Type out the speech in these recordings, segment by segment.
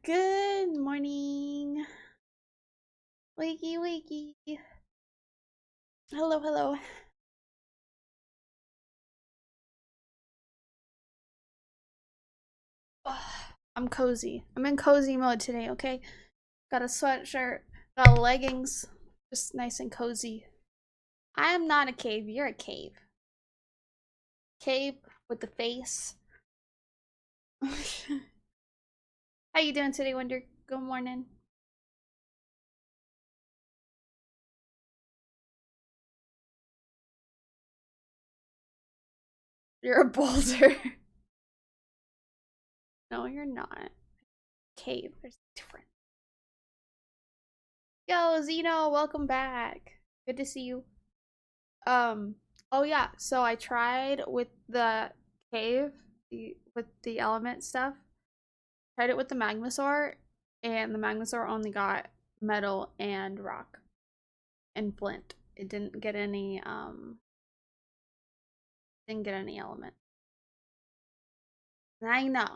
Good morning. Wakey, wakey. Hello, hello. I'm cozy. I'm in cozy mode today, okay? Got a sweatshirt, got leggings, just nice and cozy. I am not a cave, you're a cave. Cave with the face. How you doing today, Wonder? Good morning. You're a boulder. No, you're not. Cave, there's a difference. Yo, Zeno, welcome back. Good to see you. Um, oh yeah, so I tried with the cave, with the element stuff. Tried it with the Magmasaur, and the Magmasaur only got metal and rock and flint. It didn't get any element. And I know.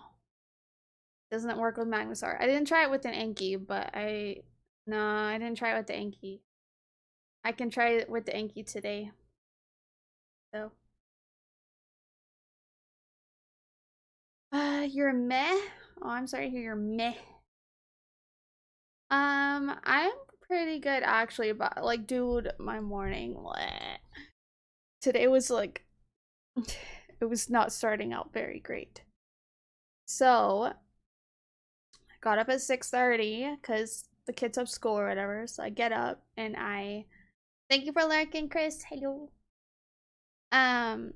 Doesn't work with Magmasaur. I didn't try it with an Anki, but no, I didn't try it with the Anki. I can try it with the Anki today. So you're meh? Oh, I'm sorry to hear you're meh. I'm pretty good actually, but like, dude, my morning, bleh. Today was like, it was not starting out very great. So I got up at 6:30 because the kids have school or whatever. So I get up and thank you for lurking, Chris. Hello. Um,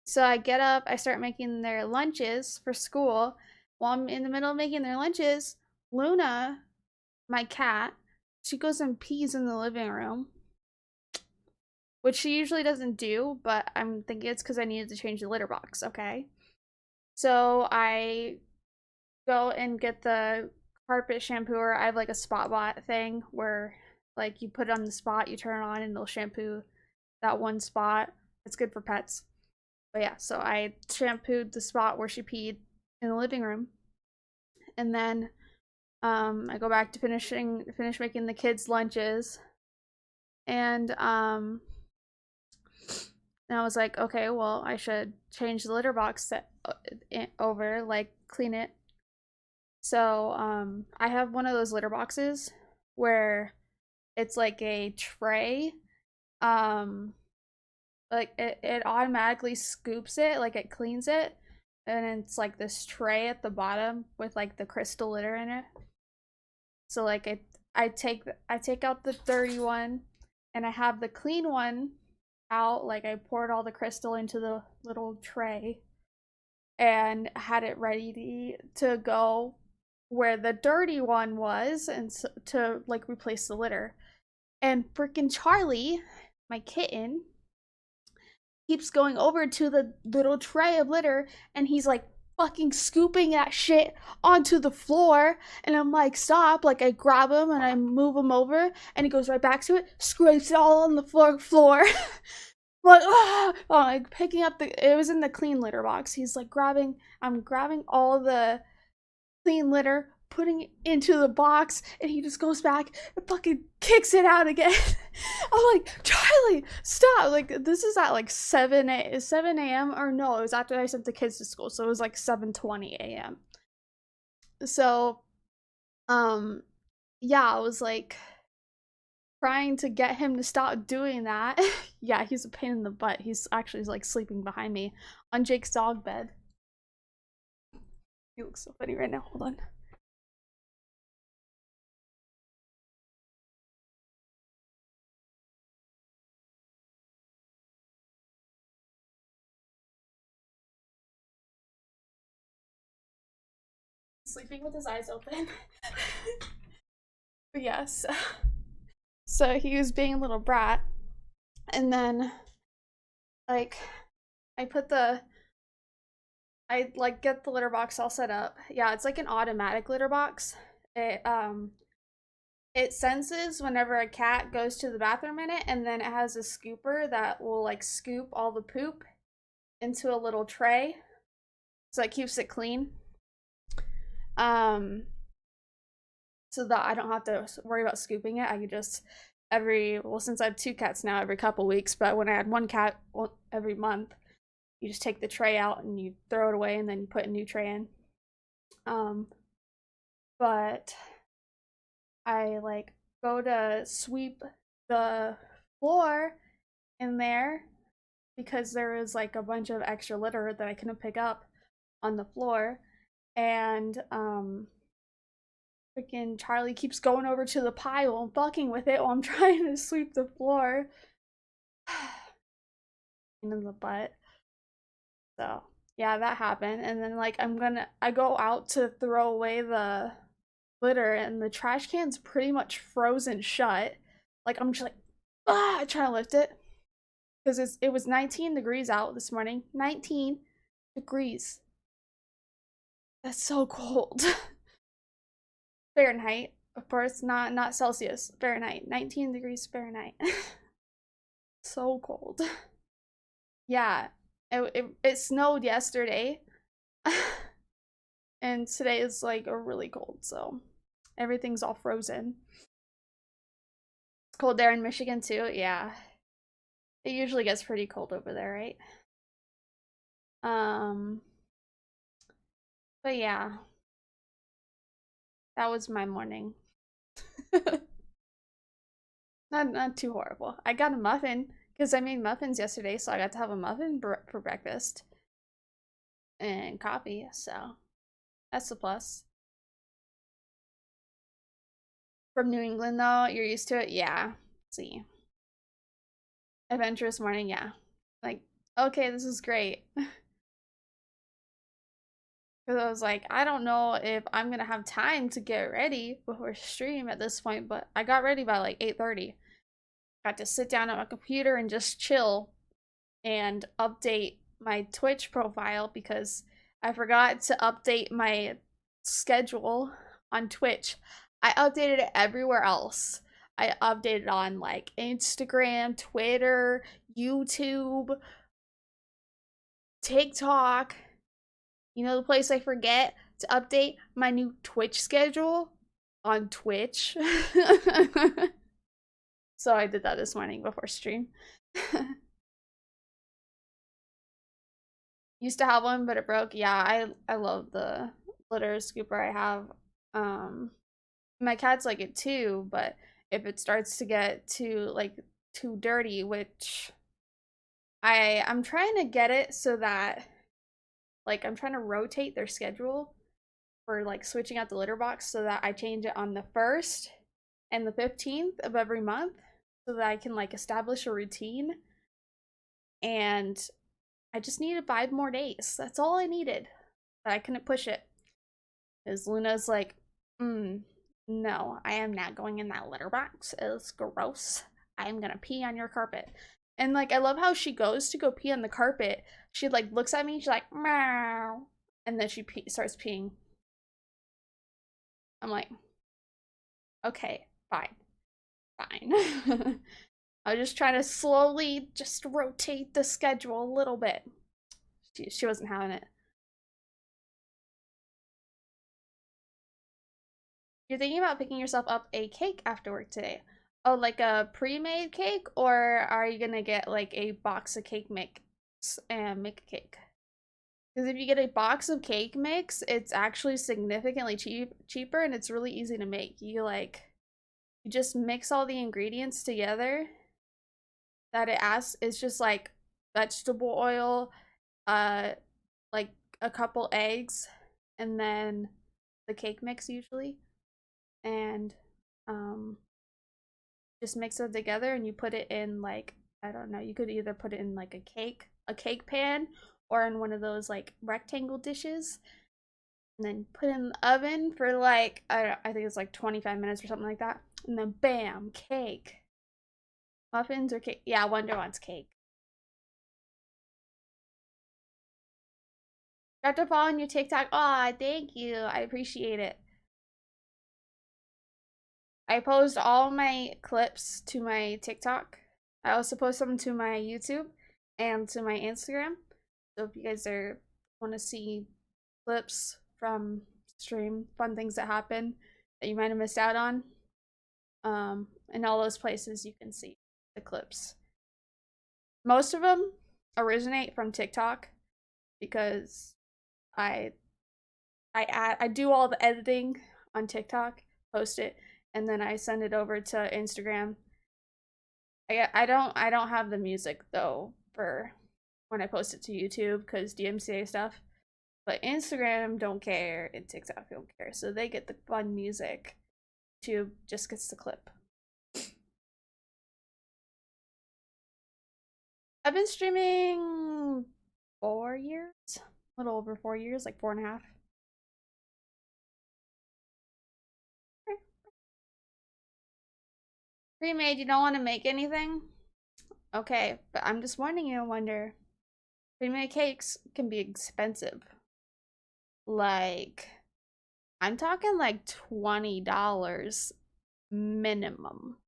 so I get up, I start making their lunches for school. While I'm in the middle of making their lunches, Luna, my cat, she goes and pees in the living room, which she usually doesn't do, but I'm thinking it's because I needed to change the litter box, okay? So I go and get the carpet shampooer. I have like a spot bot thing where like you put it on the spot, you turn it on, and it'll shampoo that one spot. It's good for pets. But yeah, so I shampooed the spot where she peed in the living room. And then I go back to finish making the kids' lunches. And and I was like, okay, well, I should change the litter box over, like clean it. So, I have one of those litter boxes where it's like a tray. Um, like it automatically scoops it, like it cleans it, and it's like this tray at the bottom with like the crystal litter in it. So like I take out the dirty one, and I have the clean one out. Like I poured all the crystal into the little tray and had it ready to go where the dirty one was, and so, to like replace the litter. And freaking Charlie, my kitten, keeps going over to the little tray of litter, and he's like fucking scooping that shit onto the floor. And I'm like, stop. Like I grab him and I move him over, and he goes right back to it, scrapes it all on the floor. Like, oh, like picking up it was in the clean litter box. He's like I'm grabbing all the clean litter, putting it into the box, and he just goes back and fucking kicks it out again. I'm like, Charlie, stop. Like, this is at like 7 a.m. or no, it was after I sent the kids to school, so it was like 7:20 a.m. So, um, yeah, I was like trying to get him to stop doing that. Yeah, he's a pain in the butt. He's actually like sleeping behind me on Jake's dog bed. He looks so funny right now. Hold on. Sleeping with his eyes open. But yes. So he was being a little brat. And then like I put the I like get the litter box all set up. Yeah, it's like an automatic litter box. It senses whenever a cat goes to the bathroom in it, and then it has a scooper that will like scoop all the poop into a little tray. So it keeps it clean. Um so that I don't have to worry about scooping it. I could just well, since I have two cats now, every couple weeks, but when I had one cat, well, every month, you just take the tray out and you throw it away and then you put a new tray in. Um, but I like go to sweep the floor in there because there was like a bunch of extra litter that I couldn't pick up on the floor. And freaking Charlie keeps going over to the pile and fucking with it while I'm trying to sweep the floor. And in the butt. So yeah, that happened. And then like I go out to throw away the litter and the trash can's pretty much frozen shut. Like I'm just like trying to lift it. Because it was 19 degrees out this morning. 19 degrees. That's so cold. Fahrenheit, of course, not Celsius. Fahrenheit. 19 degrees Fahrenheit. So cold. Yeah, it snowed yesterday. And today is like a really cold, so everything's all frozen. It's cold there in Michigan too. Yeah. It usually gets pretty cold over there, right? Um, but yeah, that was my morning. Not too horrible. I got a muffin because I made muffins yesterday, so I got to have a muffin for breakfast and coffee, so that's a plus. From New England though, you're used to it? Yeah. Let's see. Adventurous morning, yeah. Like, okay, this is great. Because I was like, I don't know if I'm gonna have time to get ready before stream at this point, but I got ready by like 8:30. Got to sit down at my computer and just chill and update my Twitch profile because I forgot to update my schedule on Twitch. I updated it everywhere else. I updated on like Instagram, Twitter, YouTube, TikTok. You know the place I forget to update my new Twitch schedule on Twitch. So I did that this morning before stream. Used to have one, but it broke. Yeah, I love the litter scooper I have. Um, my cats like it too, but if it starts to get too dirty, which I'm trying to get it so that like I'm trying to rotate their schedule for like switching out the litter box so that I change it on the 1st and the 15th of every month so that I can like establish a routine. And I just needed 5 more days. That's all I needed. But I couldn't push it. Because Luna's like, no, I am not going in that litter box. It's gross. I'm gonna pee on your carpet. And like I love how she goes to go pee on the carpet. She like looks at me, she's like, meow. And then she starts peeing. I'm like, okay, fine. Fine. I was just trying to slowly just rotate the schedule a little bit. She wasn't having it. You're thinking about picking yourself up a cake after work today. Oh, like a pre-made cake, or are you gonna get like a box of cake mix and make a cake? Because if you get a box of cake mix, it's actually significantly cheaper and it's really easy to make. You just mix all the ingredients together that it asks. It's just like vegetable oil, uh, like a couple eggs, and then the cake mix usually, and just mix it together and you put it in like I don't know, you could either put it in like a cake pan or in one of those like rectangle dishes and then put it in the oven for like I think it's like 25 minutes or something like that. And then bam, cake. Muffins or cake? Yeah, Wonder wants cake. Got to follow on your TikTok. Aw, thank you. I appreciate it. I post all my clips to my TikTok. I also post them to my YouTube and to my Instagram. So if you guys want to see clips from stream, fun things that happen, that you might have missed out on. In all those places you can see the clips. Most of them originate from TikTok because I I do all the editing on TikTok, post it, and then I send it over to Instagram. I don't have the music though for when I post it to YouTube because DMCA stuff. But Instagram don't care and TikTok don't care, so they get the fun music. YouTube just gets the clip. I've been streaming 4 years, a little over 4 years, like 4.5. Pre-made, you don't want to make anything? Okay, but I'm just warning you, Wonder. Pre-made cakes can be expensive. Like, I'm talking like $20 minimum.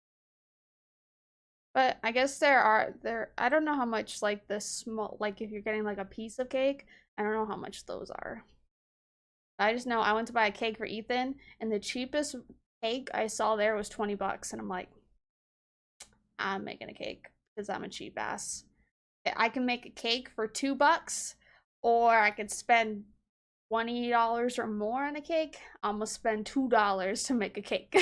But I guess there I don't know how much like the small, like if you're getting like a piece of cake, I don't know how much those are. I just know I went to buy a cake for Ethan and the cheapest cake I saw there was $20 and I'm like, I'm making a cake because I'm a cheap ass. I can make a cake for $2 or I could spend $20 or more on a cake. I'm gonna spend $2 to make a cake.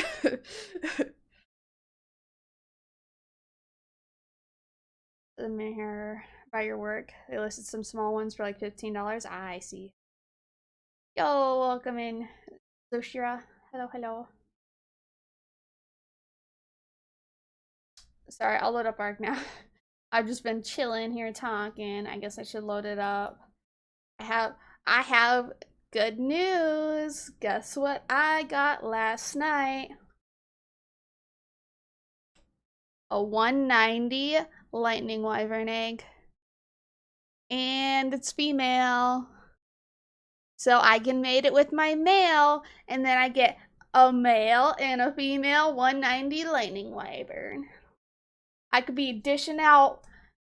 The here by your work. They listed some small ones for like $15. I see. Yo, welcome in, Lushira. Hello, hello. Sorry, I'll load up Arc now. I've just been chilling here talking. I guess I should load it up. I have good news. Guess what I got last night? A 190 lightning wyvern egg. And it's female. So I can mate it with my male, and then I get a male and a female 190 lightning wyvern. I could be dishing out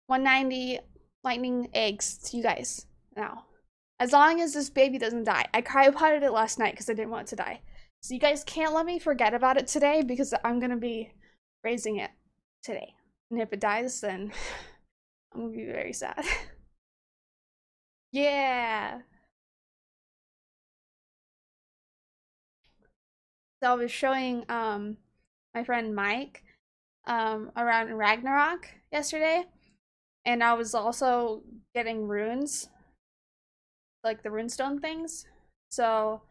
190 lightning eggs to you guys now. As long as this baby doesn't die. I cryopotted it last night because I didn't want it to die. So you guys can't let me forget about it today because I'm going to be raising it today. And if it dies, then I'm going to be very sad. Yeah. So I was showing my friend Mike around Ragnarok yesterday, and I was also getting runes, like the runestone things. So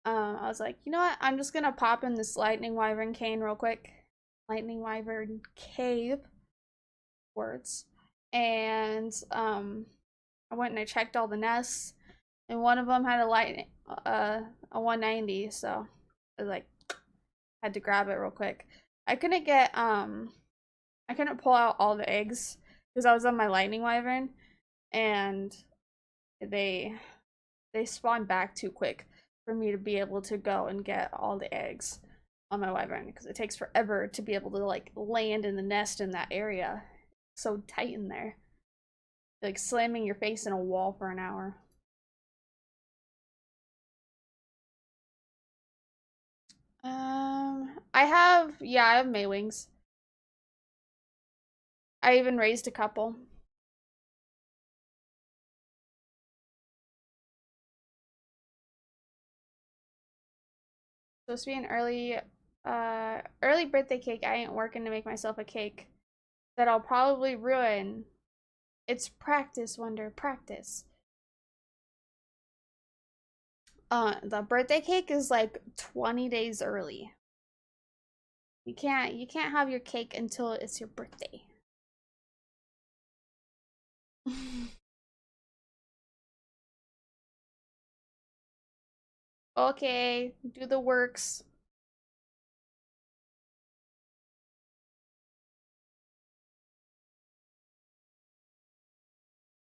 I was like, you know what? I'm just gonna pop in this lightning wyvern cane real quick. Lightning wyvern cave words, and I went and I checked all the nests, and one of them had a 190. So I was like, had to grab it real quick. I couldn't get I couldn't pull out all the eggs because I was on my lightning wyvern and they spawned back too quick for me to be able to go and get all the eggs on my wyvern because it takes forever to be able to like land in the nest in that area. It's so tight in there. Like slamming your face in a wall for an hour. I have, yeah, I have Maywings. I even raised a couple. Supposed to be an early birthday cake. I ain't working to make myself a cake that I'll probably ruin. It's practice, Wonder, practice. The birthday cake is like 20 days early. You can't have your cake until it's your birthday. Okay, do the works.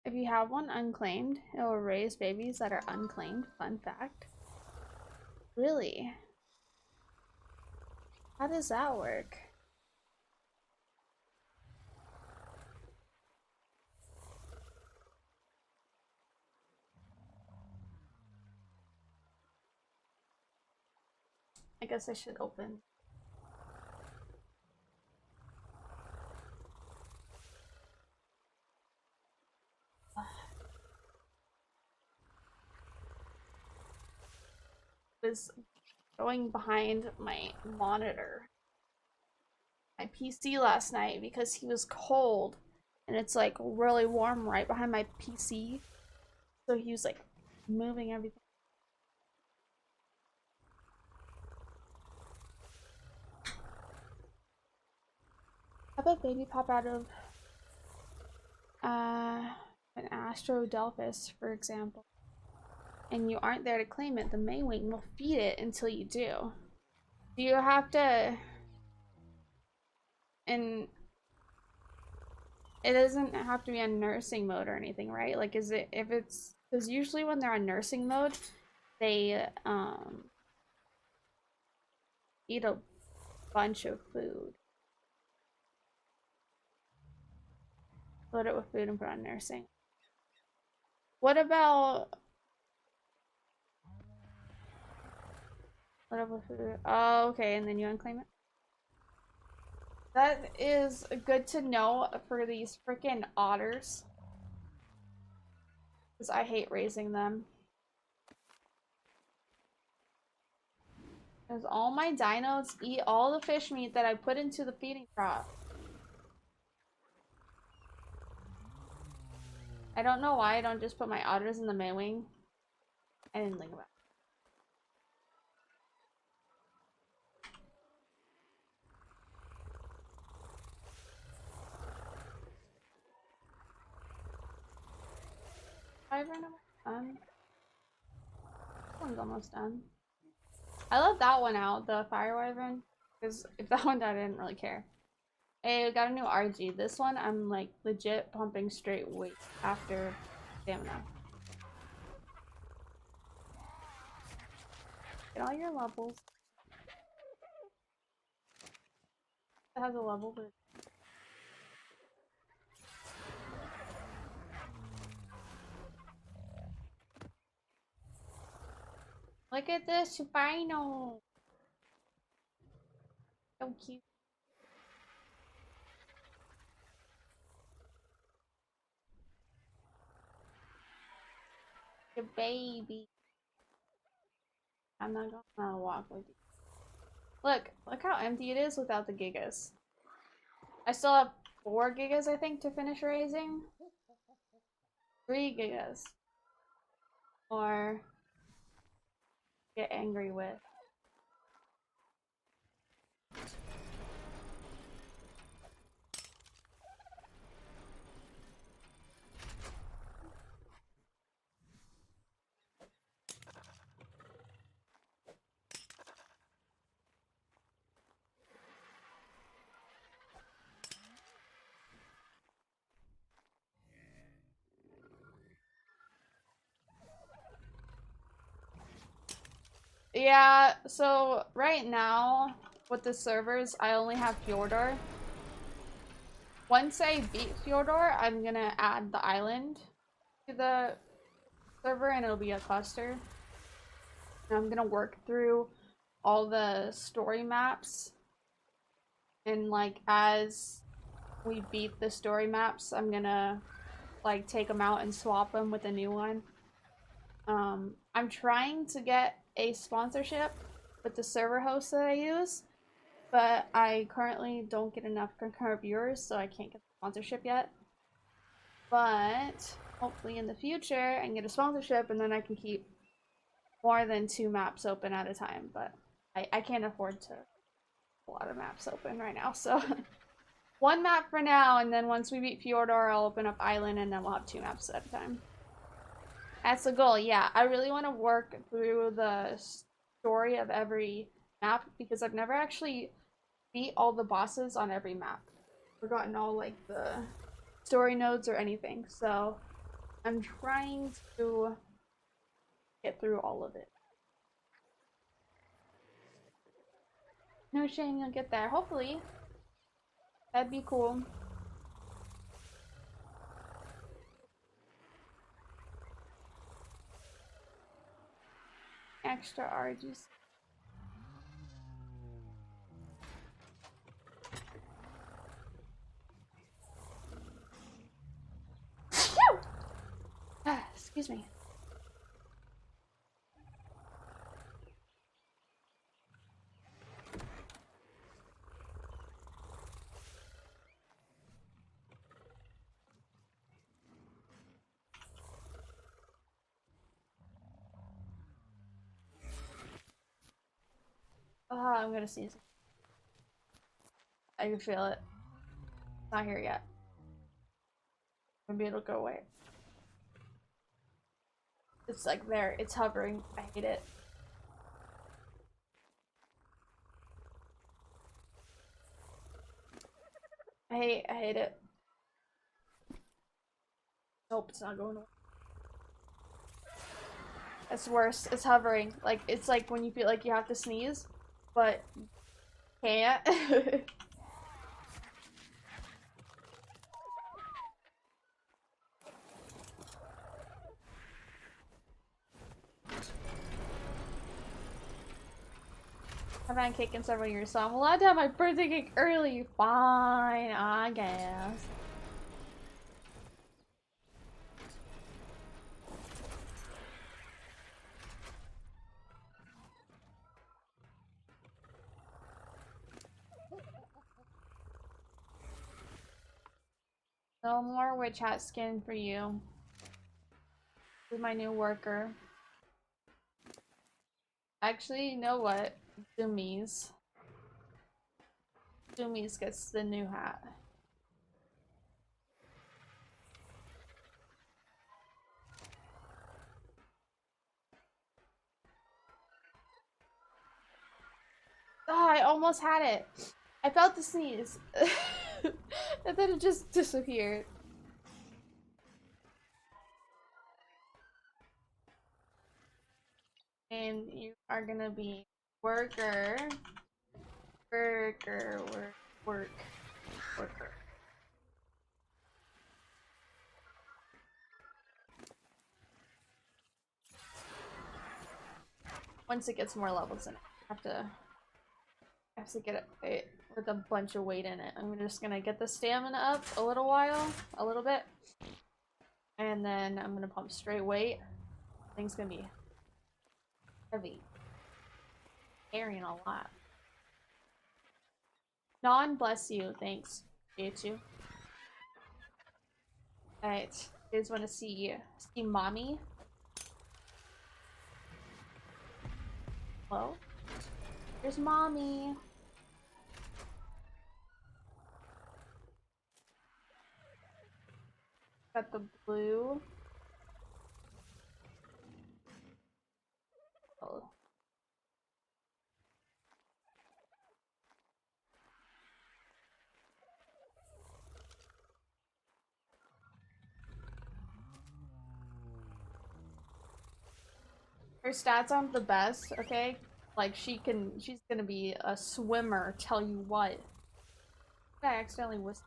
If you have one unclaimed, it will raise babies that are unclaimed. Fun fact. Really? How does that work? I guess I should open. Was going behind my monitor, my PC last night because he was cold and it's like really warm right behind my PC. So he was like moving everything. How about baby pop out of an Astrodelphus, for example, and you aren't there to claim it, the Maywing will feed it until you do. Do you have to... And it doesn't have to be on nursing mode or anything, right? Like, is it, if it's, because usually when they're on nursing mode, they eat a bunch of food. Load it with food and put on nursing. What about... Load it with food. Oh, okay, and then you unclaim it? That is good to know for these freaking otters. Because I hate raising them. Because all my dinos eat all the fish meat that I put into the feeding trough. I don't know why I don't just put my otters in the Maywing. I didn't think about it. Wyvern done. This one's almost done. I left that one out, the Fire Wyvern. Because if that one died, I didn't really care. Hey, we got a new RG. This one, I'm like legit pumping straight weight after stamina. Get all your levels. It has a level, but look at this final. So cute. Your baby. I'm not gonna walk with you. Look how empty it is without the gigas. I still have 4 gigas, I think, to finish raising. 3 gigas. Or get angry with. Yeah, so right now with the servers, I only have Fjordor. Once I beat Fjordor, I'm gonna add the island to the server and it'll be a cluster. And I'm gonna work through all the story maps. And like as we beat the story maps, I'm gonna like take them out and swap them with a new one. I'm trying to get a sponsorship with the server host that I use, but I currently don't get enough concurrent viewers, so I can't get the sponsorship yet. But hopefully in the future I can get a sponsorship and then I can keep more than 2 maps open at a time, but I can't afford to a lot of maps open right now, so 1 map for now, and then once we beat Fjordor, I'll open up Island, and then we'll have 2 maps at a time. That's the goal, yeah. I really want to work through the story of every map, because I've never actually beat all the bosses on every map. Forgotten all, like, the story nodes or anything, so I'm trying to get through all of it. No shame, you'll get there. Hopefully. That'd be cool. Extra RGs. Excuse me. I'm gonna sneeze. I can feel it. It's not here yet. Maybe it'll go away. It's like there. It's hovering. I hate it. I hate it. Nope, it's not going away. It's worse. It's hovering. Like it's like when you feel like you have to sneeze, but can't. I've had cake in several years, so I'm allowed to have my birthday cake early. Fine, I guess. No more witch hat skin for you. This is my new worker. Actually, you know what? Zoomies. Zoomies gets the new hat. Oh, I almost had it. I felt the sneeze. And then it just disappeared. And you are gonna be worker. Worker. Worker. Once it gets more levels in it, I have to get it with a bunch of weight in it. I'm just gonna get the stamina up a little bit, and then I'm gonna pump straight weight. Thing's gonna be heavy, carrying a lot. Non, bless you, thanks. You. Alright, you guys want to see mommy? Hello? There's mommy. Got the blue. Oh. Her stats aren't the best, okay? Like she's gonna be a swimmer, tell you what. I accidentally whispered.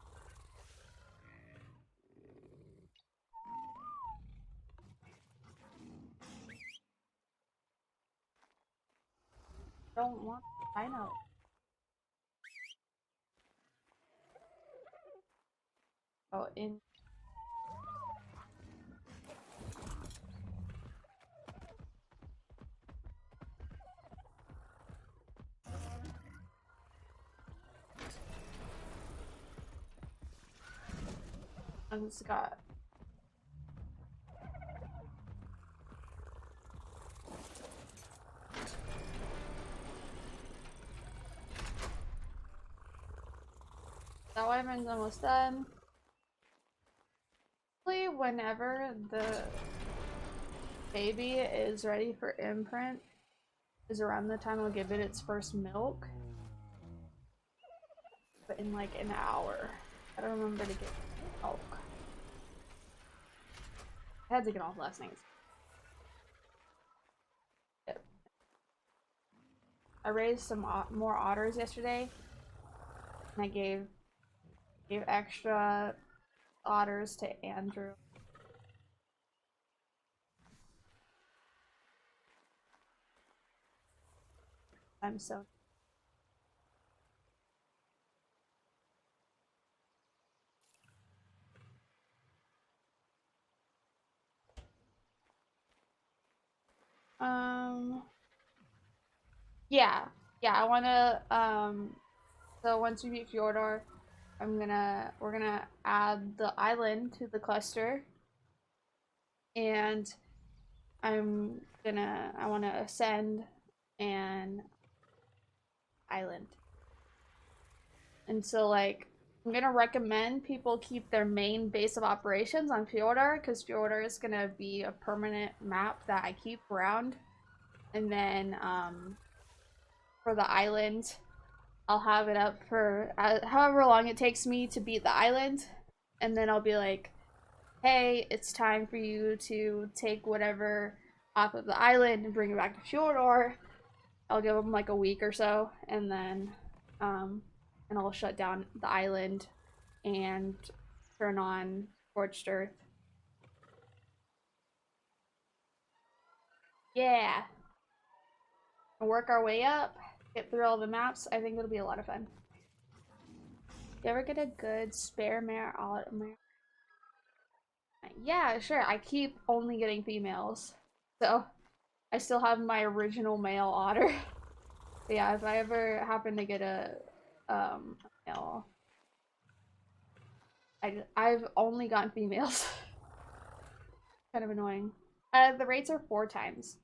Don't want. I know. Oh, in. Scott. That wyvern's almost done. Whenever the baby is ready for imprint is around the time I'll give it its first milk. But in like an hour. I don't remember to get milk. I had to get off last night. Yep. I raised some more otters yesterday. And I gave extra otters to Andrew. I'm so Yeah, yeah, I wanna, so once we beat Fjordor, we're gonna add the island to the cluster, and I wanna ascend an island. And so, like, I'm gonna recommend people keep their main base of operations on Fjordor, because Fjordor is gonna be a permanent map that I keep around. And then, for the island, I'll have it up for however long it takes me to beat the island. And then I'll be like, hey, it's time for you to take whatever off of the island and bring it back to Fjordor. I'll give them like a week or so, and then and I'll shut down the island and turn on Scorched Earth. Yeah, and work our way up, get through all the maps. I think it'll be a lot of fun. You ever get a good spare mare? Yeah, sure. I keep only getting females, so I still have my original male otter. But yeah, if I ever happen to get a male, I've only gotten females. Kind of annoying. The rates are 4 times.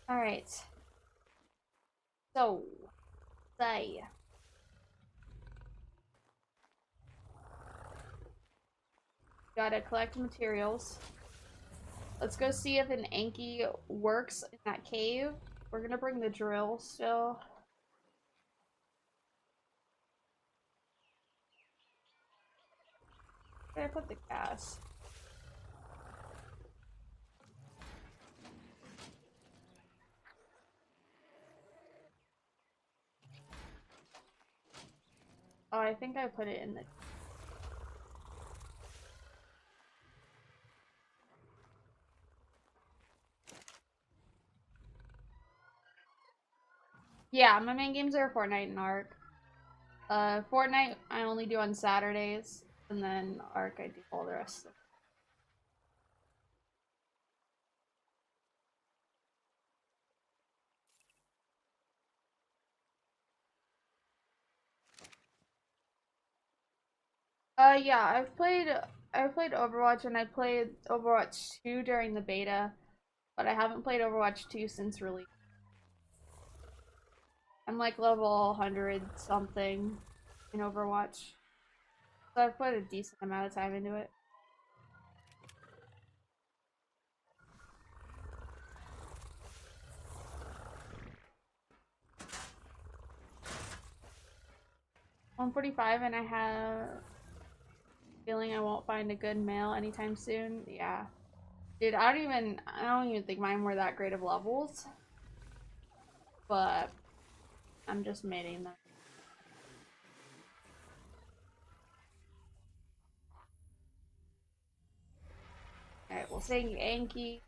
All right. So, say. Gotta collect materials. Let's go see if an Anki works in that cave. We're gonna bring the drill still. Where did I put the gas? Oh, I think I put it in the... Yeah, my main games are Fortnite and Ark. Fortnite I only do on Saturdays, and then Ark I do all the rest of them. Yeah, I've played Overwatch, and I played Overwatch 2 during the beta, but I haven't played Overwatch 2 since release. I'm like level 100 something in Overwatch. So I've put a decent amount of time into it. $145, and I have a feeling I won't find a good male anytime soon. Yeah. Dude, I don't even think mine were that great of levels. But I'm just mating them. Alright, well, thank you, Anki.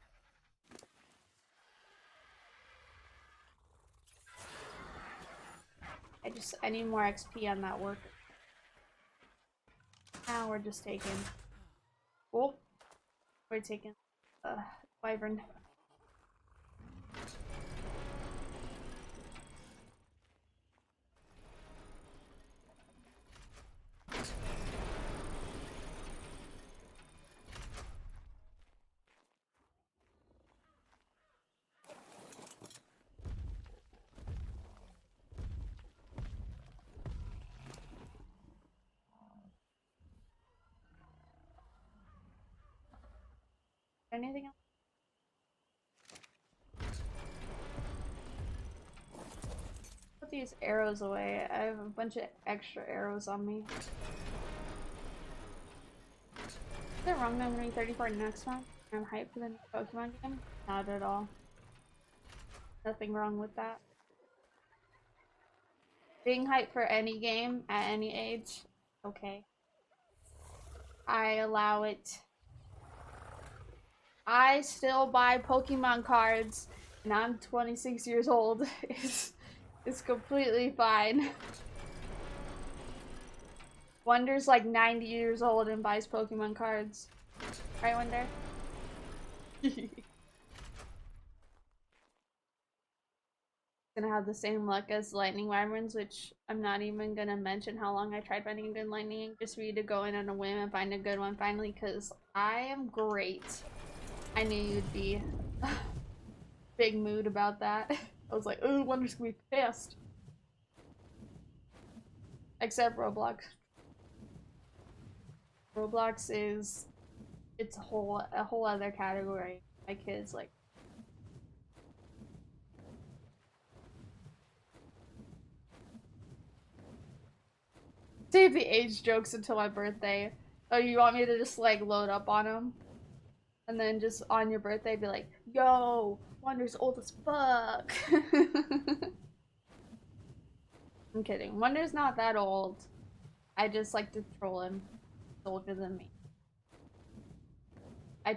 I need more XP on that work. Now we're just taking. Cool. We're taking Wyvern. Anything else? Put these arrows away. I have a bunch of extra arrows on me. Is it wrong that I'm going to be 34 next month? I'm hyped for the new Pokemon game? Not at all. Nothing wrong with that. Being hyped for any game at any age, okay. I allow it. I still buy Pokemon cards, and I'm 26 years old. It's completely fine. Wonder's like 90 years old and buys Pokemon cards. Right, Wonder? gonna have the same luck as lightning wyverns, which I'm not even gonna mention how long I tried finding a good lightning, just for you to go in on a whim and find a good one finally, because I am great. I knew you'd be big mood about that. I was like, oh, Wonder's gonna be pissed. Except Roblox. Roblox is, it's a whole other category. My kids like. Save the age jokes until my birthday. Oh, you want me to just like load up on them? And then just on your birthday be like, yo, Wonder's old as fuck. I'm kidding. Wonder's not that old. I just like to troll him. He's older than me. I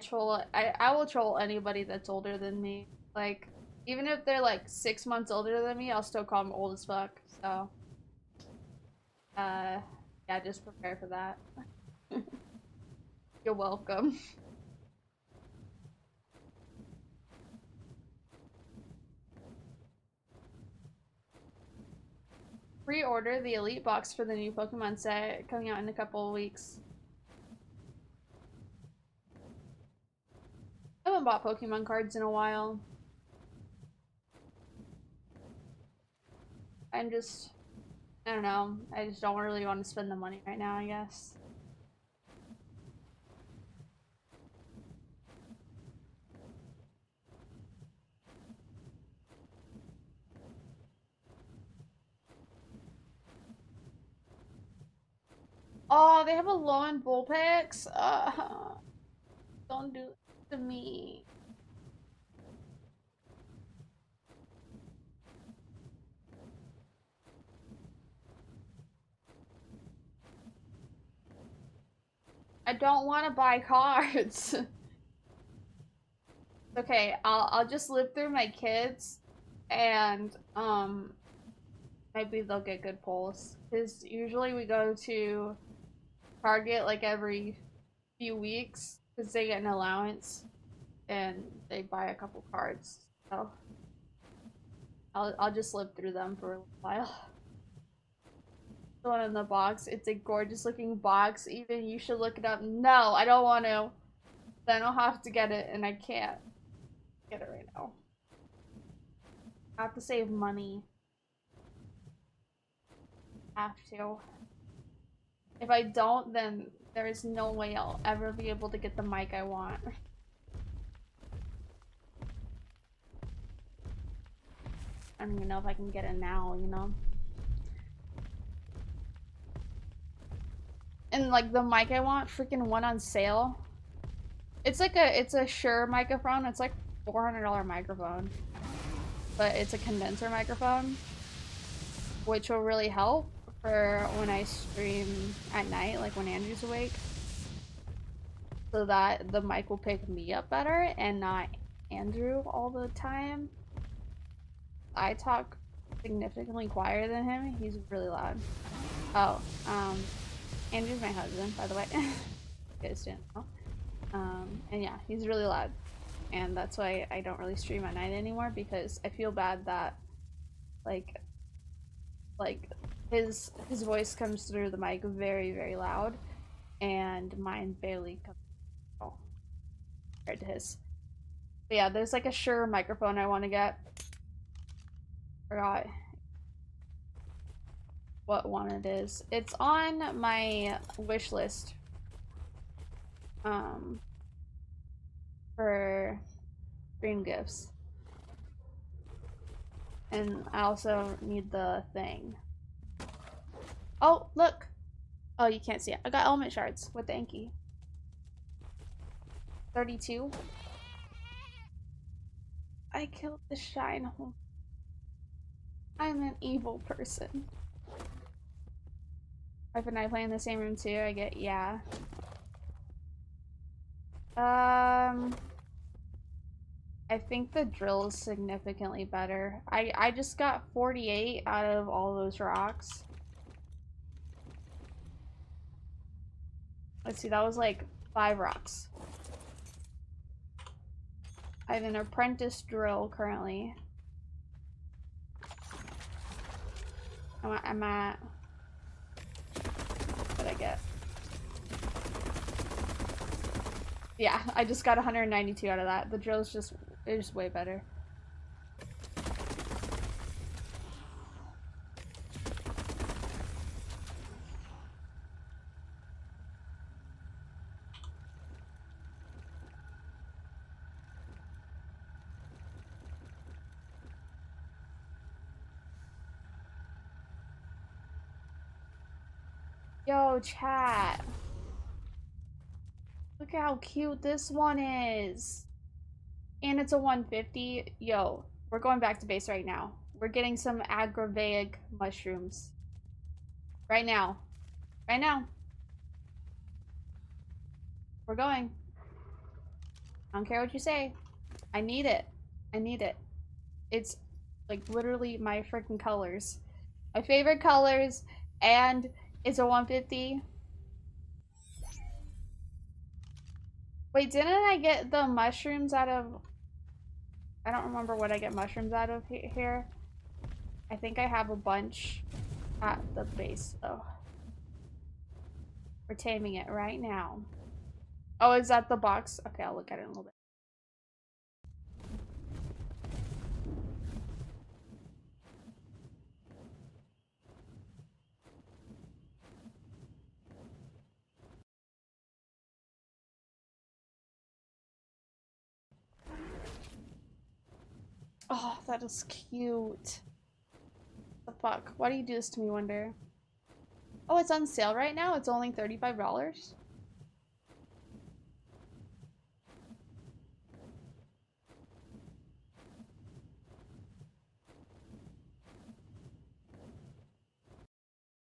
will troll anybody that's older than me. Like, even if they're like 6 months older than me, I'll still call them old as fuck. So, yeah, just prepare for that. You're welcome. Pre-order the Elite Box for the new Pokemon set coming out in a couple of weeks. I haven't bought Pokemon cards in a while. I don't know. I just don't really want to spend the money right now, I guess. Oh, they have a Alolan Vulpix? Don't do it to me. I don't want to buy cards. Okay, I'll just live through my kids and maybe they'll get good pulls. Cause usually we go to Target like every few weeks because they get an allowance and they buy a couple cards. So I'll just live through them for a while. The one in the box, it's a gorgeous looking box. Even you should look it up. No, I don't want to. Then I'll have to get it and I can't get it right now. I have to save money. Have to. If I don't, then there is no way I'll ever be able to get the mic I want. I don't even know if I can get it now, you know? And like the mic I want, freaking one on sale. It's a Shure microphone. It's like $400 microphone. But it's a condenser microphone, which will really help for when I stream at night, like when Andrew's awake. So that the mic will pick me up better and not Andrew all the time. I talk significantly quieter than him. He's really loud. Oh, Andrew's my husband, by the way. You guys didn't know. And yeah, he's really loud. And that's why I don't really stream at night anymore, because I feel bad that like his voice comes through the mic very, very loud, and mine barely comes compared to his. But yeah, there's like a Shure microphone I want to get. Forgot what one it is. It's on my wish list. For stream gifts. And I also need the thing. Oh, look! Oh, you can't see it. I got element shards with the Anki. 32. I killed the shine hole. I'm an evil person. Wife and I play in the same room too. I get, yeah. I think the drill is significantly better. I just got 48 out of all those rocks. Let's see, that was like 5 rocks. I have an apprentice drill currently. I'm at... What did I get? Yeah, I just got 192 out of that. The drill's just... It's just way better. Yo, chat. Look at how cute this one is. And it's a 150. Yo, we're going back to base right now. We're getting some agravaic mushrooms. Right now. Right now. We're going. I don't care what you say. I need it. I need it. It's like literally my freaking colors. My favorite colors, and it's a 150. Wait, didn't I get the mushrooms out of... I don't remember what I get mushrooms out of here. I think I have a bunch at the base, though. We're taming it right now. Oh, is that the box? Okay, I'll look at it in a little bit. Oh, that is cute. The fuck? Why do you do this to me, Wonder? Oh, it's on sale right now? It's only $35?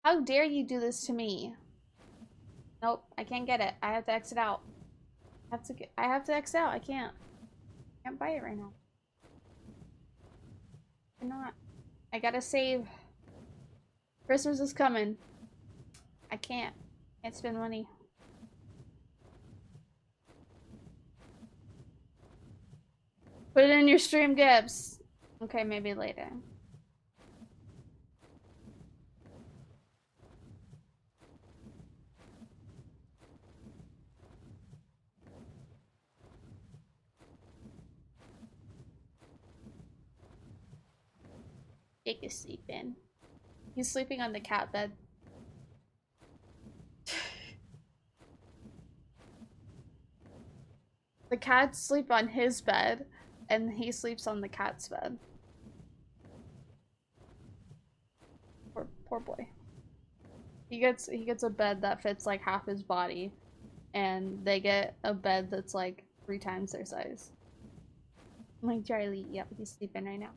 How dare you do this to me? Nope, I can't get it. I have to exit out. I have to exit out. I can't buy it right now. I cannot. I gotta save. Christmas is coming. I can't spend money. Put it in your stream, Gibbs. Okay, maybe later. Jake is sleeping. He's sleeping on the cat bed. The cats sleep on his bed, and he sleeps on the cat's bed. Poor boy. He gets a bed that fits like half his body, and they get a bed that's like 3 times their size. I'm like, Charlie, yep, he's sleeping right now.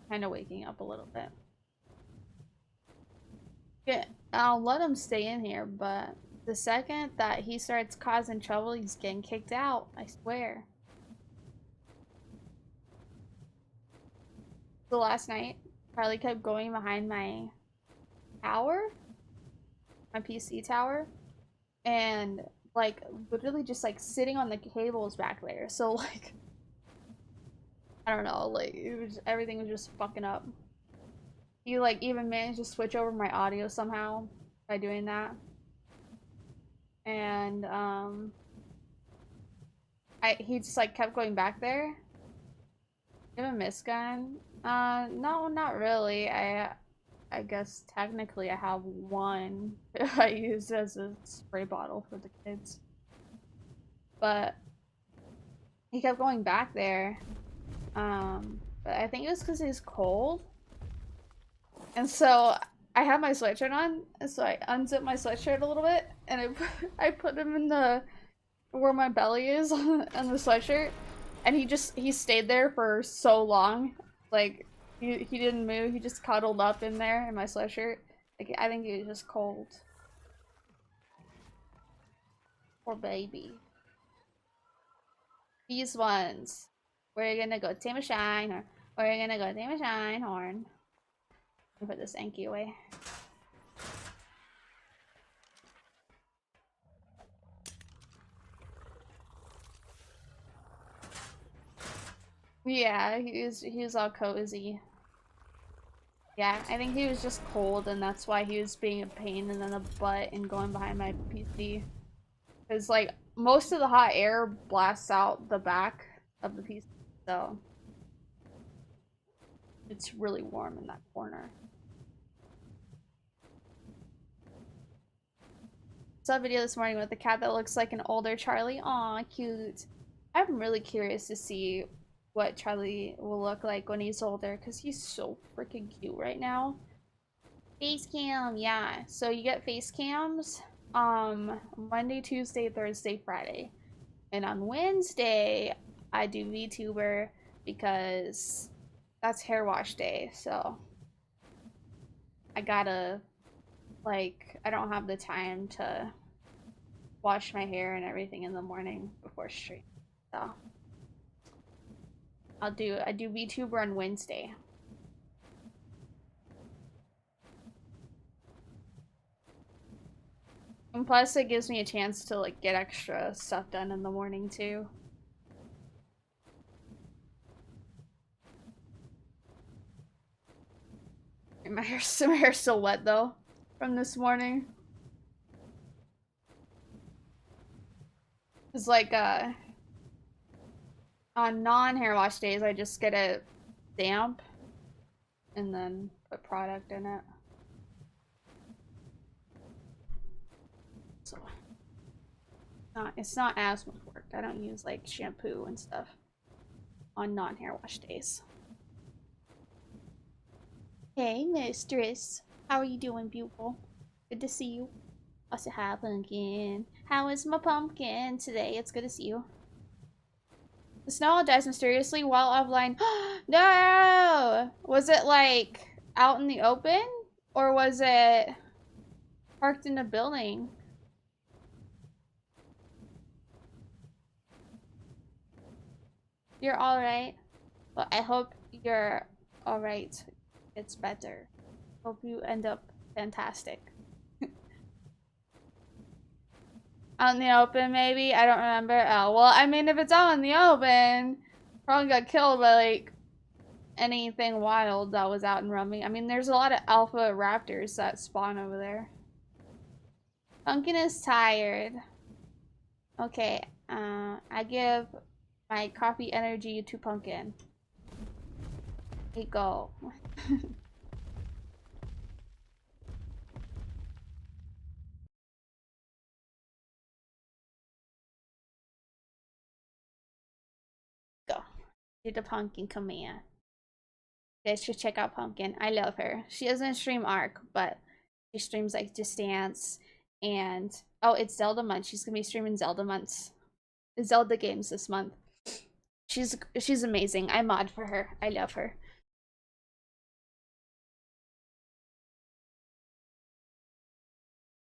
Kind of waking up a little bit. Yeah, I'll let him stay in here, but the second that he starts causing trouble, he's getting kicked out. I swear. The last night, Charlie kept going behind my tower, my PC tower, and like literally just like sitting on the cables back there. So like, I don't know, like everything was just fucking up. He like even managed to switch over my audio somehow by doing that. And he just like kept going back there. You have a mist gun? No, not really. I guess technically I have one I use as a spray bottle for the kids. But he kept going back there. But I think it was because he's cold. And so I had my sweatshirt on, and so I unzipped my sweatshirt a little bit, and I put him in the where my belly is on the sweatshirt, and he stayed there for so long, like he didn't move. He just cuddled up in there in my sweatshirt. Like I think he was just cold. Poor baby. These ones. We're gonna go tame a shine, or we're gonna go tame a shine horn. Put this Anki away. Yeah, he was all cozy. Yeah, I think he was just cold and that's why he was being a pain in the butt and going behind my PC. Because, like, most of the hot air blasts out the back of the PC, so it's really warm in that corner. Saw a video this morning with a cat that looks like an older Charlie. Aw, cute. I'm really curious to see what Charlie will look like when he's older because he's so freaking cute right now. Face cam, yeah. So you get face cams Monday, Tuesday, Thursday, Friday. And on Wednesday, I do VTuber because that's hair wash day. So I gotta, like, I don't have the time to wash my hair and everything in the morning before stream. So I do VTuber on Wednesday. And plus it gives me a chance to like get extra stuff done in the morning too. My hair's still wet though from this morning. It's like on non-hair wash days I just get it damp and then put product in it. So it's not as much work. I don't use like shampoo and stuff on non-hair wash days. Hey, mistress. How are you doing, beautiful? Good to see you. I said hi, pumpkin. How is my pumpkin today? It's good to see you. The snow dies mysteriously while offline. No! Was it like out in the open? Or was it parked in a building? You're alright. Well, I hope you're alright. It's better. Hope you end up fantastic. Out in the open, maybe? I don't remember. Oh, well, I mean, if it's out in the open, probably got killed by, like, anything wild that was out and roaming. I mean, there's a lot of alpha raptors that spawn over there. Pumpkin is tired. Okay, I give my coffee energy to Pumpkin. Here you go. Go. Do the Pumpkin command. You guys should check out Pumpkin. I love her. She doesn't stream Ark, but she streams like Just Dance and oh, it's Zelda month. She's gonna be streaming Zelda months. Zelda games this month. She's amazing. I mod for her. I love her.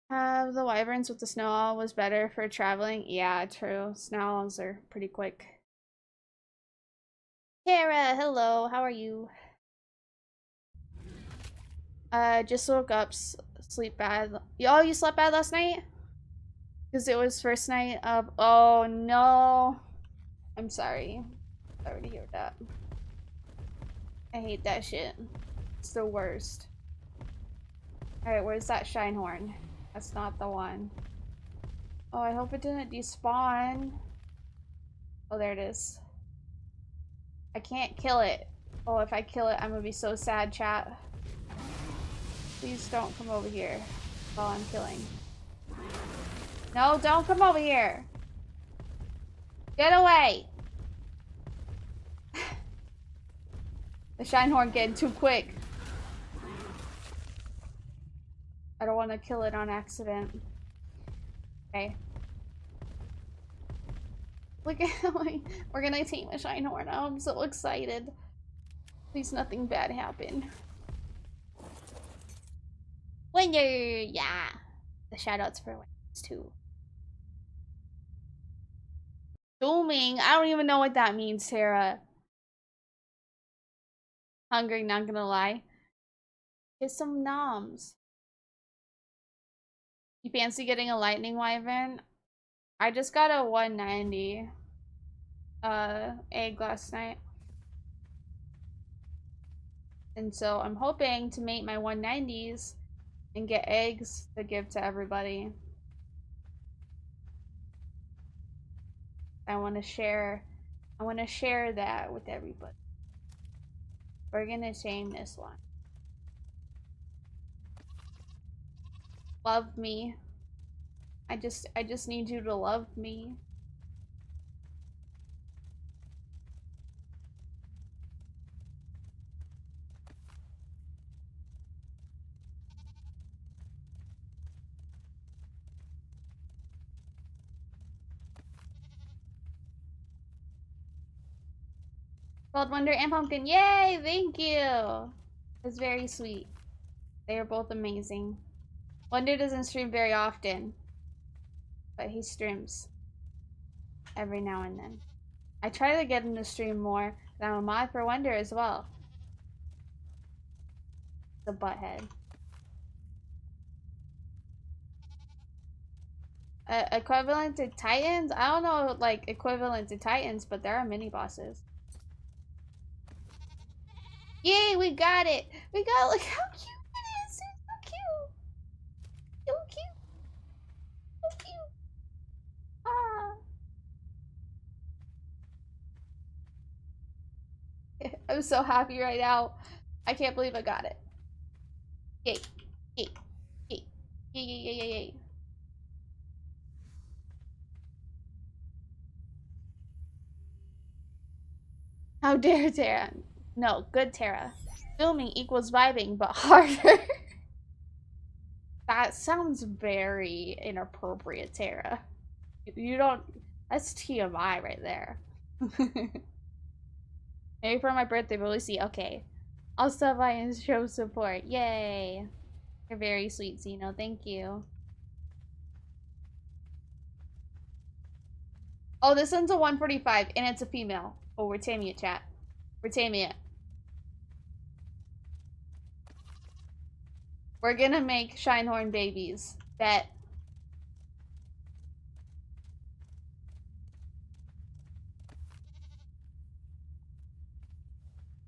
The wyverns with the snow owl was better for traveling. Yeah, true. Snow owls are pretty quick. Tara, hello. How are you? Just woke up. Sleep bad. Oh, you slept bad last night? Because it was first night of. Oh no. I'm sorry. Sorry to hear that. I hate that shit. It's the worst. Alright, where's that Shinehorn? That's not the one. Oh, I hope it didn't despawn. Oh, there it is. I can't kill it. Oh, if I kill it, I'm gonna be so sad, chat. Please don't come over here while I'm killing. No, don't come over here. Get away. The Shinehorn getting too quick. I don't want to kill it on accident. Okay. Look at we're gonna tame a Shinehorn. I'm so excited. Please nothing bad happen. Winner! Yeah! The shoutouts for winners too. Dooming? I don't even know what that means, Sarah. Hungry, not gonna lie. Get some noms. You fancy getting a lightning wyvern? I just got a 190 egg last night. And so I'm hoping to mate my 190s and get eggs to give to everybody. I want to share that with everybody. We're gonna tame this one. Love me. I just need you to love me. World Wonder and Pumpkin. Yay! Thank you! It's very sweet. They are both amazing. Wonder doesn't stream very often, but he streams every now and then. I try to get him to stream more, and I'm a mod for Wonder as well. The butthead. Equivalent to Titans? I don't know, like, equivalent to Titans, but there are mini bosses. Yay, we got it! We got it! Look how cute it is! It's so cute! So cute! So cute! Ah! I'm so happy right now. I can't believe I got it. Yay! Yay! Yay! Yay! Yay! Yay! Yay! Yay! How dare Terra? No, good Terra. Filming equals vibing, but harder. That sounds very inappropriate, Terra. You don't... That's TMI right there. Maybe for my birthday, but we'll see. Okay. I'll stop by and show support. Yay. You're very sweet, Zeno. Thank you. Oh, this one's a 145, and it's a female. Oh, we're taming it, chat. We're taming it. We're gonna make Shinehorn babies. Bet.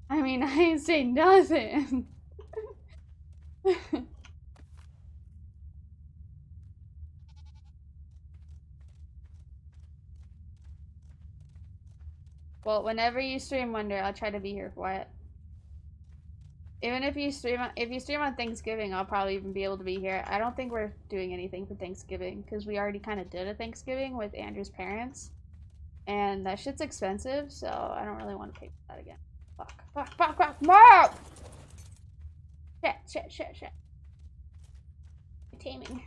I mean, I ain't saying nothing. Well, whenever you stream Wonder, I'll try to be here for it. Even if you stream on Thanksgiving, I'll probably even be able to be here. I don't think we're doing anything for Thanksgiving because we already kind of did a Thanksgiving with Andrew's parents, and that shit's expensive, so I don't really want to pay for that again. Fuck! Fuck! Fuck! Fuck! Mom! Shit! Taming.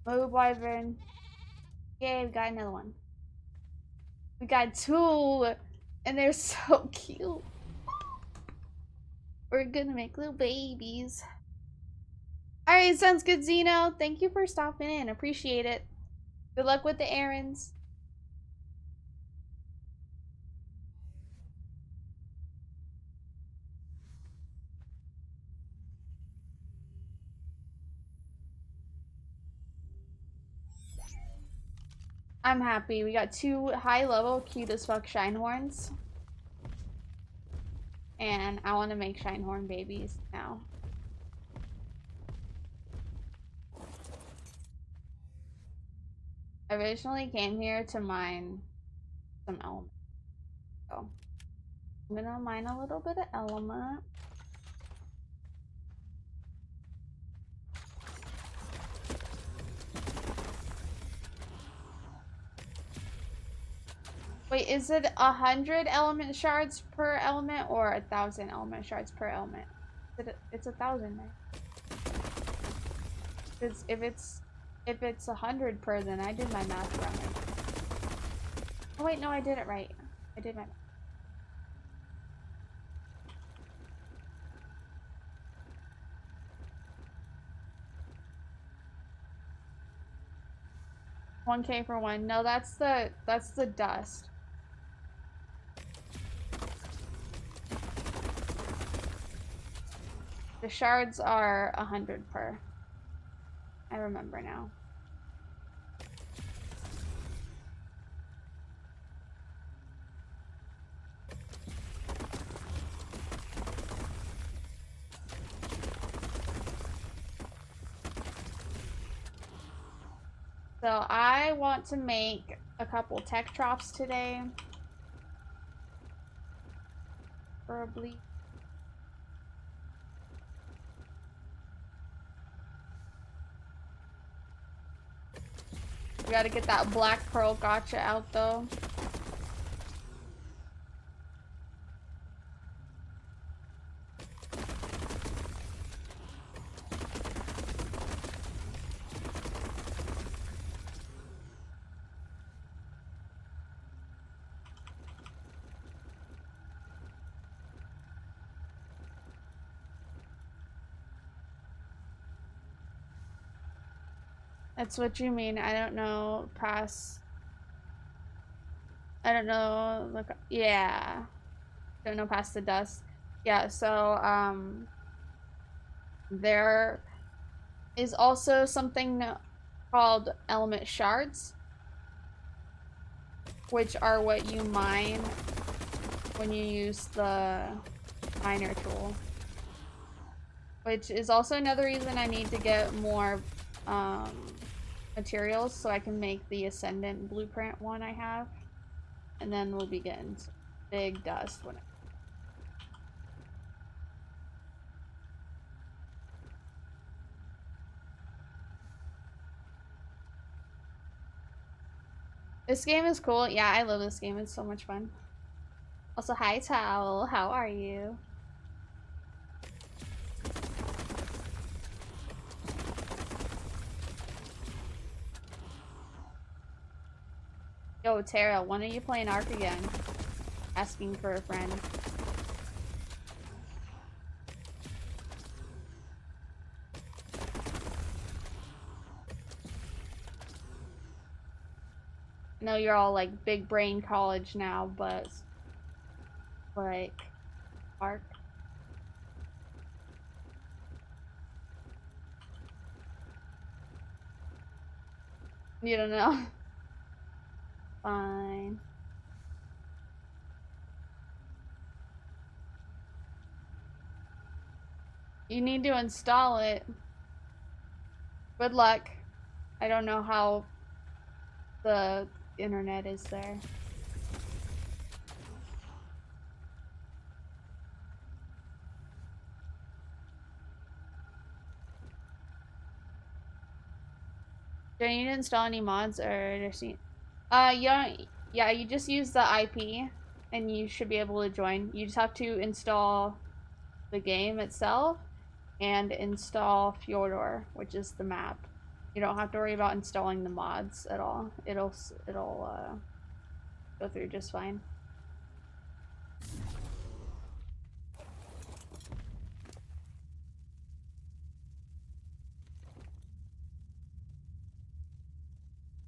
Move, Wyvern. Yay, we got another one. We got two, and they're so cute. We're gonna make little babies. Alright, sounds good, Zeno. Thank you for stopping in. Appreciate it. Good luck with the errands. I'm happy. We got two high-level, cute as fuck Shinehorns. And I want to make Shinehorn babies now. I originally came here to mine some element. So I'm gonna mine a little bit of element. Wait, is it 100 element shards per element or 1,000 element shards per element? It's 1,000, right? If it's 100 per, then I did my math wrong. Oh wait, no, I did it right. I did my math. $1K for one. No, that's the dust. The shards are 100 per. I remember now. So I want to make a couple tech drops today. Preferably. We gotta get that black pearl gotcha out though. That's what you mean. I don't know past. I don't know. Look, yeah. Don't know past the dust. Yeah. So there is also something called element shards, which are what you mine when you use the miner tool. Which is also another reason I need to get more materials so I can make the Ascendant blueprint one I have. And then we'll be getting some big dust when This game is cool. Yeah, I love this game. It's so much fun. Also, hi Towel. How are you? Yo, Tara, when are you playing Ark again? Asking for a friend. I know you're all like big brain college now, but like Ark. You don't know. Fine. You need to install it. Good luck. I don't know how the internet is there. Do you need to install any mods or just yeah, you just use the IP and you should be able to join. You just have to install the game itself and install Fjordor, which is the map. You don't have to worry about installing the mods at all. It'll go through just fine.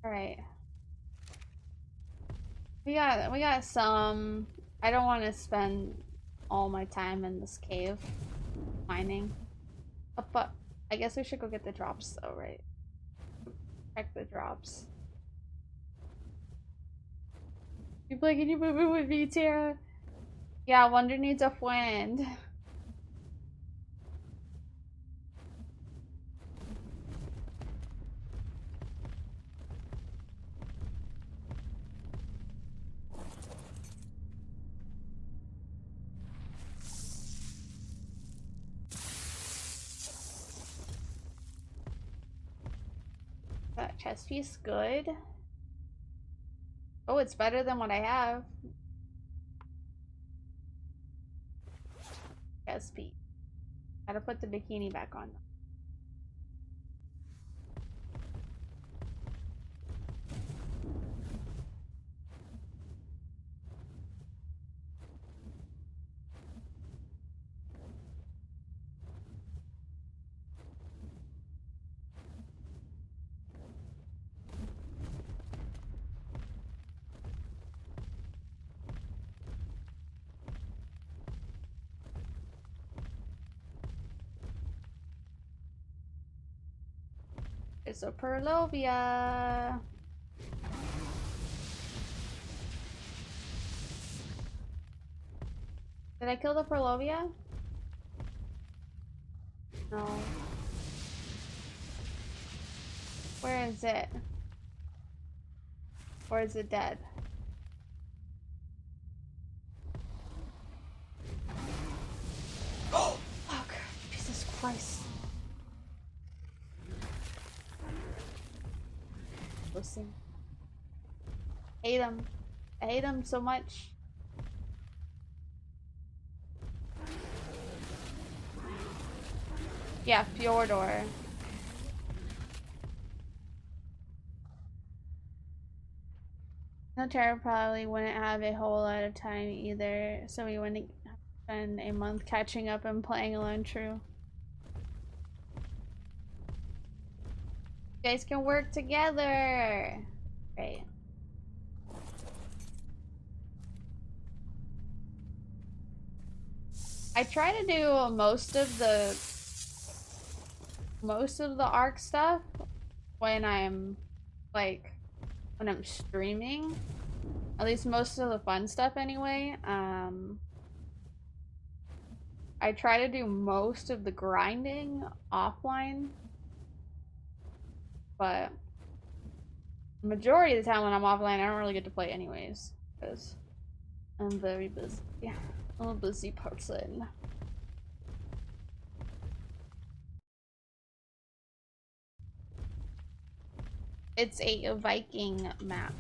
All right. We got some. I don't want to spend all my time in this cave mining. But I guess we should go get the drops though, right? Check the drops. People like, can you move it with me, Tara? Yeah, Wonder needs a friend. That chest piece good. Oh, it's better than what I have. Chest piece. Gotta put the bikini back on. It's a Purlovia. Did I kill the Purlovia? No. Where is it? Or is it dead? Oh, fuck. Jesus Christ. Listen. I hate him. I hate him so much. Yeah, Fjordor. No, Tara probably wouldn't have a whole lot of time either, so we wouldn't spend a month catching up and playing Alone True. You guys can work together! Right. I try to do most of the ARK stuff when I'm like when I'm streaming. At least most of the fun stuff anyway. I try to do most of the grinding offline. But majority of the time when I'm offline, I don't really get to play anyways. Because I'm very busy. I'm a busy person. It's a Viking map.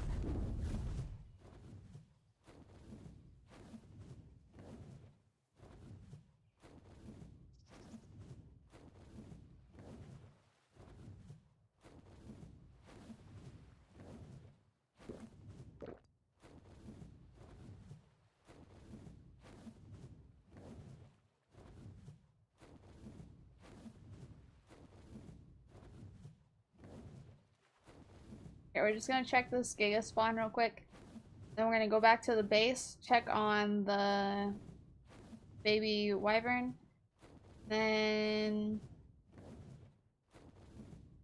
Okay, we're just gonna check this Giga spawn real quick. Then we're gonna go back to the base, check on the baby wyvern. Then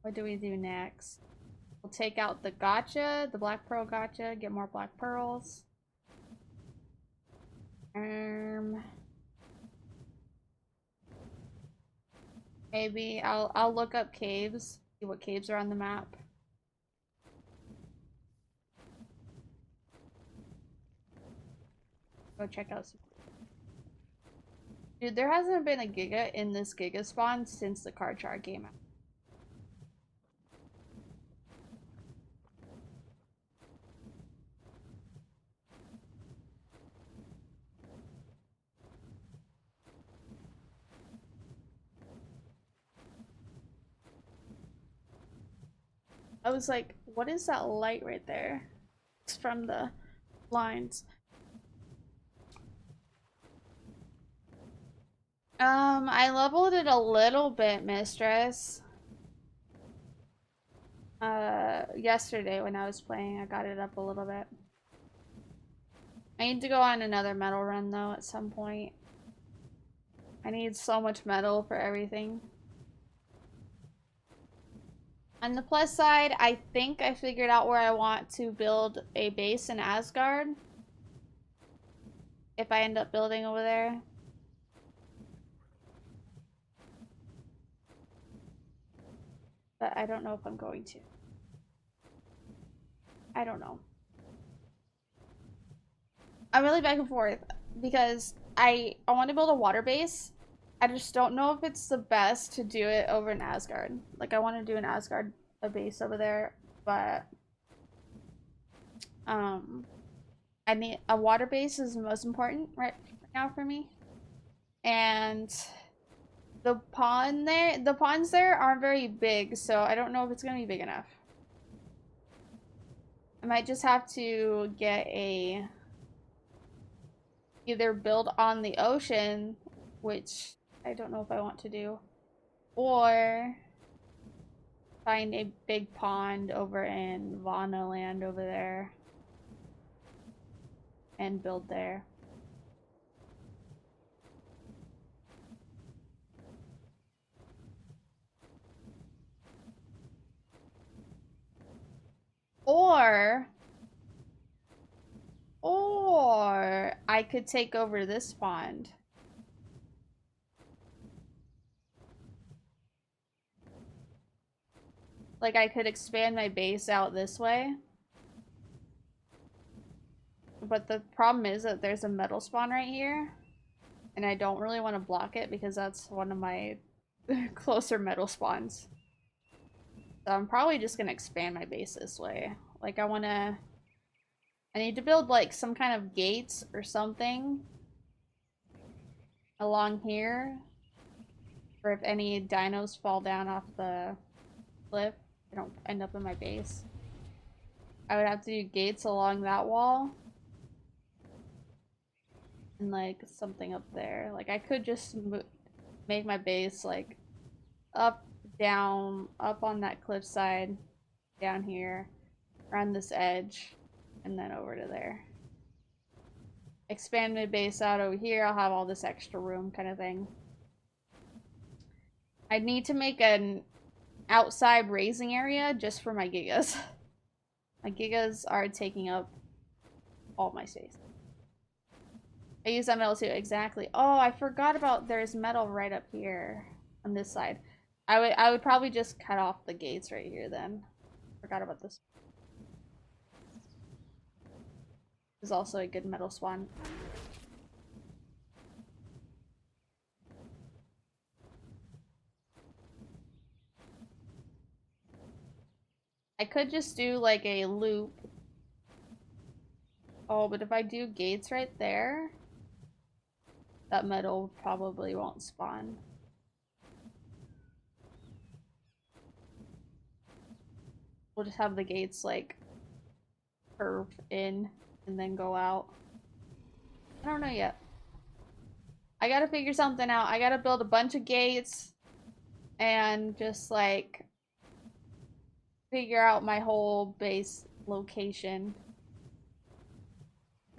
what do we do next? We'll take out the gotcha, the black pearl gotcha, get more black pearls. Maybe I'll look up caves, see what caves are on the map. Go check out some. Dude, there hasn't been a Giga in this Giga spawn since the card chart came out. I was like, what is that light right there? It's from the lines. I leveled it a little bit, Mistress. Yesterday when I was playing, I got it up a little bit. I need to go on another metal run though at some point. I need so much metal for everything. On the plus side, I think I figured out where I want to build a base in Asgard. If I end up building over there. But I don't know if I'm going to. I don't know. I'm really back and forth because I want to build a water base. I just don't know if it's the best to do it over in Asgard. Like I want to do an Asgard a base over there, but I need a water base is the most important right now for me. And the ponds there aren't very big, so I don't know if it's gonna be big enough. I might just have to get a either build on the ocean, which I don't know if I want to do, or find a big pond over in Vana land over there and build there. Or I could take over this pond. Like I could expand my base out this way. But the problem is that there's a metal spawn right here. And I don't really want to block it because that's one of my closer metal spawns. So I'm probably just going to expand my base this way. Like I need to build like some kind of gates or something along here. For if any dinos fall down off the cliff, they don't end up in my base. I would have to do gates along that wall. And like something up there. Like I could just make my base like up, down, up on that cliffside, down here, around this edge, and then over to there. Expand my base out over here, I'll have all this extra room kind of thing. I need to make an outside raising area just for my gigas. My gigas are taking up all my space. I use that metal too, exactly. Oh, I forgot about there's metal right up here on this side. I would probably just cut off the gates right here then. Forgot about this. This is also a good metal spawn. I could just do like a loop. Oh, but if I do gates right there, that metal probably won't spawn. We'll just have the gates like curve in and then go out. I don't know yet. I gotta figure something out. I gotta build a bunch of gates and just like figure out my whole base location.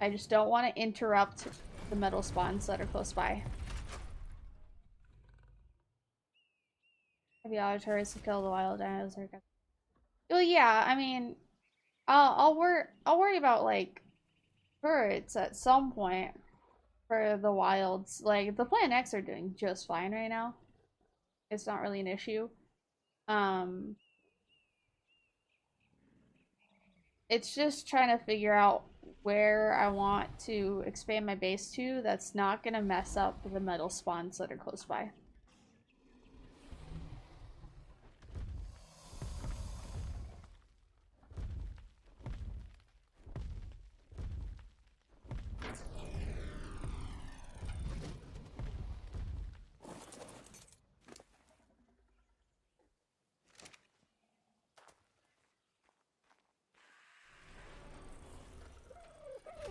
I just don't want to interrupt the metal spawns that are close by. Maybe auditors to kill the wild dinos. Well, yeah, I mean, I'll worry about like birds at some point for the wilds. Like the Plant X are doing just fine right now. It's not really an issue. It's just trying to figure out where I want to expand my base to that's not gonna mess up the metal spawns that are close by.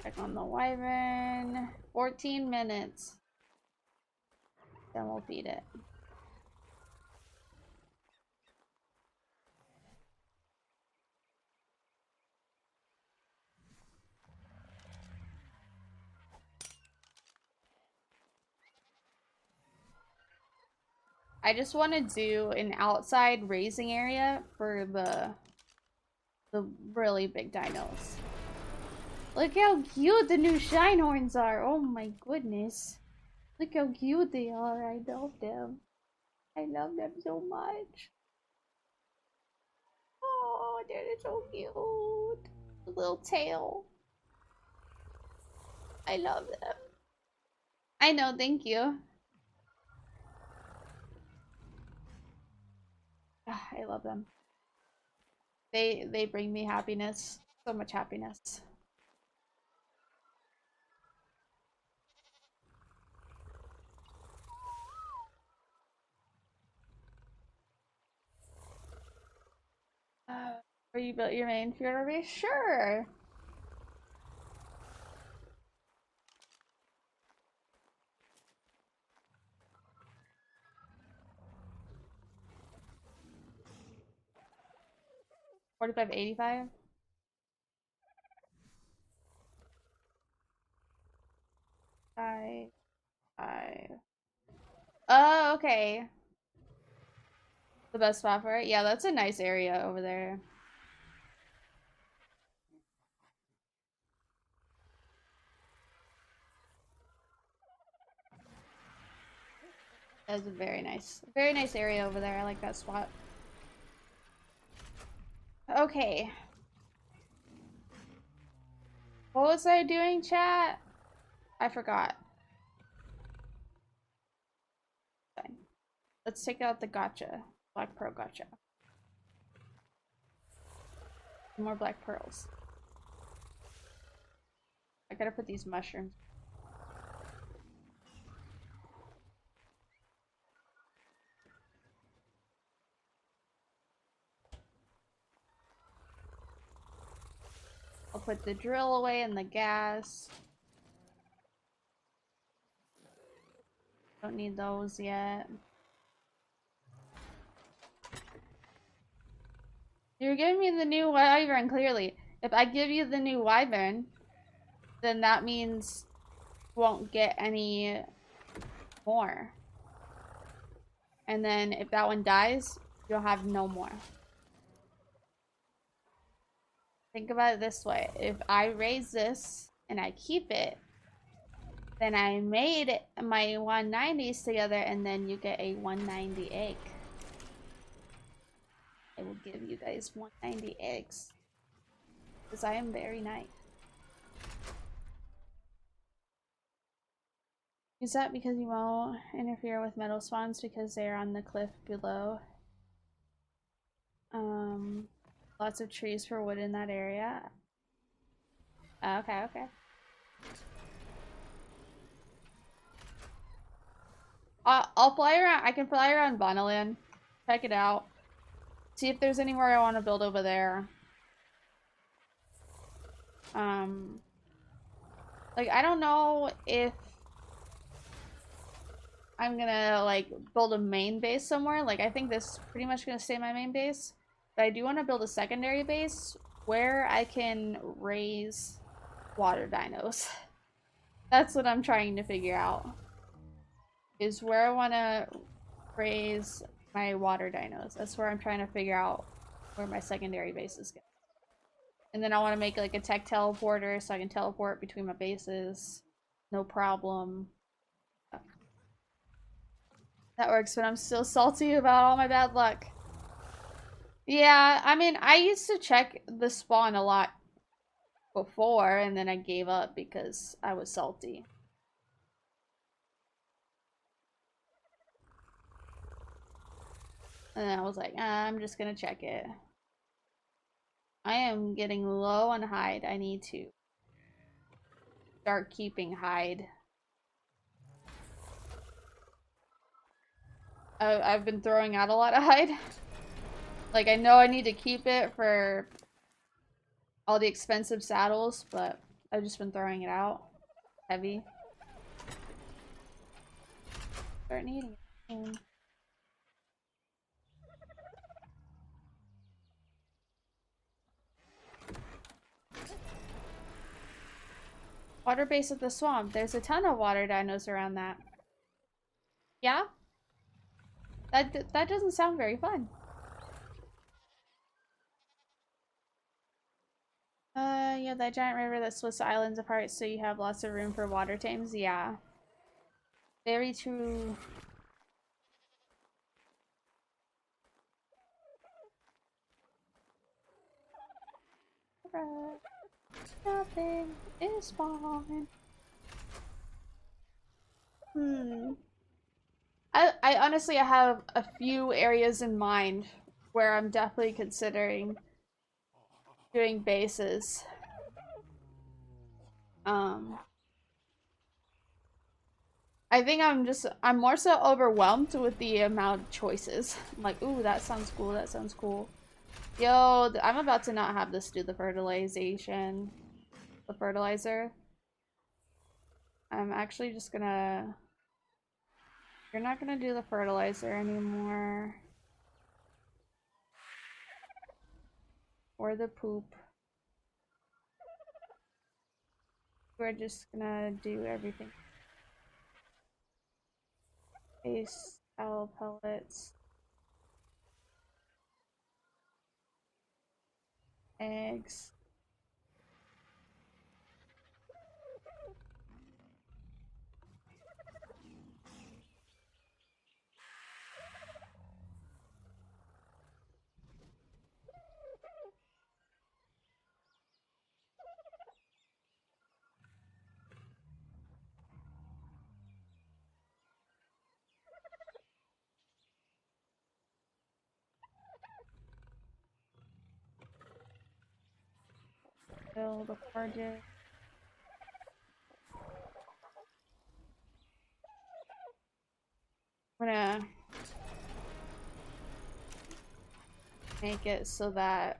Check on the wyvern. 14 minutes. Then we'll feed it. I just want to do an outside raising area for the really big dinos. Look how cute the new Shinehorns are. Oh my goodness. Look how cute they are. I love them. I love them so much. Oh, they're so cute. The little tail. I love them. I know, thank you. I love them. They bring me happiness. So much happiness. Where you built your main funeral base? Sure. $45.85. Five. Oh, okay. The best spot for it? Yeah, that's a nice area over there. That's a very nice area over there. I like that spot. Okay. What was I doing, chat? I forgot. Fine. Let's take out the gotcha. Black pearl gotcha. More black pearls. I gotta put these mushrooms. I'll put the drill away and the gas. Don't need those yet. You're giving me the new wyvern, clearly. If I give you the new wyvern, then that means you won't get any more. And then if that one dies, you'll have no more. Think about it this way. If I raise this and I keep it, then I made my 190s together and then you get a 190 egg. I will give you guys 190 eggs. Because I am very nice. Is that because you won't interfere with metal spawns because they are on the cliff below? Lots of trees for wood in that area. Okay, okay. I'll fly around. I can fly around Bonaland. Check it out. See if there's anywhere I want to build over there. Like, I don't know if I'm gonna, like, build a main base somewhere. Like, I think this is pretty much gonna stay my main base. But I do want to build a secondary base where I can raise water dinos. That's what I'm trying to figure out. Is where I want to raise my water dinos. That's where I'm trying to figure out where my secondary base is going. And then I want to make like a tech teleporter so I can teleport between my bases. No problem. That works, but I'm still salty about all my bad luck. Yeah, I mean, I used to check the spawn a lot before, and then I gave up because I was salty. And then I was like, I'm just gonna check it. I am getting low on hide. I need to start keeping hide. I've been throwing out a lot of hide. Like, I know I need to keep it for all the expensive saddles, but I've just been throwing it out. Heavy. Start needing it. Water base of the swamp. There's a ton of water dinos around that. Yeah? That doesn't sound very fun. Yeah, that giant river that splits the islands apart so you have lots of room for water tames. Yeah. Very true. Nothing is fine. I honestly I have a few areas in mind where I'm definitely considering doing bases. I think I'm more so overwhelmed with the amount of choices. I'm like, ooh, that sounds cool, that sounds cool. Yo, I'm about to not have this do the fertilization. The fertilizer. I'm actually just gonna... You're not gonna do the fertilizer anymore. Or the poop. We're just gonna do everything. Base, owl pellets. Eggs. Build a project. I'm gonna make it so that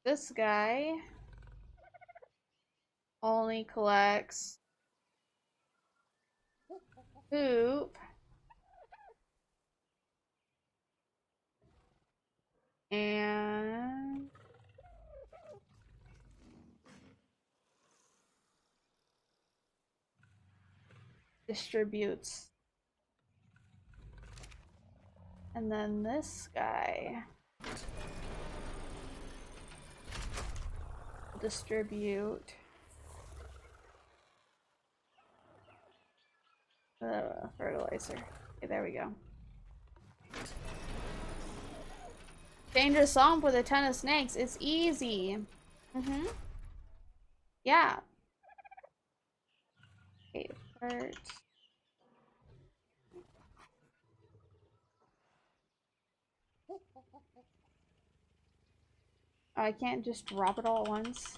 this guy only collects poop and distributes. And then this guy will distribute fertilizer. Okay, there we go. Dangerous swamp with a ton of snakes. It's easy. Yeah. Okay, fert. I can't just drop it all at once.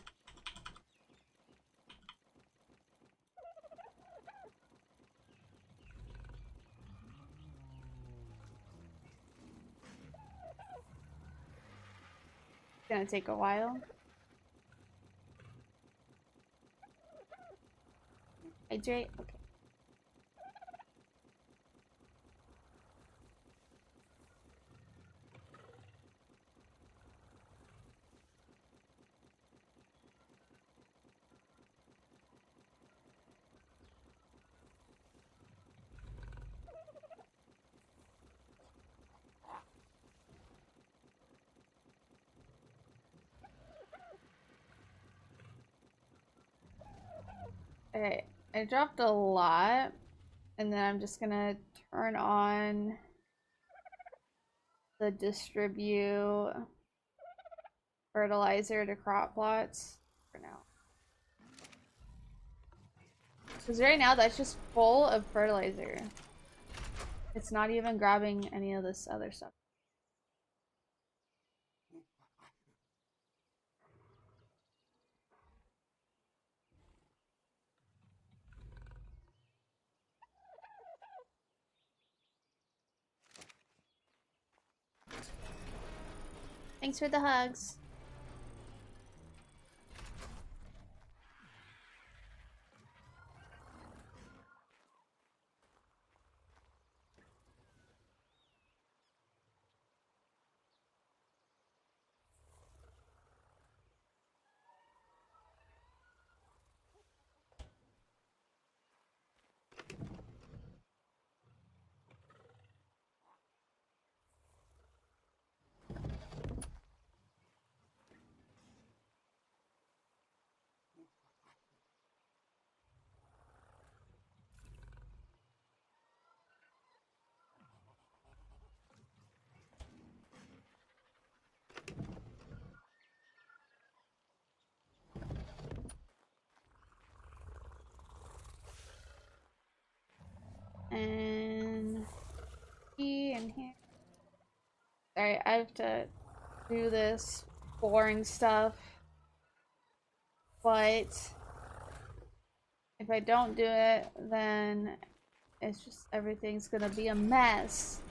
It's gonna take a while. Hydrate? Okay. Okay, I dropped a lot, and then I'm just gonna turn on the distribute fertilizer to crop plots for now. Because right now that's just full of fertilizer. It's not even grabbing any of this other stuff. Thanks for the hugs. And key in here. Sorry, I have to do this boring stuff. But if I don't do it, then it's just everything's gonna be a mess.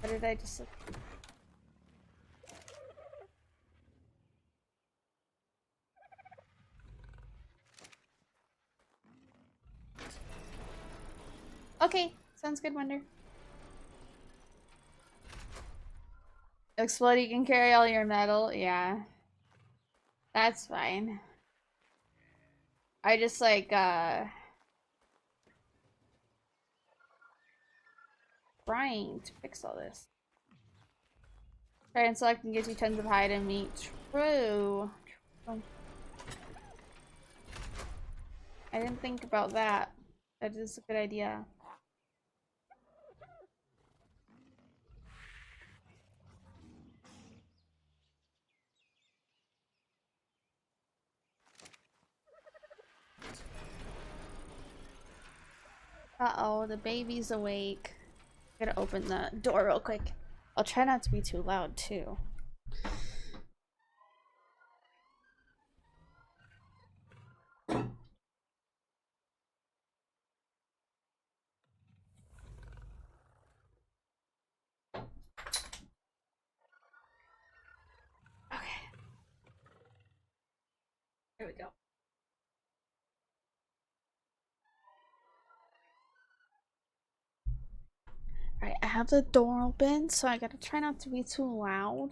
What did I just... Okay, sounds good, Wonder. Explode, you can carry all your metal. Yeah. That's fine. I just like, trying to fix all this. Try and select and gives you tons of hide and meat. True. I didn't think about that. That is a good idea. Uh-oh, the baby's awake. I gotta open the door real quick. I'll try not to be too loud, too. have the door open, so I gotta try not to be too loud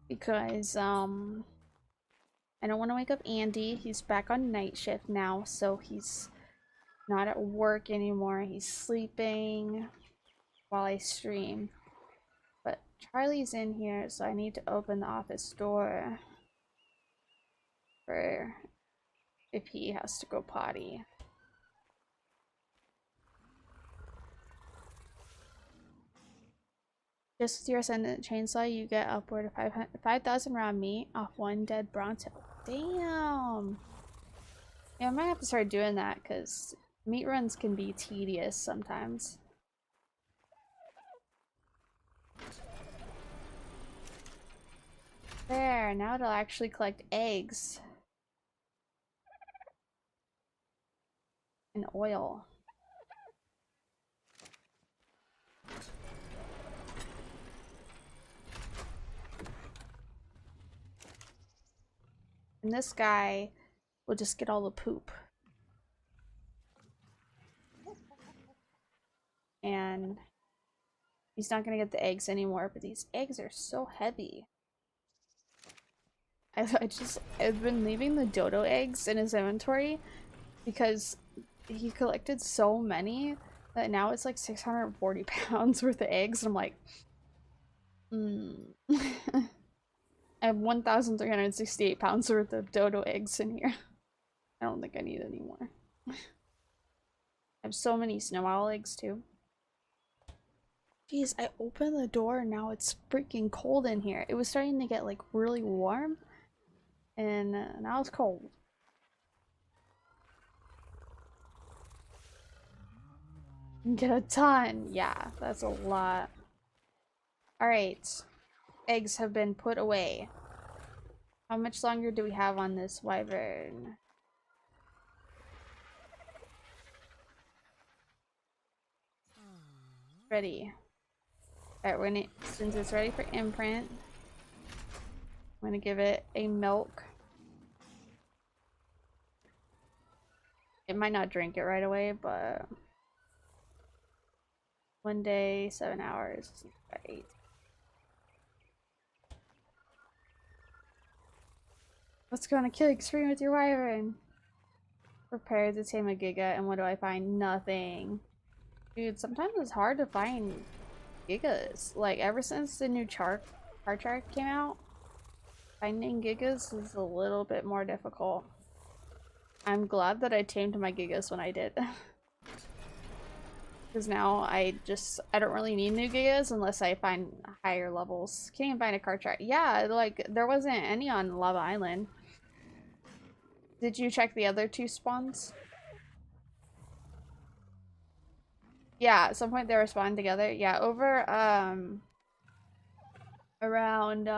because I don't want to wake up Andy. He's back on night shift now, so he's not at work anymore. He's sleeping while I stream. But Charlie's in here, so I need to open the office door for if he has to go potty. Just with your Ascendant Chainsaw, you get upward of 5,000 raw meat off one dead bronze tail. Damn! Yeah, I might have to start doing that, because meat runs can be tedious sometimes. There, now it'll actually collect eggs. And oil. And this guy will just get all the poop. And he's not gonna get the eggs anymore, but these eggs are so heavy. I've been leaving the dodo eggs in his inventory because he collected so many that now it's like 640 pounds worth of eggs. And I'm like, I have 1,368 pounds worth of dodo eggs in here. I don't think I need any more. I have so many snow owl eggs too. Jeez, I opened the door and now it's freaking cold in here. It was starting to get like really warm and now it's cold. Get a ton. Yeah, that's a lot. Alright. Eggs have been put away. How much longer do we have on this wyvern? Ready. Alright, we're gonna, since it's ready for imprint, I'm gonna give it a milk. It might not drink it right away, but 1 day, 7 hours, 8. Let's go on a killing spree with your wyvern. Prepare to tame a giga, and what do I find? Nothing. Dude, sometimes it's hard to find gigas. Like, ever since the new car chart came out, finding gigas is a little bit more difficult. I'm glad that I tamed my gigas when I did. Because now I don't really need new gigas unless I find higher levels. Can't even find a car chart. Yeah, like, there wasn't any on Lava Island. Did you check the other 2 spawns? Yeah, at some point they were spawned together. Yeah, over, around,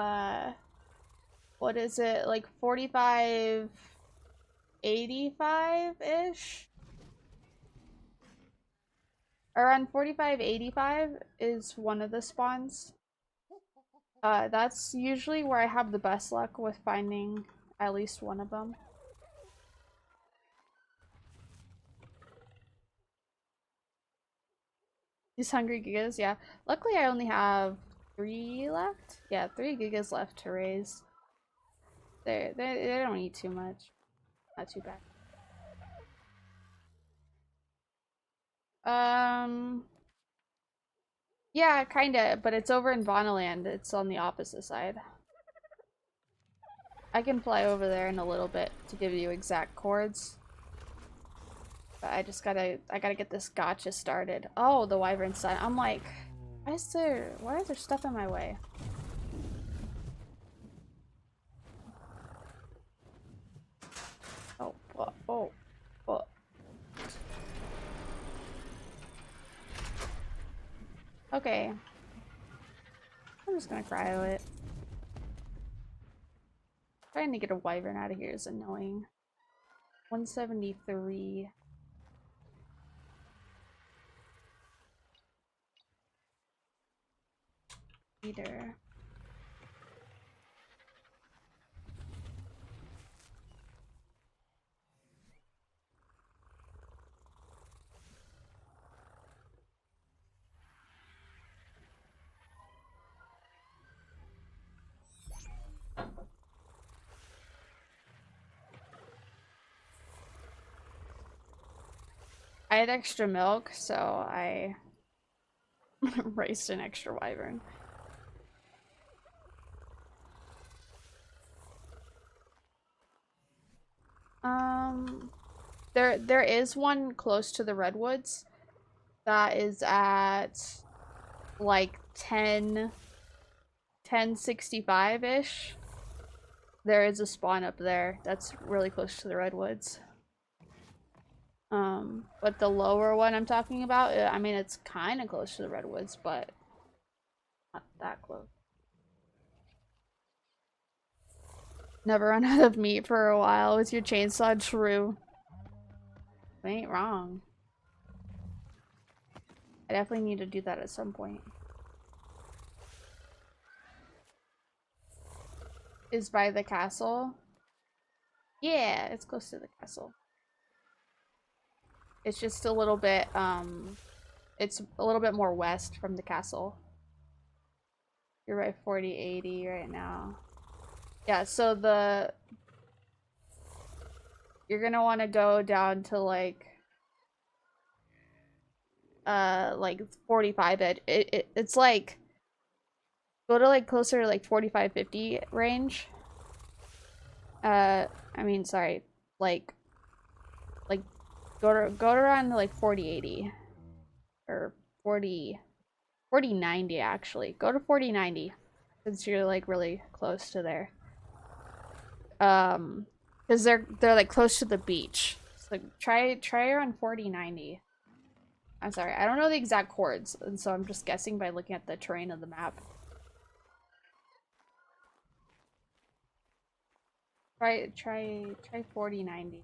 what is it? Like 4585-ish? Around 4585 is one of the spawns. That's usually where I have the best luck with finding at least one of them. These hungry gigas, yeah. Luckily I only have 3 left. Yeah, 3 gigas left to raise. They don't eat too much. Not too bad. Yeah, kinda, but it's over in Vonaland. It's on the opposite side. I can fly over there in a little bit to give you exact chords. But I gotta get this gotcha started. Oh, the wyvern son. I'm like, why is there stuff in my way? Oh, oh. Okay. I'm just gonna cryo it. Trying to get a wyvern out of here is annoying. 173. Either. I had extra milk, so I raised an extra wyvern. There is one close to the redwoods that is at like 1065-ish. There is a spawn up there that's really close to the redwoods. But the lower one I'm talking about, I mean, it's kind of close to the redwoods, but not that close. Never run out of meat for a while with your chainsaw, true. I ain't wrong. I definitely need to do that at some point. Is by the castle? Yeah, it's close to the castle. It's just a little bit, it's a little bit more west from the castle. You're right, 4080 right now. Yeah, so you're gonna want to go down to like 45 it's like go to like closer to like 45-50 range. I mean, sorry, like go to around like 4080 or 4090 actually. Go to 4090 since you're like really close to there. Because they're like close to the beach. So try around 4090. I'm sorry, I don't know the exact chords, and so I'm just guessing by looking at the terrain of the map. Try 4090.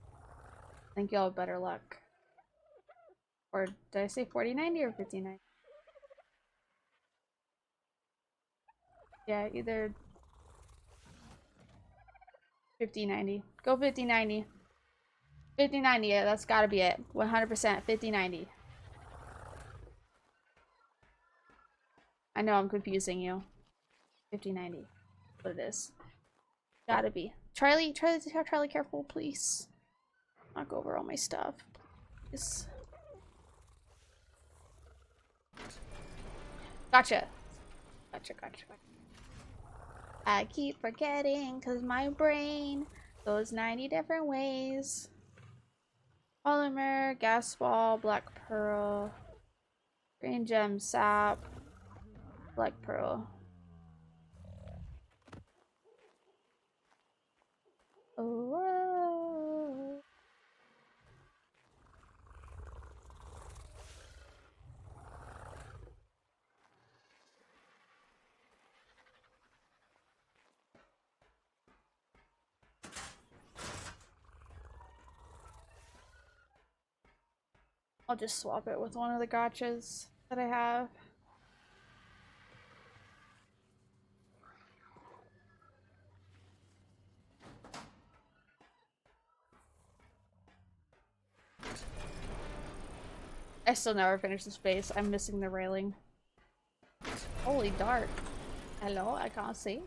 I think you'll have better luck. Or did I say 4090 or 5090? Yeah, either 5090. Go 5090. 5090, yeah, that's gotta be it. 100% 5090. I know I'm confusing you. 5090. What it is. Gotta be. Charlie, careful, please. Knock over all my stuff. Please. Gotcha. Gotcha. I keep forgetting because my brain goes 90 different ways. Polymer, gas ball, black pearl, green gem sap, black pearl. Oh. I'll just swap it with one of the gotchas that I have. I still never finished the space. I'm missing the railing. Holy dark. Hello, I can't see.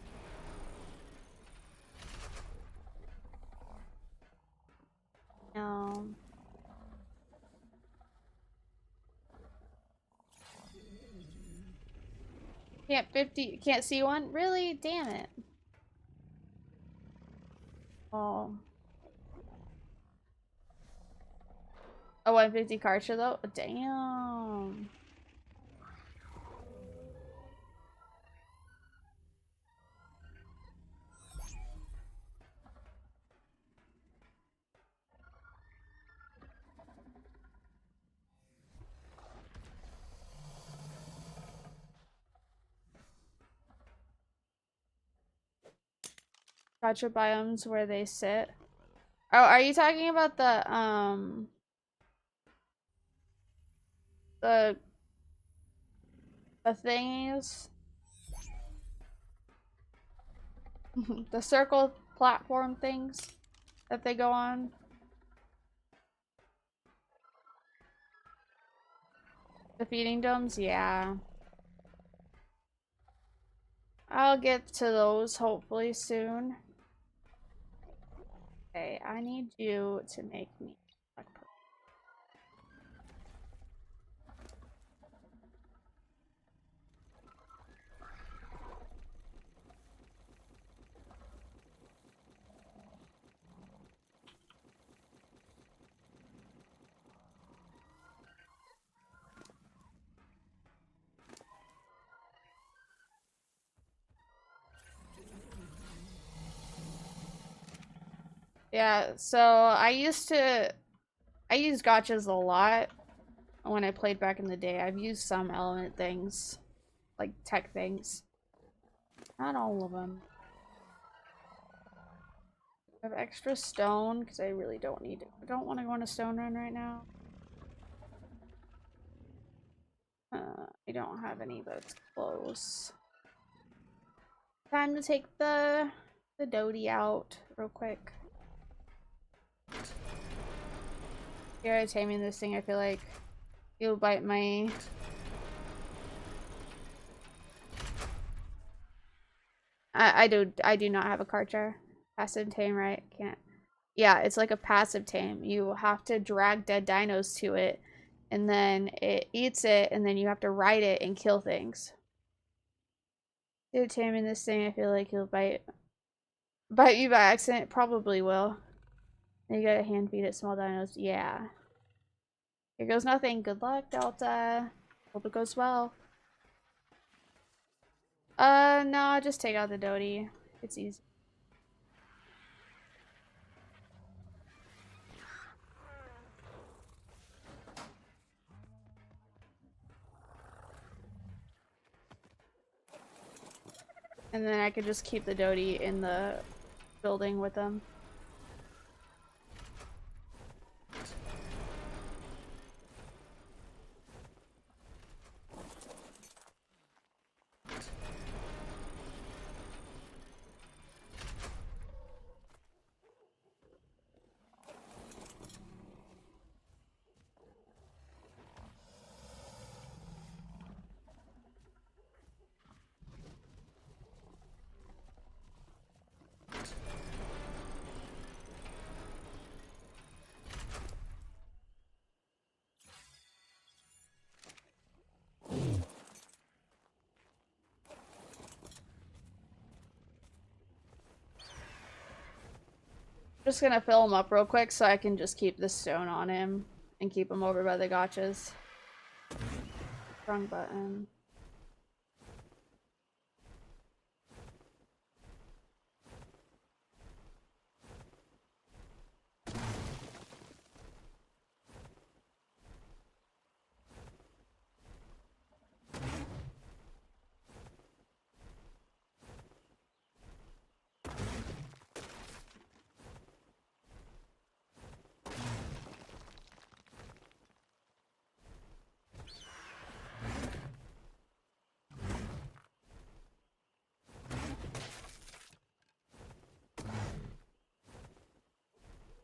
Can't see one? Really? Damn it. Oh. A 150 Karcher though? Damn. Gotcha biomes where they sit. Oh, are you talking about the thingies? The circle platform things that they go on? The feeding domes? Yeah. I'll get to those hopefully soon. Okay, I need you to make me black pearl. Yeah, so I used gotchas a lot when I played back in the day. I've used some element things, like tech things. Not all of them. I have extra stone because I really don't need it. I don't want to go on a stone run right now. I don't have any, but it's close. Time to take the Dodie out real quick. Here, taming this thing, I feel like you'll bite my... I do not have a Karcher. Passive tame, right? Can't. Yeah, it's like a passive tame. You have to drag dead dinos to it, and then it eats it, and then you have to ride it and kill things. Dude, taming this thing, I feel like he'll bite you by accident. Probably will. And you gotta hand feed it small dinos. Yeah. Here goes nothing. Good luck, Delta. Hope it goes well. No, just take out the Dodie. It's easy. And then I could just keep the Dodie in the building with them. Just gonna fill him up real quick so I can just keep the stone on him and keep him over by the gotchas. Wrong button.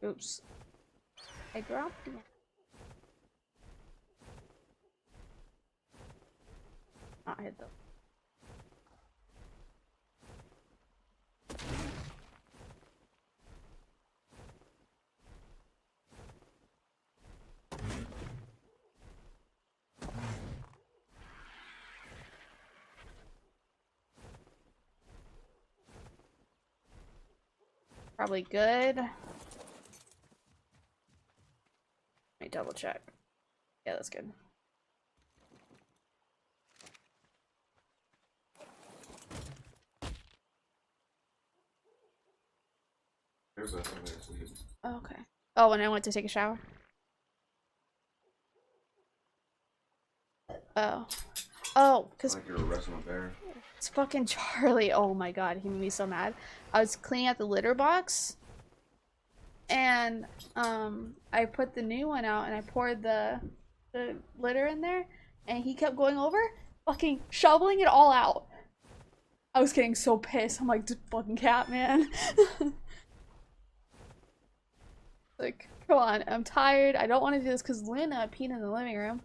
Oops. I dropped it. Not hit them. Probably good. Let me double check. Yeah, that's good. Okay. Oh, when I went to take a shower? Oh. Oh, because like you were wrestling a bear. It's fucking Charlie. Oh my god, he made me so mad. I was cleaning out the litter box and I put the new one out and I poured the litter in there and he kept going over, fucking shoveling it all out. I was getting so pissed. I'm like, fucking cat, man. Like, come on, I'm tired. I don't want to do this because Luna peed in the living room.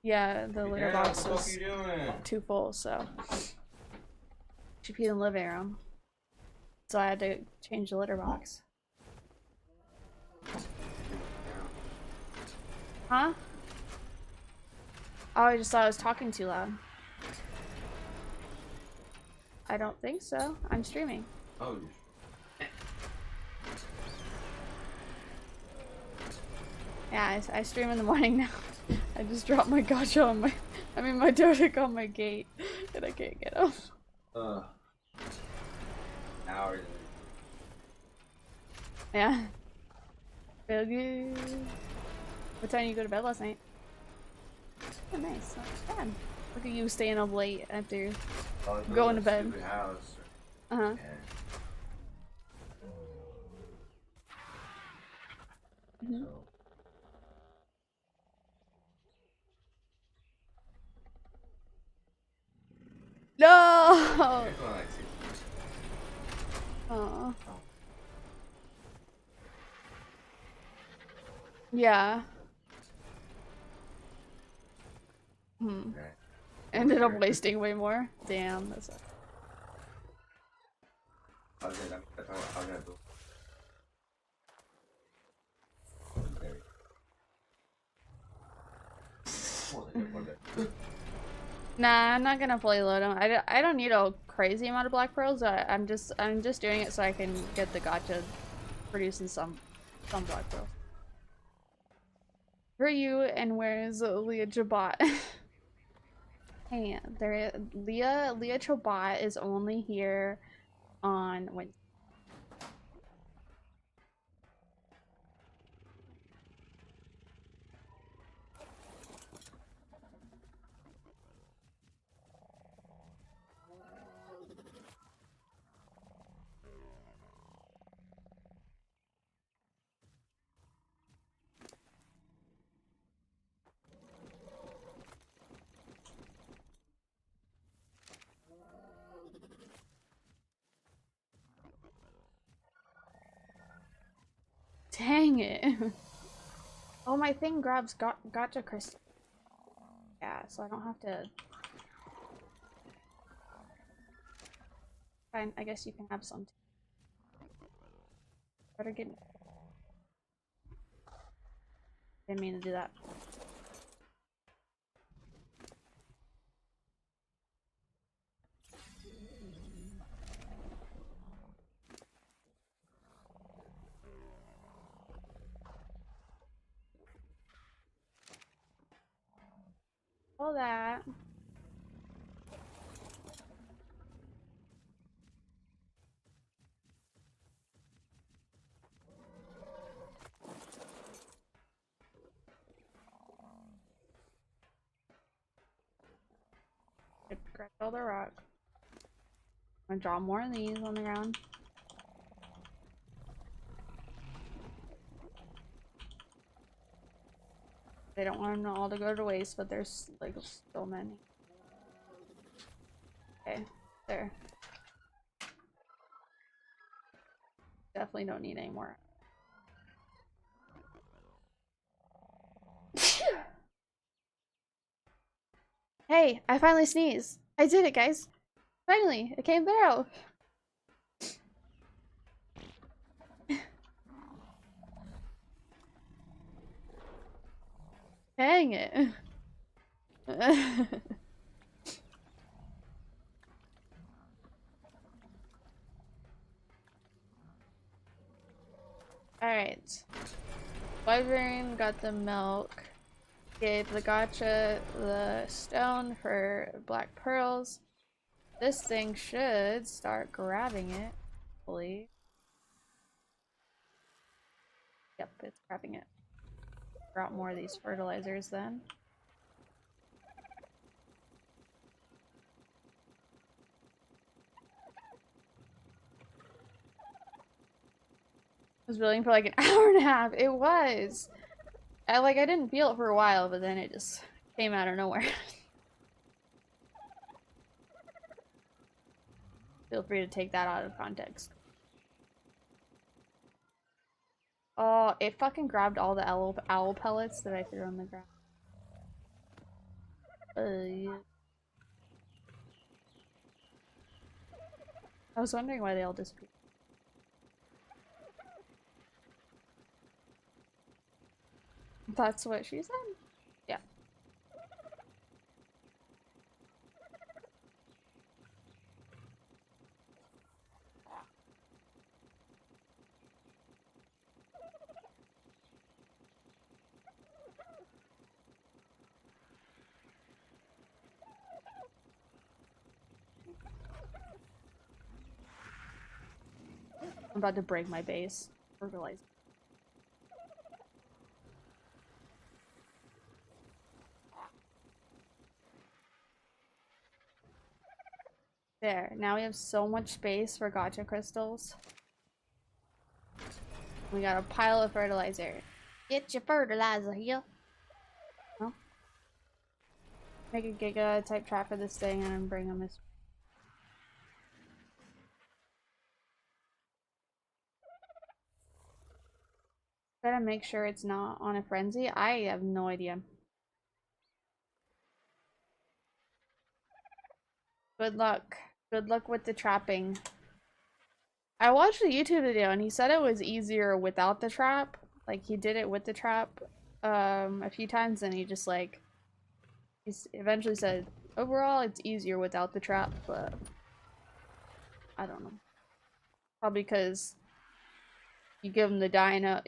Yeah, the litter box was too full, so she peed in the living room. So I had to change the litter box. Huh? Oh, I just thought I was talking too loud. I don't think so. I'm streaming. Oh. Yeah, I stream in the morning now. I just dropped my gacha on my, my Dodic on my gate, and I can't get him. Hours. Yeah. Feel good. What time you go to bed last night? Oh, nice. Not bad. Look at you staying up late after going to bed. House. Uh-huh. Mm-hmm. So. No! Oh. Yeah. Hmm. Okay. Ended up wasting way more. Damn, that's a... Nah, I'm not gonna fully load them. I don't need a crazy amount of black pearls. I'm just doing it so I can get the gacha producing some black pearls. Where are you and where's Leah Jabot? Hey, Leah Chobot is only here on Wednesday. Dang it. Oh, my thing grabs gotcha crystal. Yeah, so I don't have to... Fine, I guess you can have some. Better get... Didn't mean to do that. All that. Grab all the rock. I'm gonna draw more of these on the ground. They don't want them all to go to waste, but there's like so many. Okay, there. Definitely don't need any more. Hey, I finally sneezed. I did it, guys. Finally, it came through. Dang it. Alright. Wyvern got the milk. Gave the gotcha the stone for black pearls. This thing should start grabbing it. Hopefully. Yep, it's grabbing it. Drop more of these fertilizers then. I was building for like an hour and a half. It was. I didn't feel it for a while, but then it just came out of nowhere. Feel free to take that out of context. Oh, it fucking grabbed all the owl pellets that I threw on the ground. Yeah. I was wondering why they all disappeared. That's what she said? Yeah. I'm about to break my base. fertilizer. There, now we have so much space for gotcha crystals. We got a pile of fertilizer. Get your fertilizer here. Oh. Make a giga type trap for this thing and then bring them this. Gotta make sure it's not on a frenzy. I have no idea. Good luck. Good luck with the trapping. I watched a YouTube video and he said it was easier without the trap. Like he did it with the trap a few times and he just like he eventually said overall it's easier without the trap, but I don't know. Probably because you give him the dino,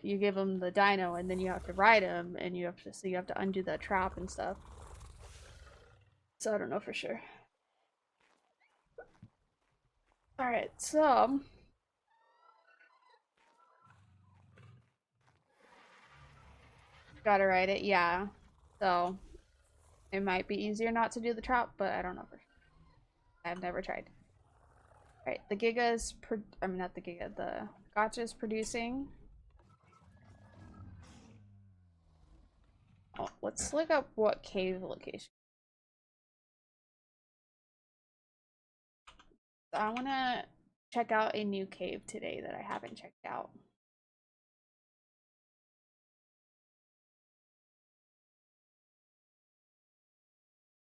and then you have to ride him, and you have to undo the trap and stuff. So I don't know for sure. All right, so gotta ride it, yeah. So it might be easier not to do the trap, but I don't know for sure. I've never tried. All right, the Giga's I mean not the Giga, the Gotcha's producing. Oh, let's look up what cave location. So I wanna check out a new cave today that I haven't checked out.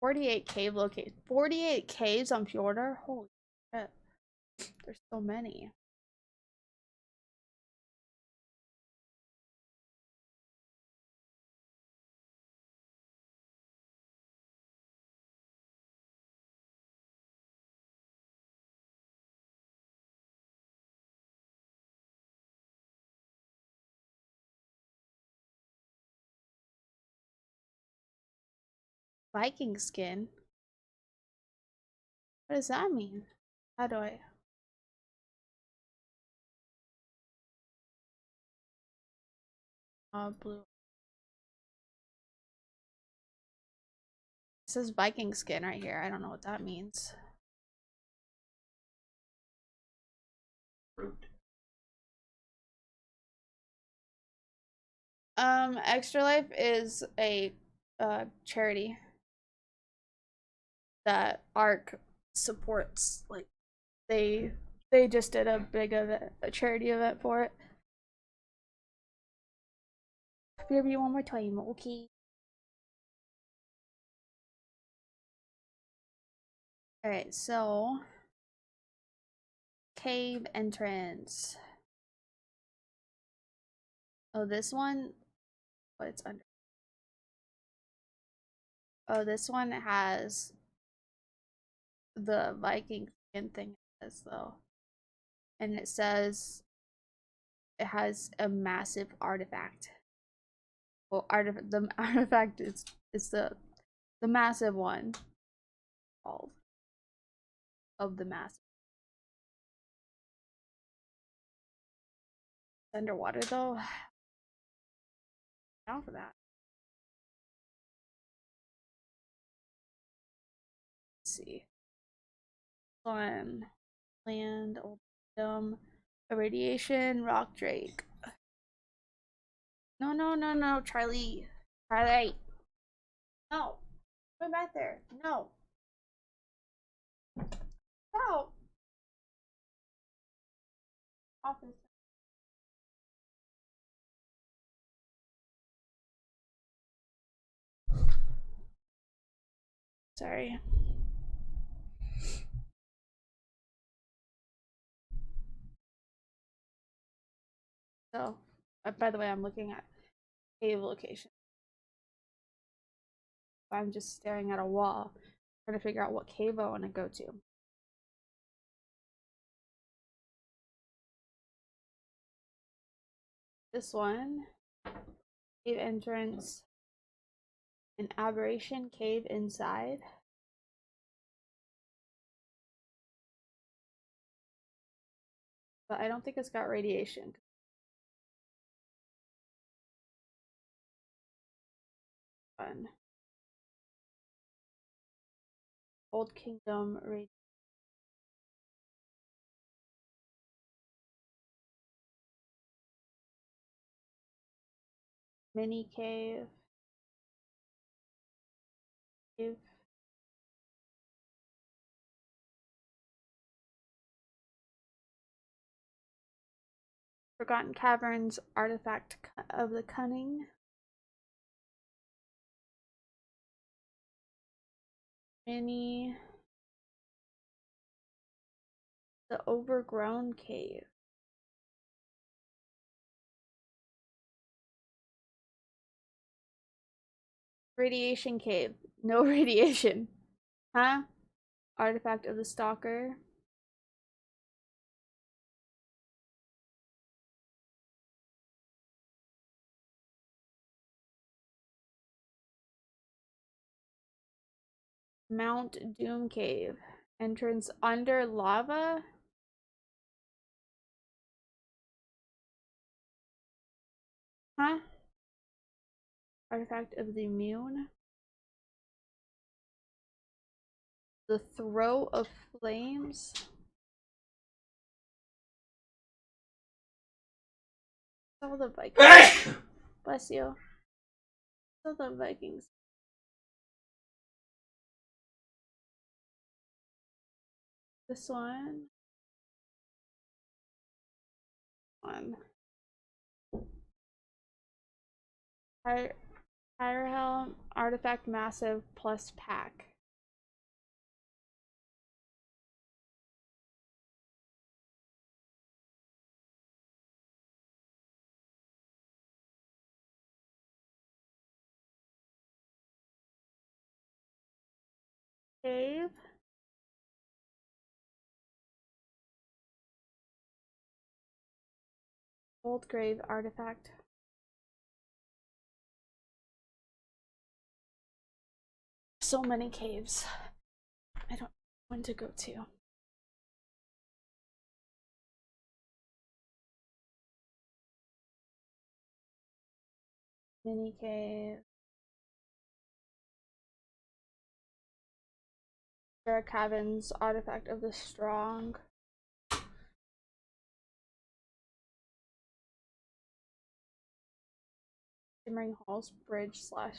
"48 cave location." 48 caves on Fjordar? Holy shit. There's so many. Viking skin? What does that mean? How do I... blue. It says Viking skin right here. I don't know what that means. Fruit. Extra Life is a charity that ARC supports. Like they just did a big event, a charity event for it. Maybe one more time, okay? Alright, so cave entrance. Oh, this one. What it's under. Oh, this one has the Viking skin thing as though. And it says it has a massive artifact. Well, the artifact is the massive one called of the massive. Underwater though. Down for that. Let's see. One land, old dome, irradiation, rock drake. No, no, no, no, Charlie. Charlie. No. Go back there. No. No. Office. Sorry. So, by the way, I'm looking at cave location. I'm just staring at a wall, trying to figure out what cave I want to go to. This one, cave entrance, an aberration cave inside. But I don't think it's got radiation. one. Old Kingdom raid. Mini cave. Cave. Forgotten Caverns, Artifact of the Cunning. Mini. The Overgrown Cave. Radiation Cave. No radiation. Huh? Artifact of the Stalker. Mount Doom Cave. Entrance under lava? Huh? Artifact of the Immune. The Throw of Flames. All the Vikings. Bless you. All the Vikings. This one. Fire Helm, Artifact Massive plus pack. Cave. Old Grave Artifact. So many caves. I don't know when to go to. Mini cave. Sarah Caverns, Artifact of the Strong. Shimmering Halls Bridge slash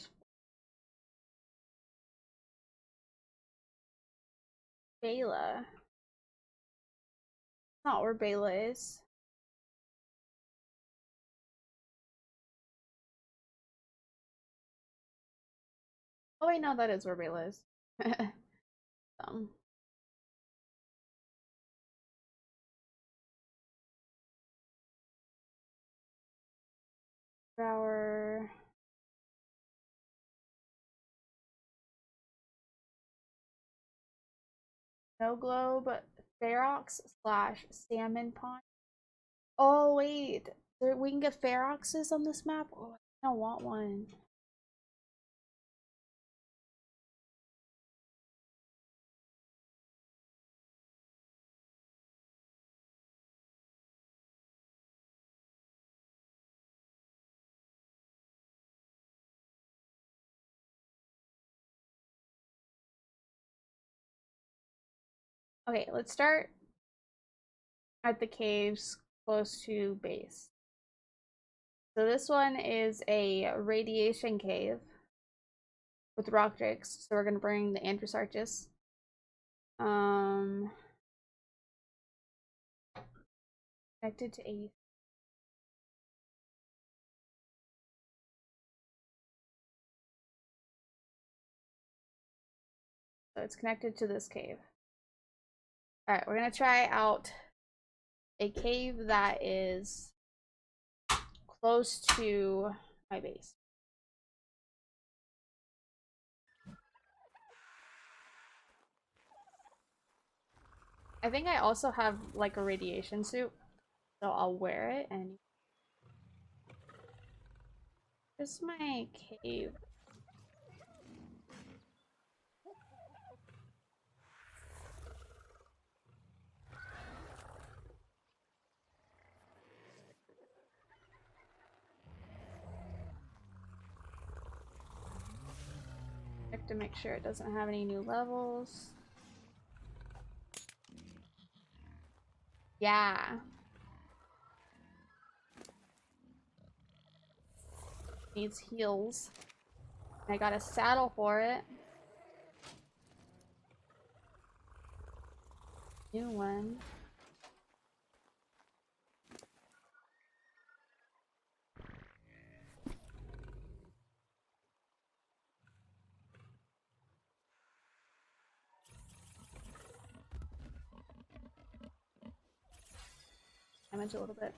Bela. Not where Bela is. Oh wait, no, that is where Bela is. Our Snow Globe, Ferox slash Salmon Pond. Oh wait, we can get Feroxes on this map? Oh, I don't want one. Okay, let's start at the caves close to base. So this one is a radiation cave with rock drakes. So we're gonna bring the Androsarchus. Connected to a. So it's connected to this cave. All right, we're gonna try out a cave that is close to my base. I think I also have like a radiation suit, so I'll wear it. And here's my cave. check to make sure it doesn't have any new levels. Yeah. Needs heels. I got a saddle for it. New one. Damage a little bit.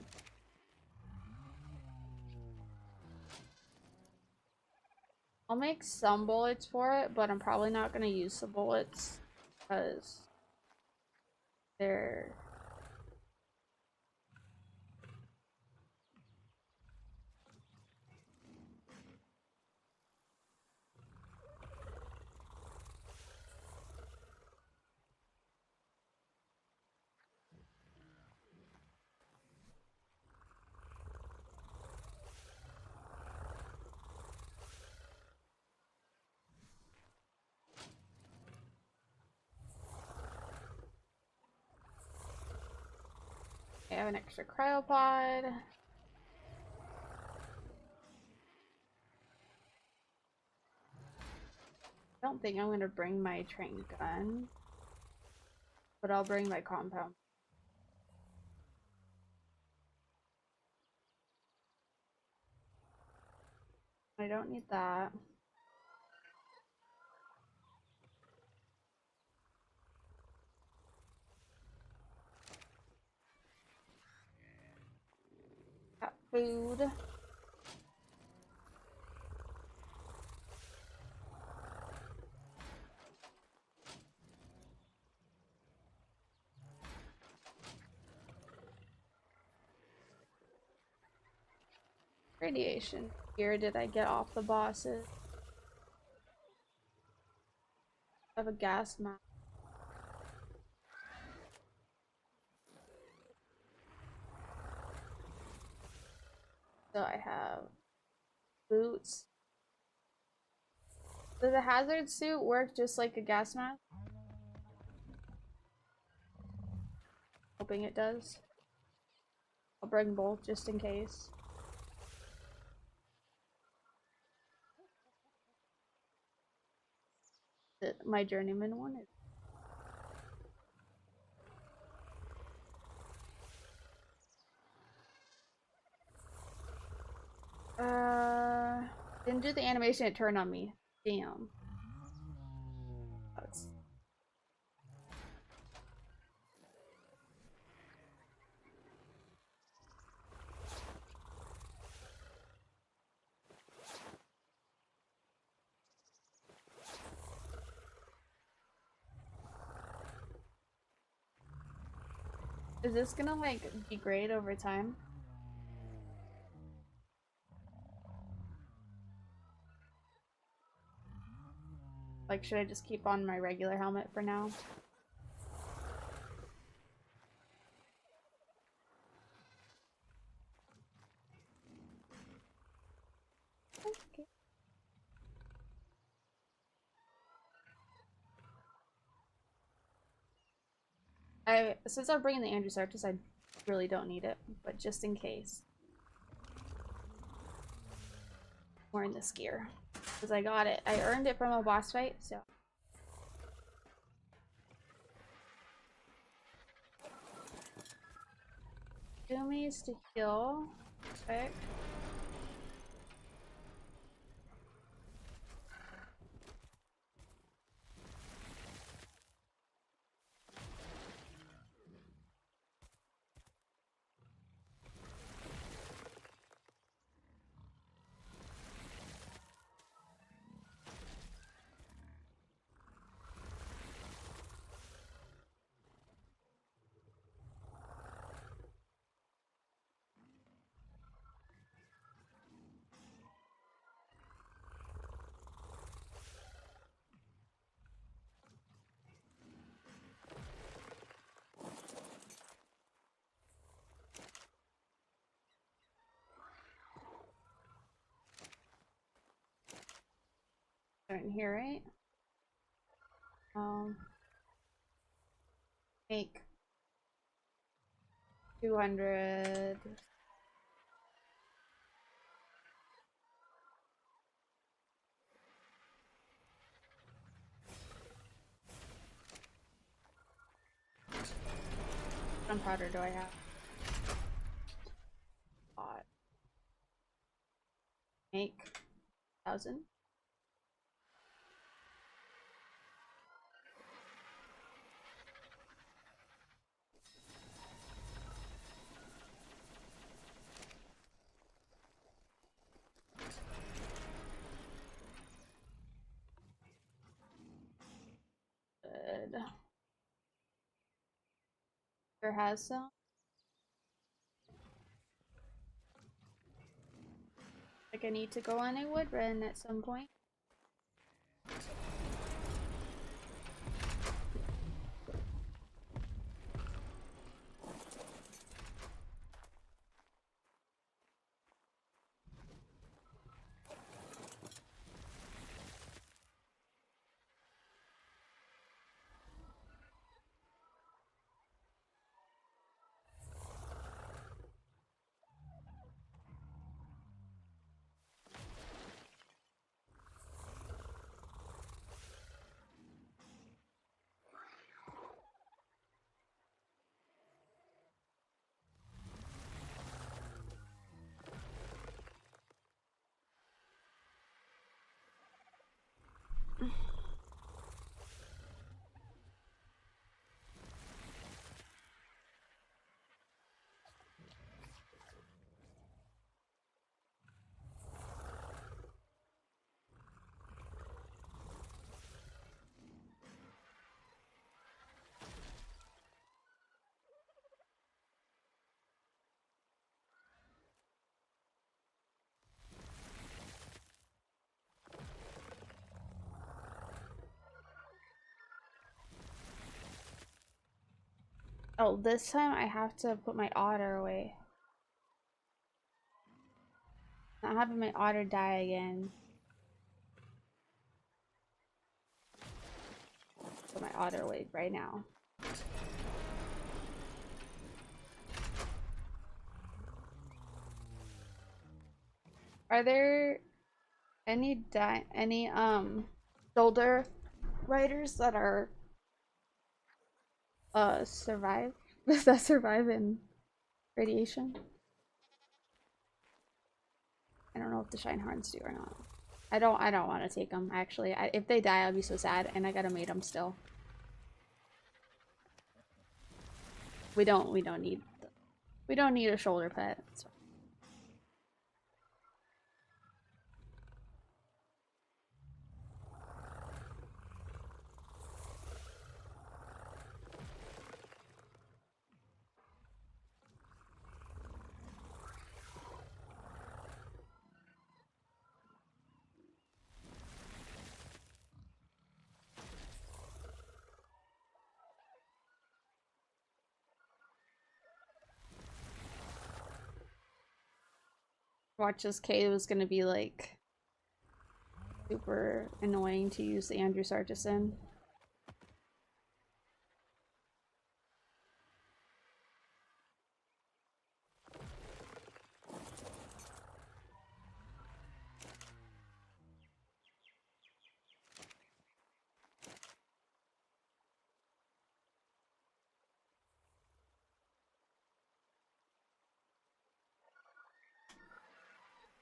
I'll make some bullets for it, but I'm probably not gonna use the bullets because they're I have an extra cryopod. I don't think I'm gonna bring my train gun, but I'll bring my compound. I don't need that. Got food. Radiation gear did I get off the bosses? I have a gas mask. So I have boots. Does a hazard suit work just like a gas mask? Hoping it does. I'll bring both just in case. My journeyman one is. Didn't do the animation, it turned on me. Damn. That's... Is this gonna like degrade over time? Like, should I just keep on my regular helmet for now? Okay. Since I'm bringing the Andrews Arctis, I really don't need it, but just in case. Wearing this gear. Because I got it. I earned it from a boss fight, so. Doomies to heal. Okay. They're in here, right? Make 200. Gunpowder do I have? Make 1,000. Good. There has some. Like I need to go on a wood run at some point. Oh, this time I have to put my otter away. Not having my otter die again. Put my otter away right now. Are there any shoulder riders that are survive that survive in radiation? I don't know if the Shinehorns do or not. I don't want to take them actually. If they die, I'll be so sad, and I gotta mate them still. We don't need a shoulder pet. So. Watch this K was gonna be like super annoying to use the Andrews Artisan.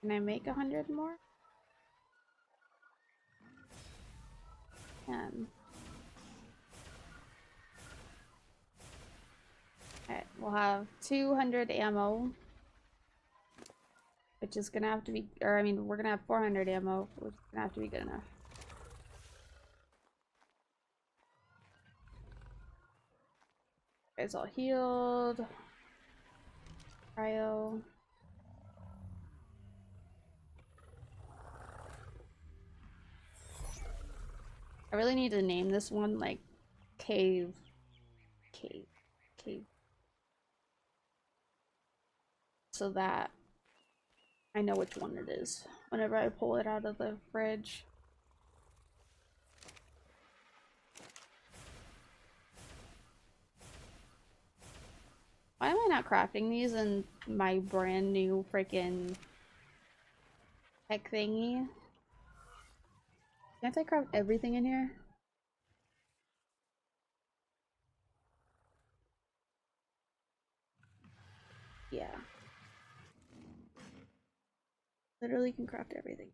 Can I make 100 more? Can. Alright, we'll have 200 ammo. Which is gonna have to be, or I mean, we're gonna have 400 ammo, which is gonna have to be good enough. Guys all healed. Cryo. I really need to name this one like cave. So that I know which one it is whenever I pull it out of the fridge. I not crafting these in my brand new freaking tech thingy? Can't I craft everything in here? Yeah. Literally can craft everything.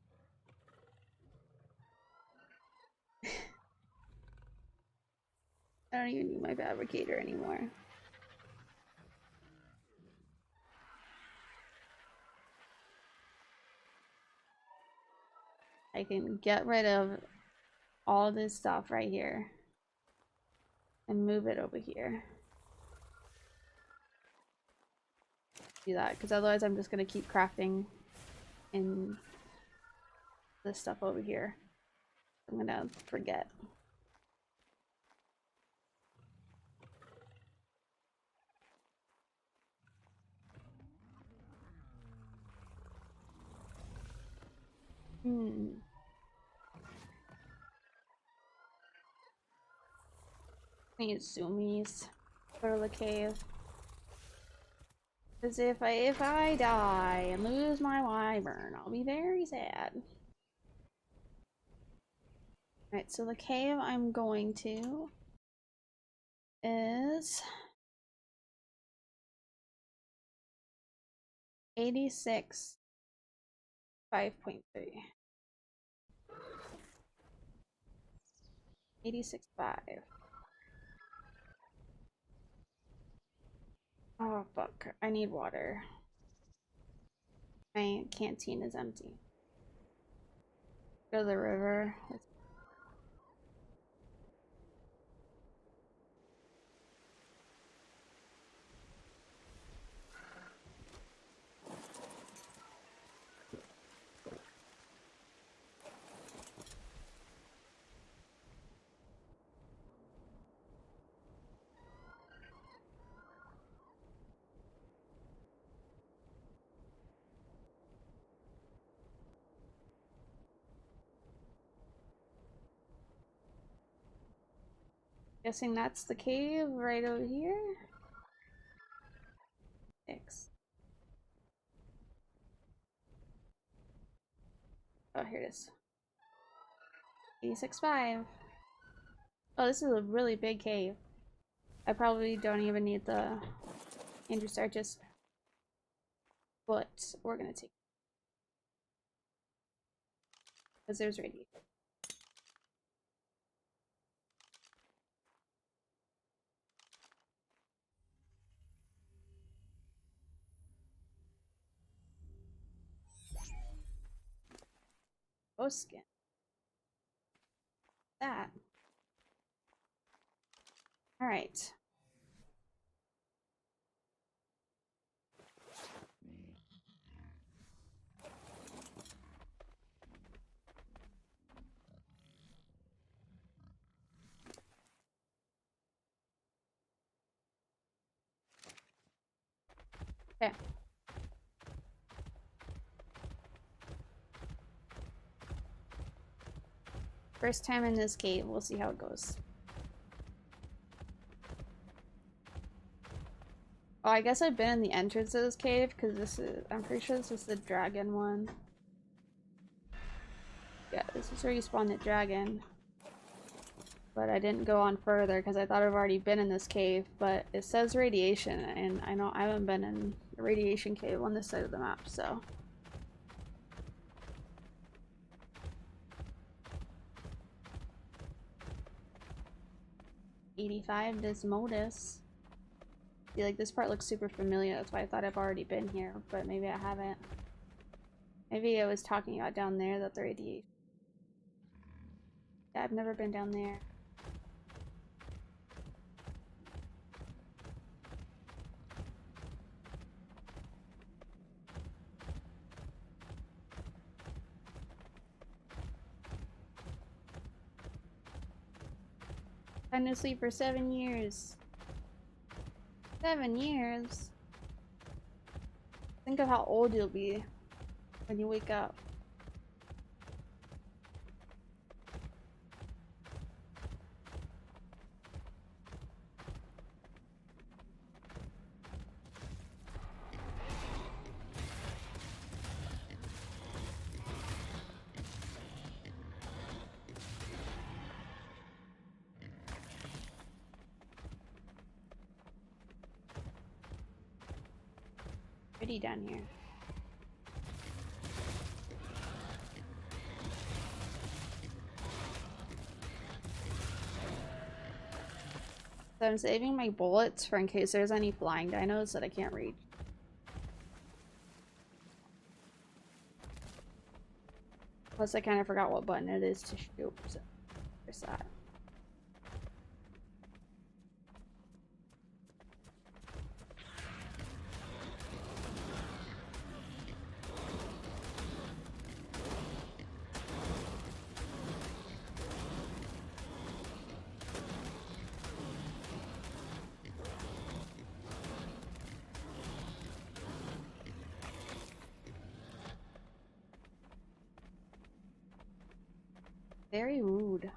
I don't even need my fabricator anymore. I can get rid of all this stuff right here and move it over here. Do that, because otherwise I'm just gonna keep crafting in this stuff over here. I'm gonna forget. I need zoomies for the cave. Because if I die and lose my wyvern, I'll be very sad. Alright, so the cave I'm going to is 86 5.3. 86.5. Oh fuck, I need water. My canteen is empty. Go to the river. Guessing that's the cave right over here. 6. Oh, here it is. 86.5. Oh, this is a really big cave. I probably don't even need the Andrew Sargis, but we're gonna take it. Because there's radiation. Ghost skin. That. Alright. Okay. First time in this cave, we'll see how it goes. Oh, I guess I've been in the entrance of this cave, because this is, I'm pretty sure this is the dragon one. Yeah, this is where you spawn the dragon. But I didn't go on further, because I thought I've already been in this cave, but it says radiation, and I know I haven't been in the radiation cave on this side of the map, so. $85 Desmodus. I feel like this part looks super familiar, that's why I thought I've already been here, but maybe I haven't. Maybe I was talking about down there that the radiation. Yeah, I've never been down there. Time to sleep for 7 years. 7 years? Think of how old you'll be when you wake up. be down here. So I'm saving my bullets for in case there's any flying dinos that I can't reach. Plus I kind of forgot what button it is to shoot, so there's that. Very rude.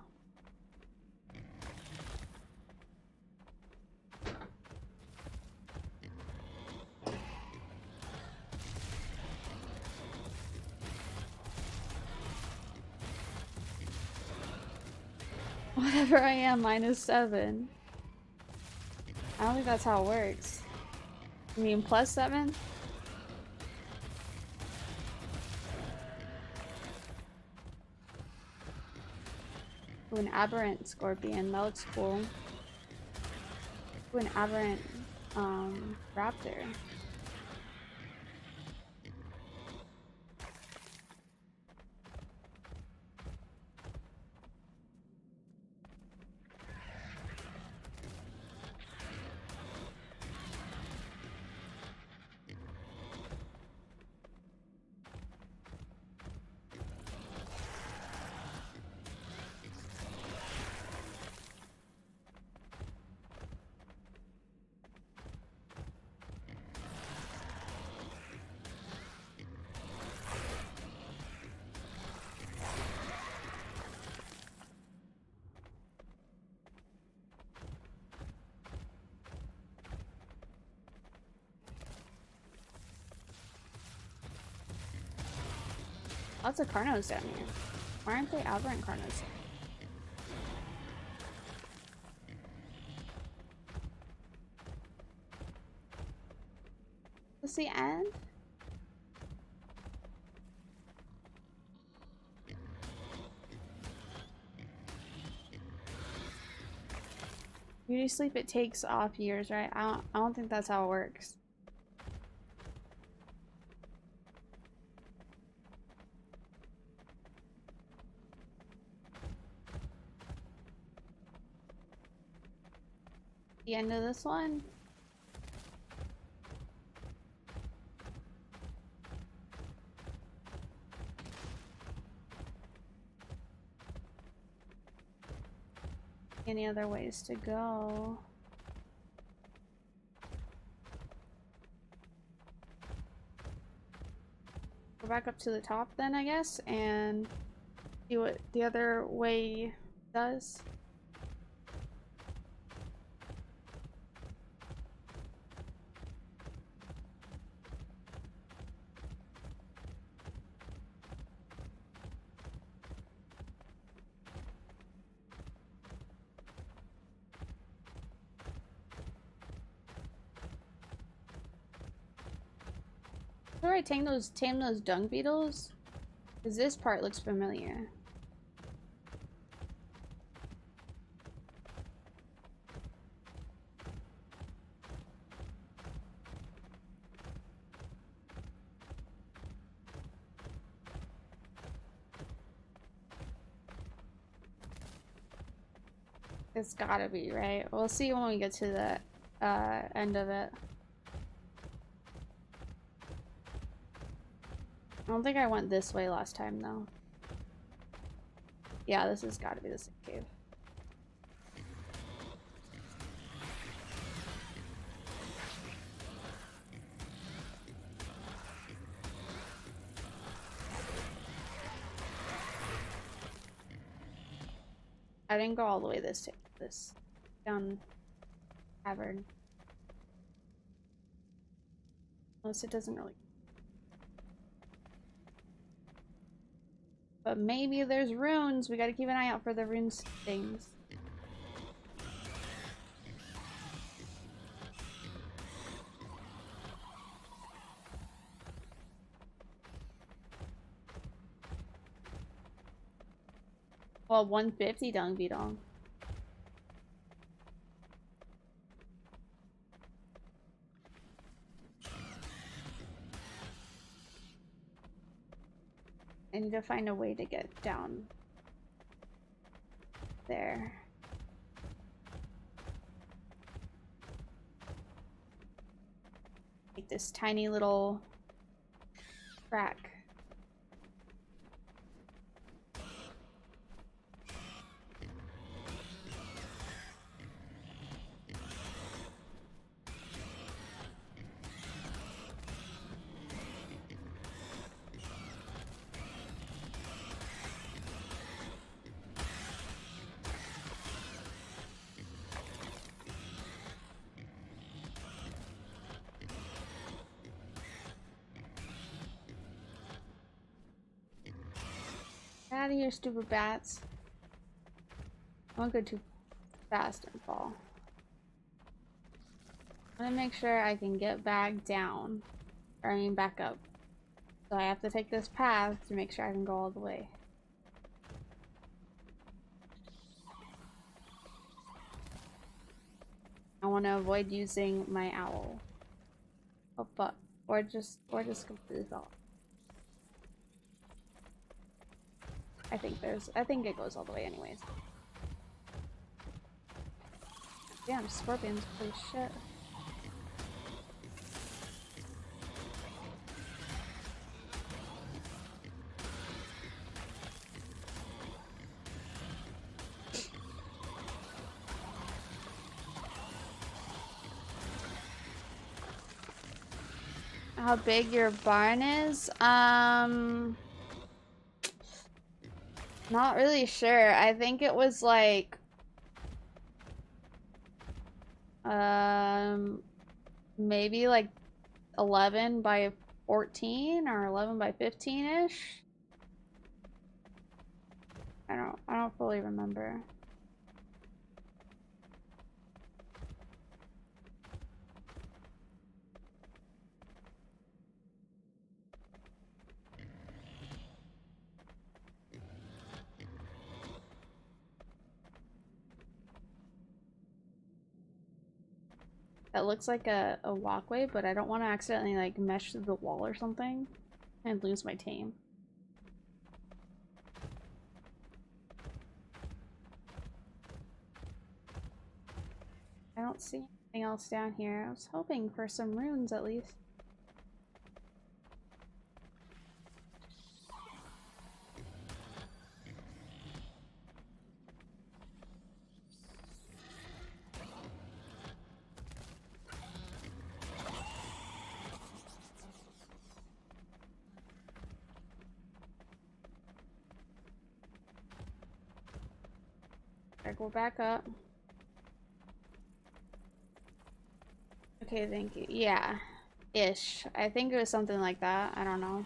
Whatever I am, -7. I don't think that's how it works. You mean +7? Ooh, an aberrant scorpion. That looks cool. Ooh, an aberrant raptor. Lots of Carnos down here. Why aren't they aberrant Carnos? Is this the end? Beauty sleep, it takes off years, right? I don't think that's how it works. The end of this one? Any other ways to go? Go back up to the top then, I guess, and see what the other way does. Where I tame those dung beetles? Because this part looks familiar. It's gotta be, right? We'll see when we get to the end of it. I don't think I went this way last time, though. Yeah, this has gotta be the same cave. I didn't go all the way this down cavern. Unless it doesn't really. But maybe there's runes. We gotta keep an eye out for the runes things. Well, 150 Dung Beedong. I need to find a way to get down there. Like this tiny little crack. Get out of here, stupid bats. I won't go too fast and fall. I want to make sure I can get back down. Or I mean back up. So I have to take this path to make sure I can go all the way. I want to avoid using my owl. Oh, but or just completely fall. I think it goes all the way anyways. Damn, scorpions, holy shit. How big your barn is? Not really sure. I think it was like maybe like 11 by 14 or 11 by 15-ish. I don't fully remember. That looks like a walkway, but I don't want to accidentally like mesh through the wall or something and lose my tame. I don't see anything else down here. I was hoping for some runes at least. I go back up. Okay, thank you. Yeah. Ish. I think it was something like that. I don't know.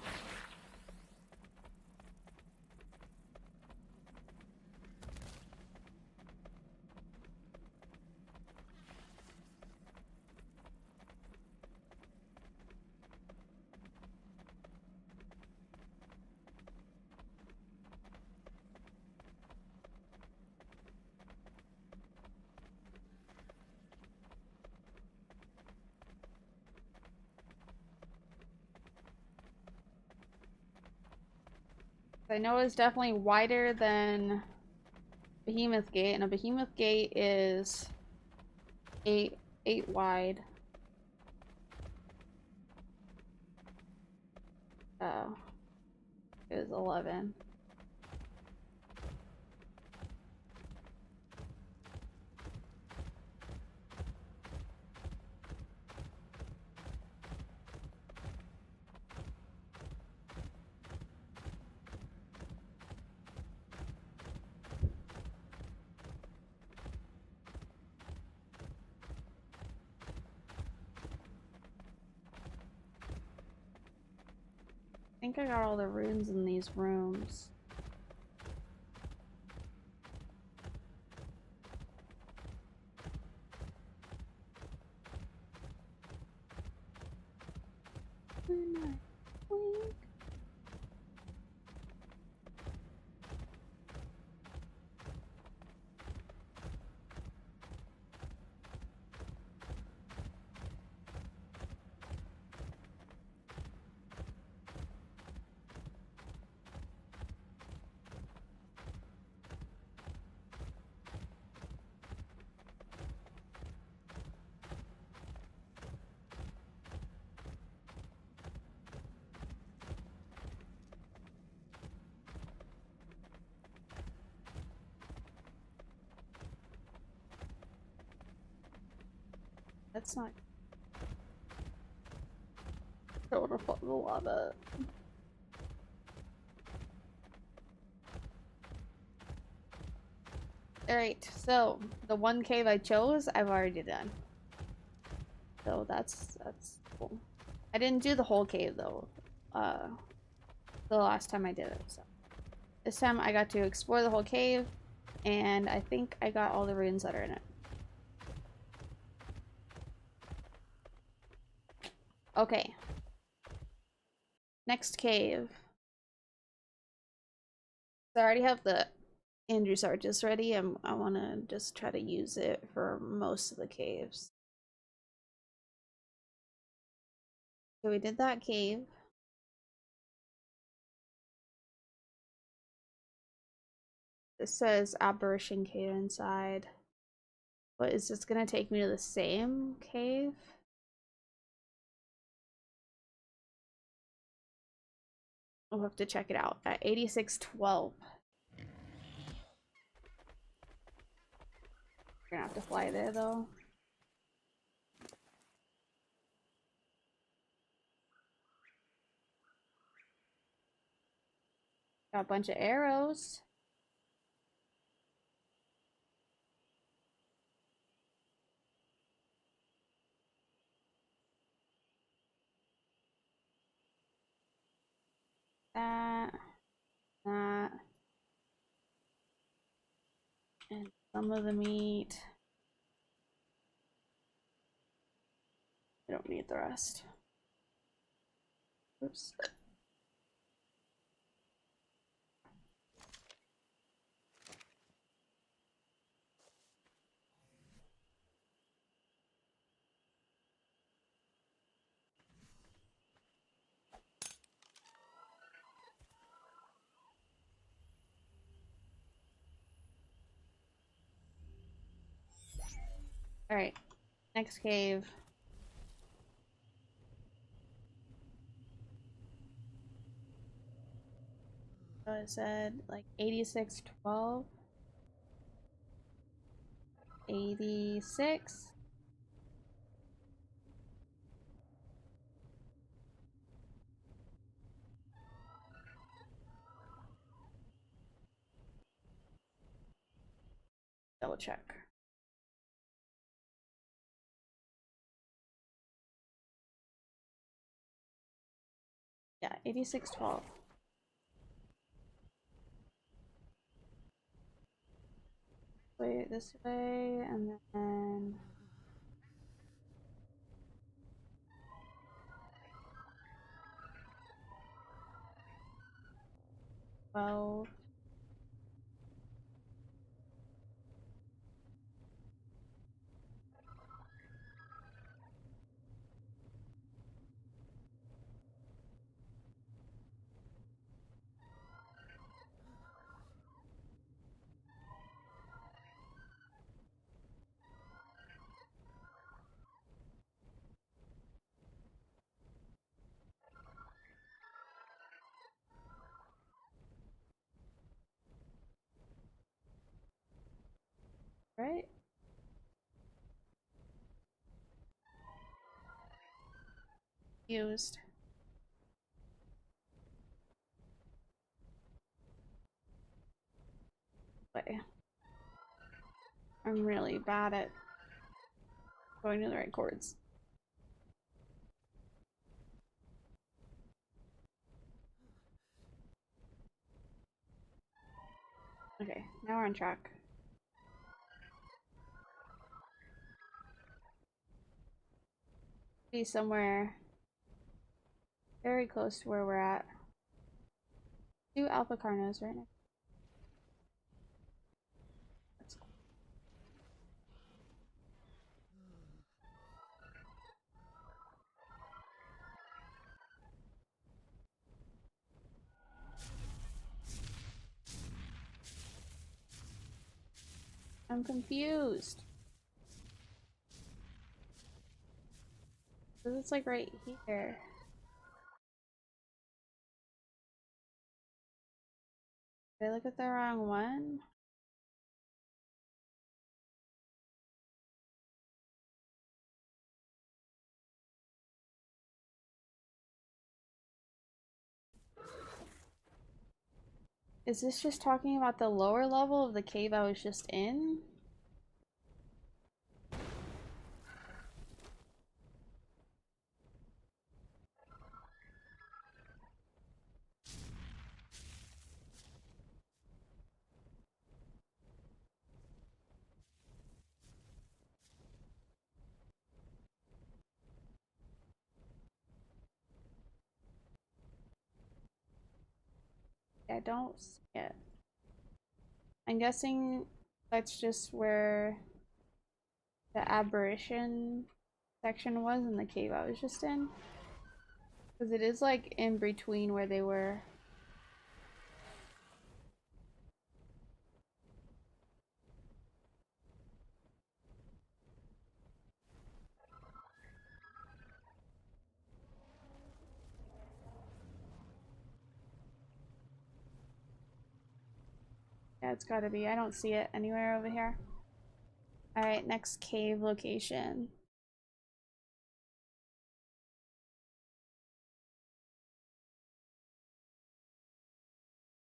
I know it's definitely wider than Behemoth Gate, and a Behemoth Gate is eight wide. Oh, it was 11. I think I got all the runes in these rooms. That's not. I don't want to fall in the lava. Alright, so the one cave I chose, I've already done. So that's cool. I didn't do the whole cave though. The last time I did it, so this time I got to explore the whole cave, and I think I got all the runes that are in it. Okay. Next cave. So I already have the Andrew's Arches ready. I want to just try to use it for most of the caves. So we did that cave. It says Apparition Cave inside. But is this gonna take me to the same cave? We'll have to check it out at 8612. We're gonna have to fly there though. Got a bunch of arrows. That, that, and some of the meat. I don't need the rest. Oops. Alright, next cave. So I said like 8612. 86. Double check. Yeah, 8612. Wait, this way, and then 12. Right? Used. Wait. I'm really bad at going to the right chords. Okay, now we're on track. Be somewhere very close to where we're at. 2 Alpha Carnos right now. That's cool. I'm confused. Cause it's like right here. Did I look at the wrong one? Is this just talking about the lower level of the cave I was just in? I don't see it. I'm guessing that's just where the aberration section was in the cave I was just in. Because it is like in between where they were. Yeah, it's gotta be. I don't see it anywhere over here. Alright, next cave location.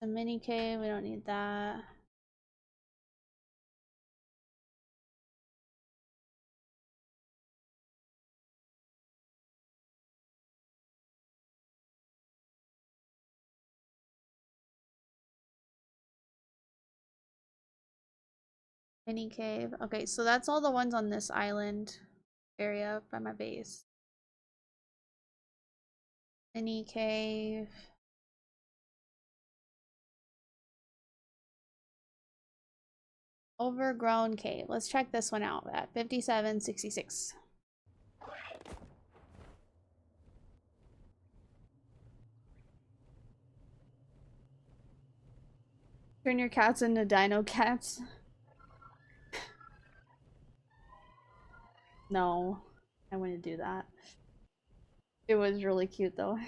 The mini cave, we don't need that. Mini cave. Okay, so that's all the ones on this island area by my base. Mini cave. Overgrown cave. Let's check this one out at 5766. Turn your cats into dino cats. No, I wouldn't do that. It was really cute though.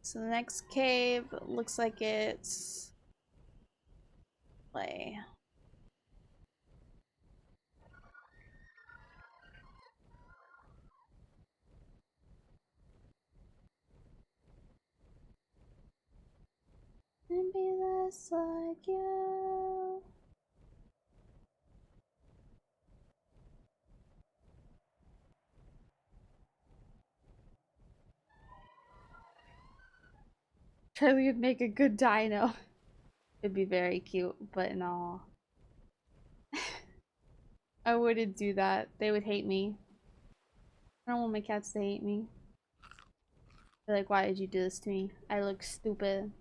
So the next cave looks like it's play. And be less like you. Charlie would make a good dino. It'd be very cute, but no. I wouldn't do that. They would hate me. I don't want my cats to hate me. They're like, why did you do this to me? I look stupid.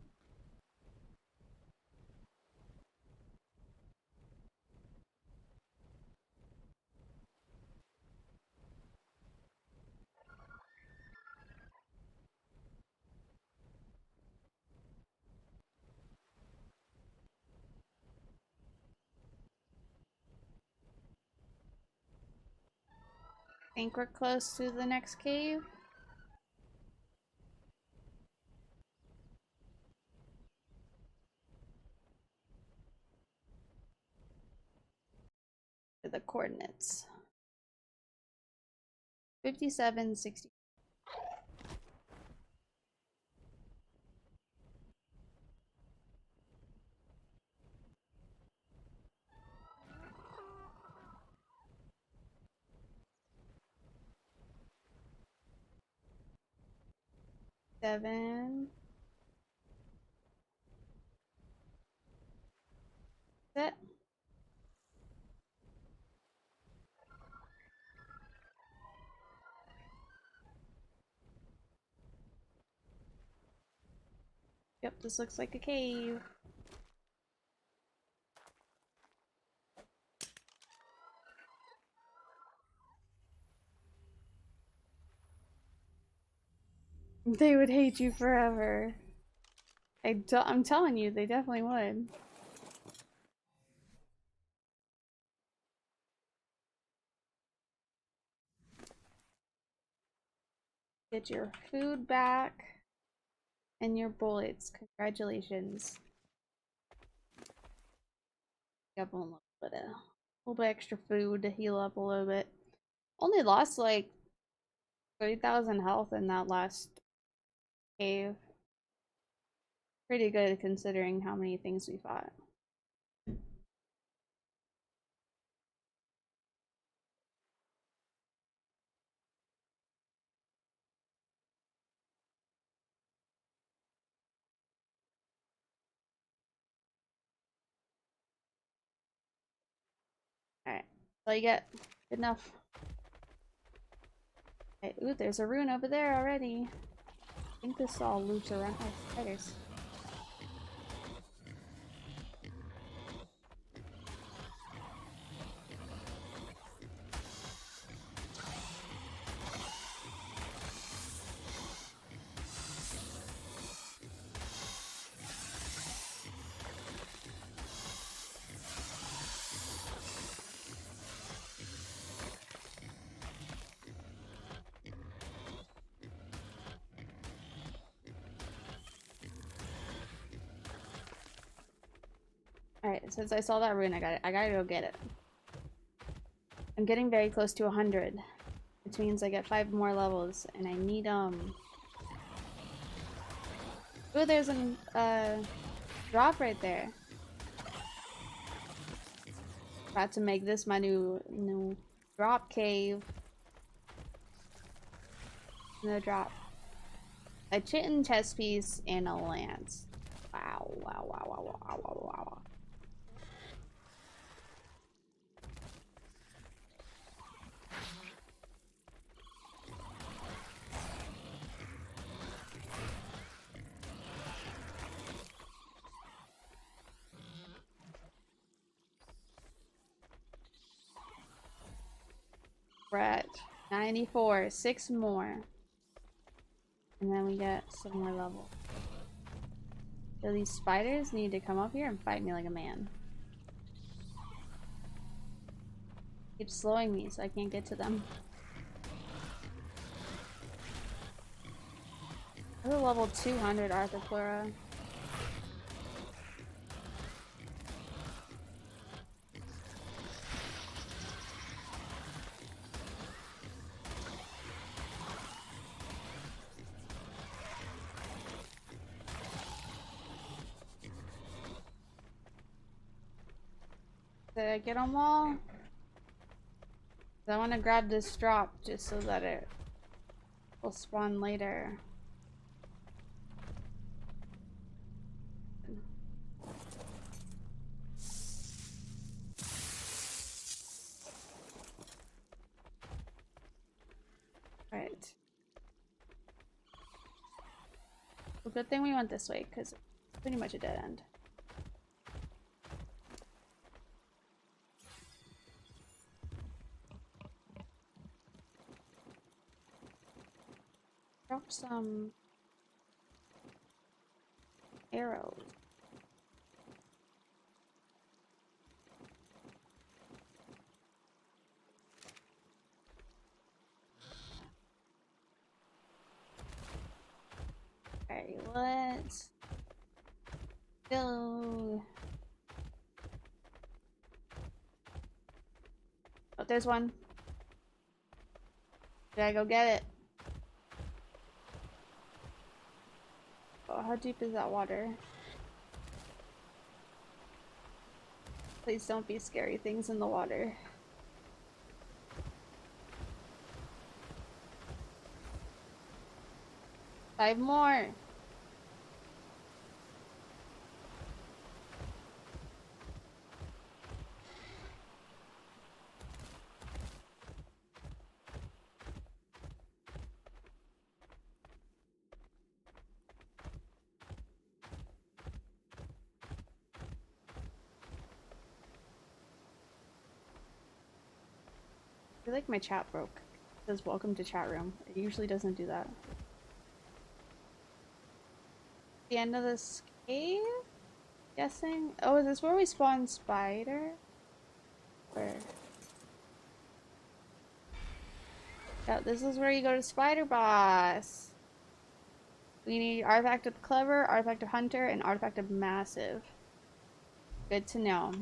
Think we're close to the next cave. The coordinates. 5760. Seven. Set. Yep, this looks like a cave. They would hate you forever. I'm telling you, they definitely would. Get your food back and your bullets. Congratulations. Got a little bit extra food to heal up a little bit. Only lost like 30,000 health in that last cave. Pretty good considering how many things we fought. Alright, so you get. Good enough. Okay, ooh, there's a rune over there already. I think this all loops around. Oh, spiders. Alright, since I saw that rune, I gotta go get it. I'm getting very close to 100, which means I get 5 more levels, and I need, Oh, there's a drop right there. About to make this my new drop cave. No drop. A chitin chest piece and a lance. Wow, wow, wow, wow, wow, wow, wow. We're at 94, 6 more. And then we get some more level. So these spiders need to come up here and fight me like a man. Keep slowing me so I can't get to them. This is level 200 Arthropleura. Did I get them all? I want to grab this drop just so that it will spawn later. Right. Well, good thing we went this way, because it's pretty much a dead end. Drop some arrows. Alright, let's go. Oh, there's one. Did I go get it? Oh, how deep is that water? Please don't be scary things in the water. Five more. I feel like my chat broke. It says welcome to chat room. It usually doesn't do that. The end of this cave? Guessing? Oh, is this where we spawn spider? Where? Yeah, this is where you go to Spider Boss. We need Artifact of Clever, Artifact of Hunter, and Artifact of Massive. Good to know.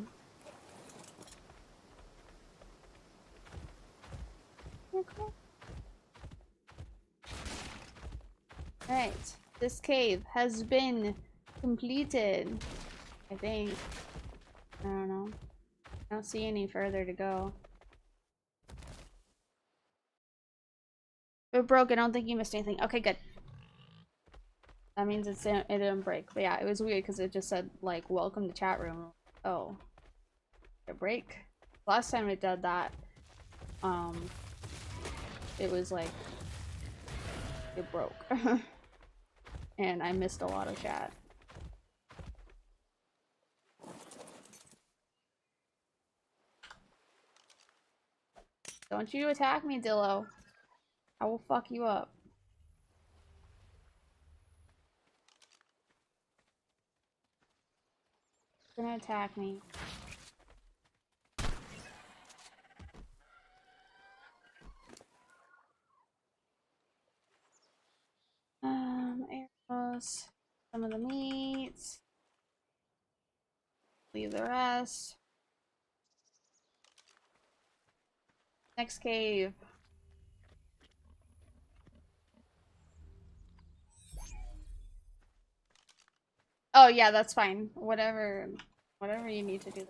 Okay. Alright, this cave has been completed. I think. I don't know. I don't see any further to go. It broke. I don't think you missed anything. Okay, good. That means it didn't break. But yeah, it was weird because it just said, like, welcome to chat room. Oh. Did it break? Last time it did that, it was like, it broke. And I missed a lot of chat. Don't you attack me, Dillo. I will fuck you up. You're gonna attack me. Arrows. Some of the meats. Leave the rest. Next cave. Oh yeah, that's fine. Whatever you need to do.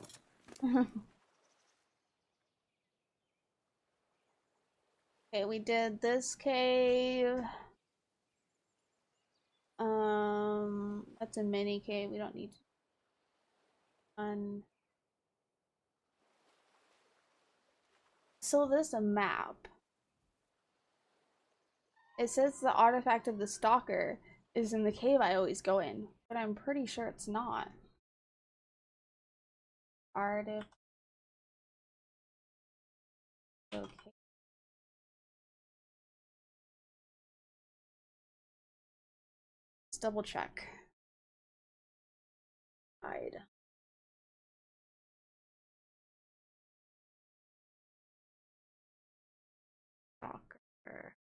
Okay, we did this cave. That's a mini cave. We don't need to. So this is a map. It says the artifact of the stalker is in the cave I always go in, but I'm pretty sure it's not. Artifact. Okay. Let's double check. Hide. Stalker.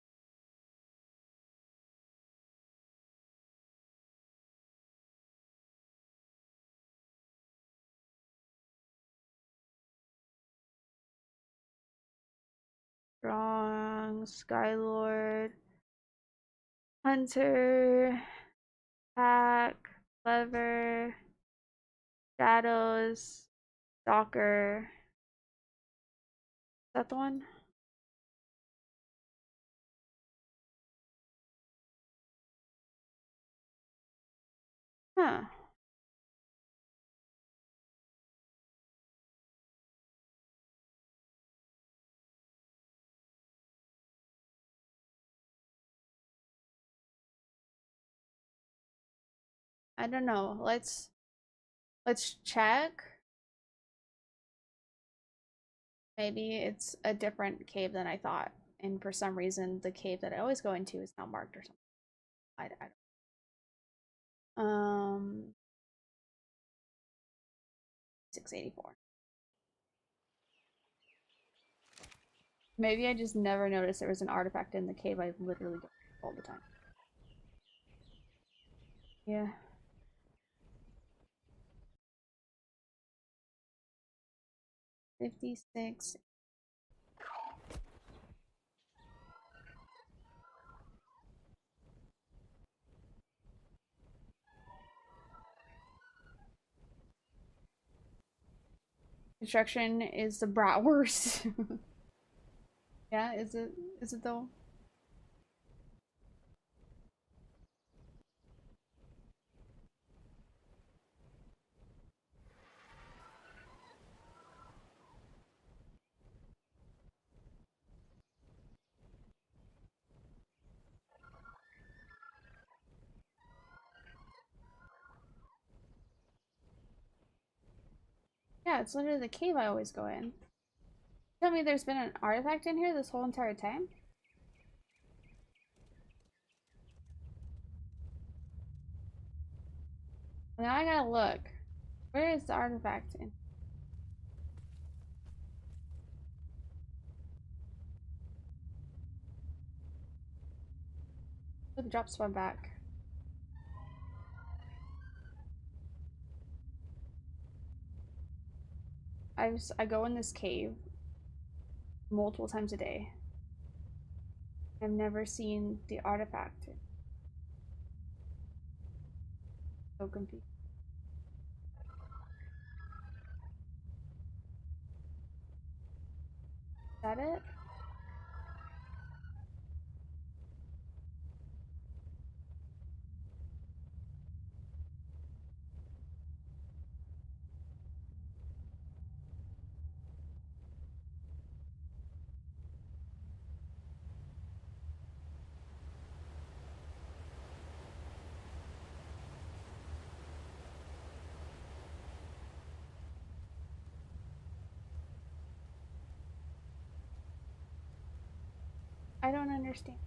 Strong. Skylord. Hunter. Pack. Clever. Shadows. Stalker. Is that the one? Huh. I don't know. Let's check. Maybe it's a different cave than I thought. And for some reason, the cave that I always go into is not marked or something. I don't. 684. Maybe I just never noticed there was an artifact in the cave I literally go all the time. Yeah. $56. Construction is the bratwurst. Yeah, is it though? Yeah, it's literally the cave I always go in. Tell me there's been an artifact in here this whole entire time? Now I gotta look. Where is the artifact in? The drop spawn back. I go in this cave multiple times a day. I've never seen the artifact. So confused. Is that it? I don't understand.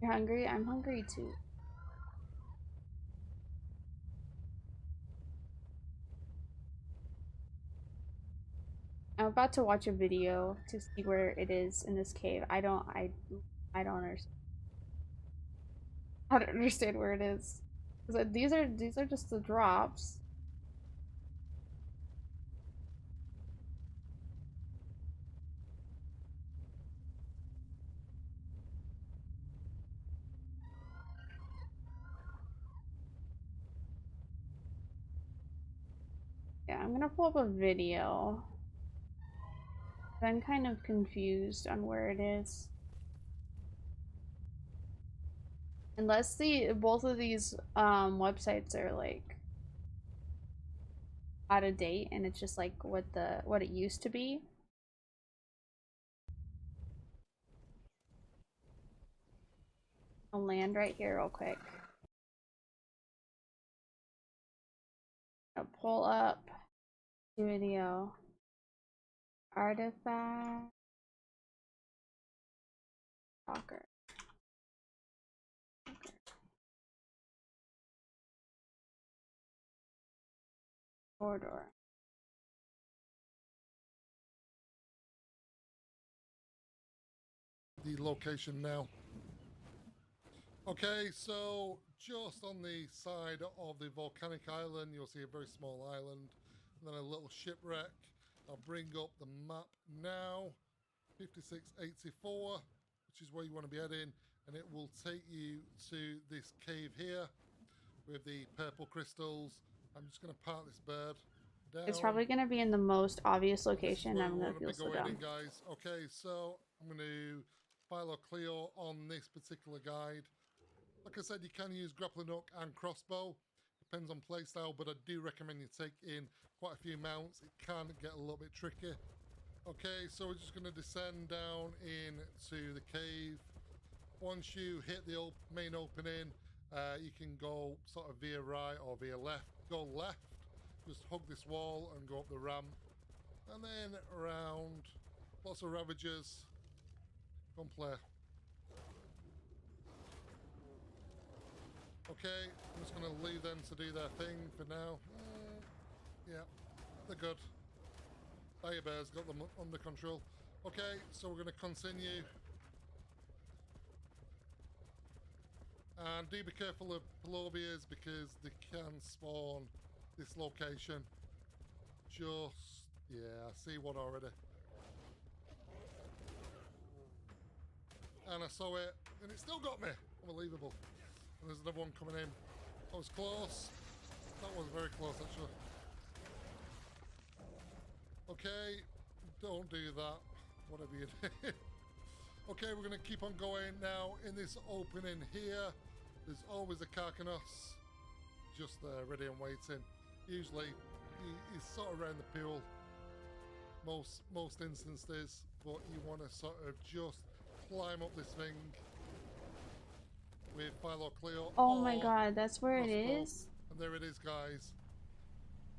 You're hungry? I'm hungry too. I'm about to watch a video to see where it is in this cave. I don't understand. I don't understand where it is. Because these are just the drops. Yeah, I'm gonna pull up a video. I'm kind of confused on where it is. Unless both of these websites are like out of date and it's just like what it used to be. I'll land right here real quick. I'll pull up the video. Artifact Stalker. Corridor. The location now. Okay, so just on the side of the volcanic island, you'll see a very small island, and then a little shipwreck. I'll bring up the map now, 5684, which is where you want to be heading, and it will take you to this cave here with the purple crystals. I'm just going to park this bird down. It's probably going to be in the most obvious location. I'm going to feel so dumb. Guys. Okay, so I'm going to Philo Cleo on this particular guide. Like I said, you can use grappling hook and crossbow. Depends on playstyle, but I do recommend you take in quite a few mounts. It can get a little bit tricky. Okay, so we're just going to descend down into the cave. Once you hit the main opening, you can go sort of via right or via left. Go left, just hug this wall and go up the ramp. And then around, lots of Ravagers. Come play. Okay, I'm just going to leave them to do their thing for now. Yeah, they're good. Dire Bear's got them under control. Okay, so we're going to continue. And do be careful of Pelobias because they can spawn this location. Just, yeah, I see one already. And I saw it, and it still got me. Unbelievable. And there's another one coming in. That was close. That was very close, actually. Okay, don't do that. Whatever you do. Okay, we're going to keep on going now. In this opening here, there's always a Carcanos just there, ready and waiting. Usually, he's sort of around the pool. Most instances, but you want to sort of just climb up this thing with Philo Cleo. Oh my god, that's where it is? And there it is, guys.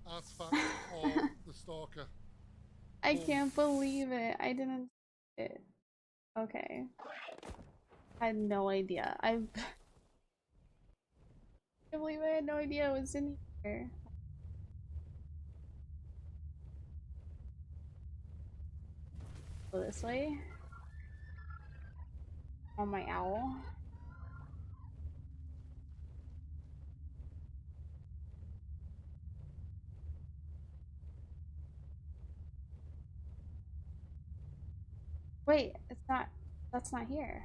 Artifact of the Stalker. I can't believe it. I didn't Okay. I had no idea. I can't believe I had no idea it was in here. Go this way. On my owl. Wait, it's not. That's not here.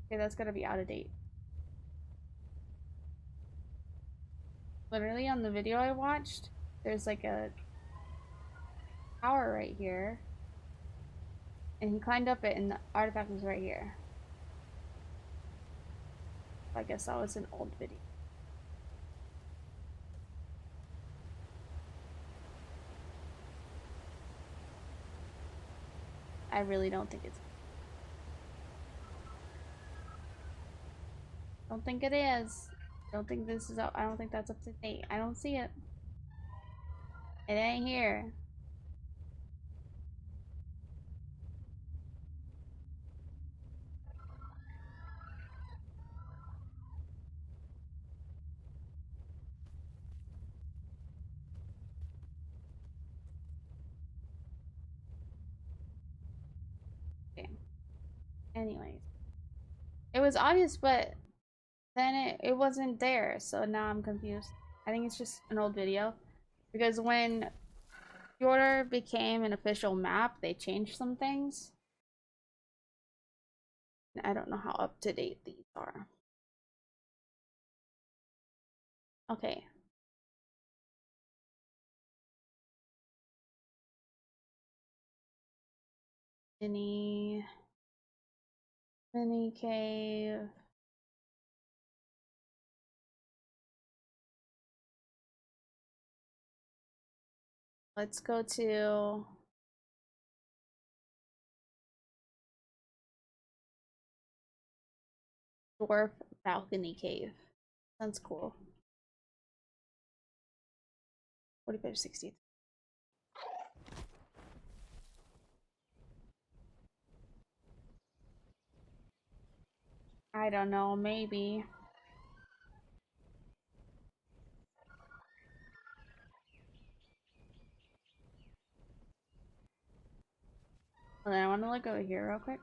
Okay, that's gotta be out of date. Literally on the video I watched, there's like a tower right here. And he climbed up it and the artifact was right here. I guess that was an old video. I really don't think it's. Don't think it is. Don't think this is up. I don't think that's up to date. I don't see it. It ain't here. Okay. Anyways. It was obvious, but then it wasn't there, so now I'm confused. I think it's just an old video. Because when Fjordor became an official map, they changed some things. I don't know how up to date these are. Okay. Mini cave. Let's go to Dwarf Balcony Cave. Sounds cool. 4560. I don't know, maybe. Hold on, I want to look over here real quick.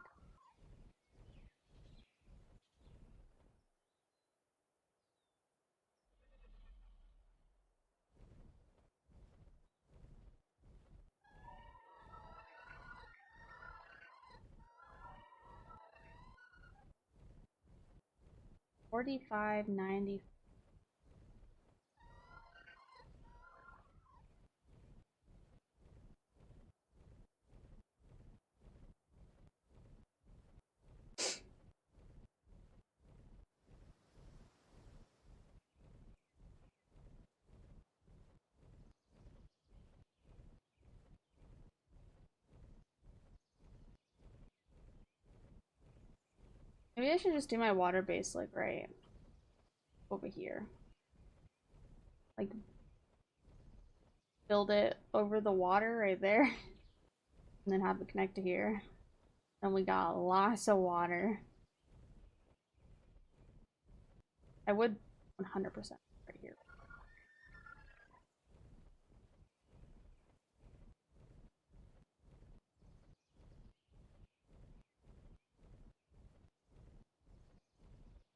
$45.90. Maybe I should just do my water base like right over here. Like build it over the water right there. And then have it connect to here. And we got lots of water. I would 100% right here.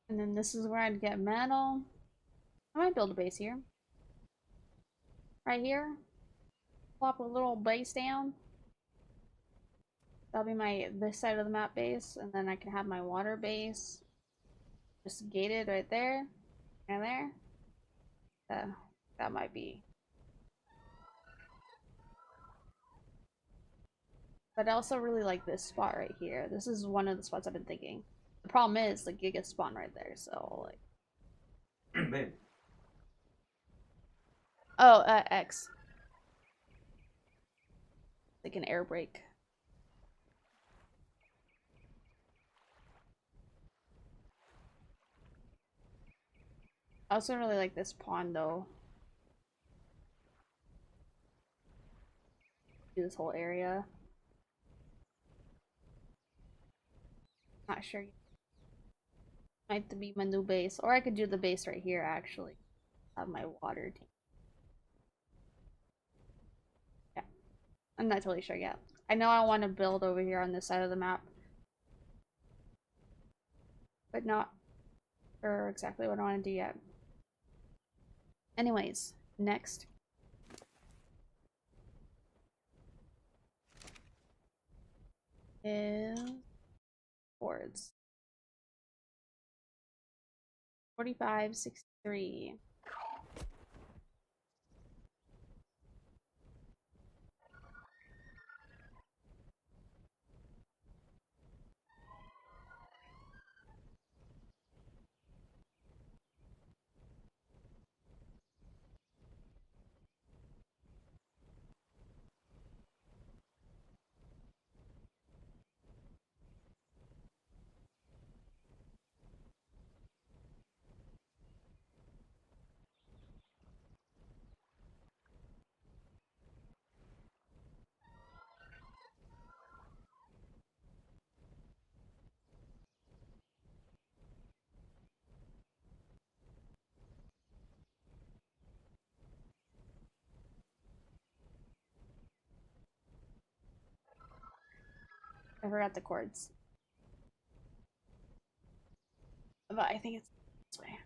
And then this is where I'd get metal. I might build a base here. Right here. Plop a little base down. That'll be my this side of the map base. And then I can have my water base just gated right there. And there. That might be. But I also really like this spot right here. This is one of the spots I've been thinking. The problem is the Giga spawn right there, so like. Babe. Oh, X. Like an air brake. I also really like this pond though. do this whole area. Not sure. Might be my new base, or I could do the base right here. Actually, have my water tank. Yeah, I'm not totally sure yet. I know I want to build over here on this side of the map, but not sure exactly what I want to do yet. Anyways, next. Is boards 45, 63. I forgot the chords, but I think it's this way.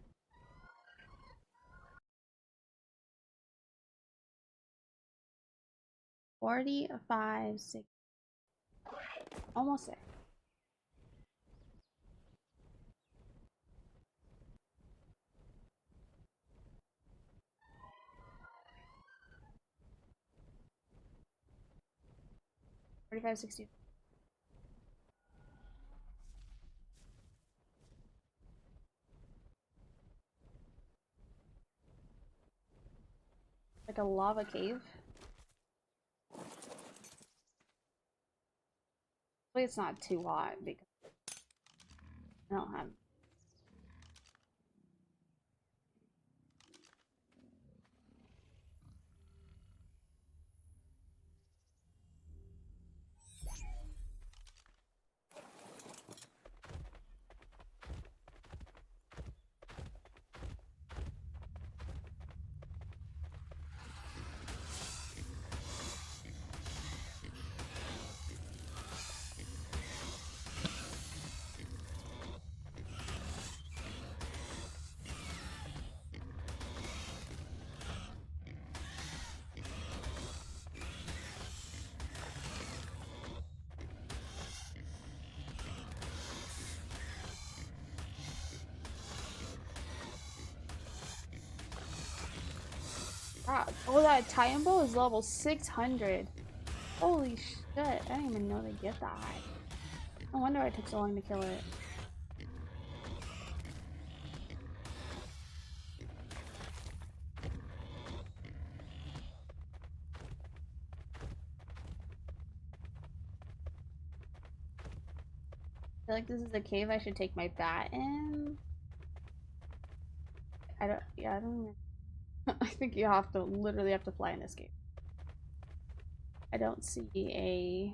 $45, 6. Almost there. $45, 60. Like a lava cave. Hopefully it's not too hot because I don't have. Oh, that tie-in bow is level 600. Holy shit. I didn't even know they get that high. No wonder I took so long to kill it. I feel like this is a cave I should take my bat in. I don't even I think you have to literally have to fly in this cave. I don't see a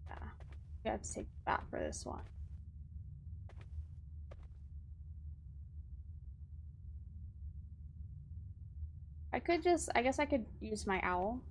yeah. You have to take the bat for this one. I guess I could use my owl.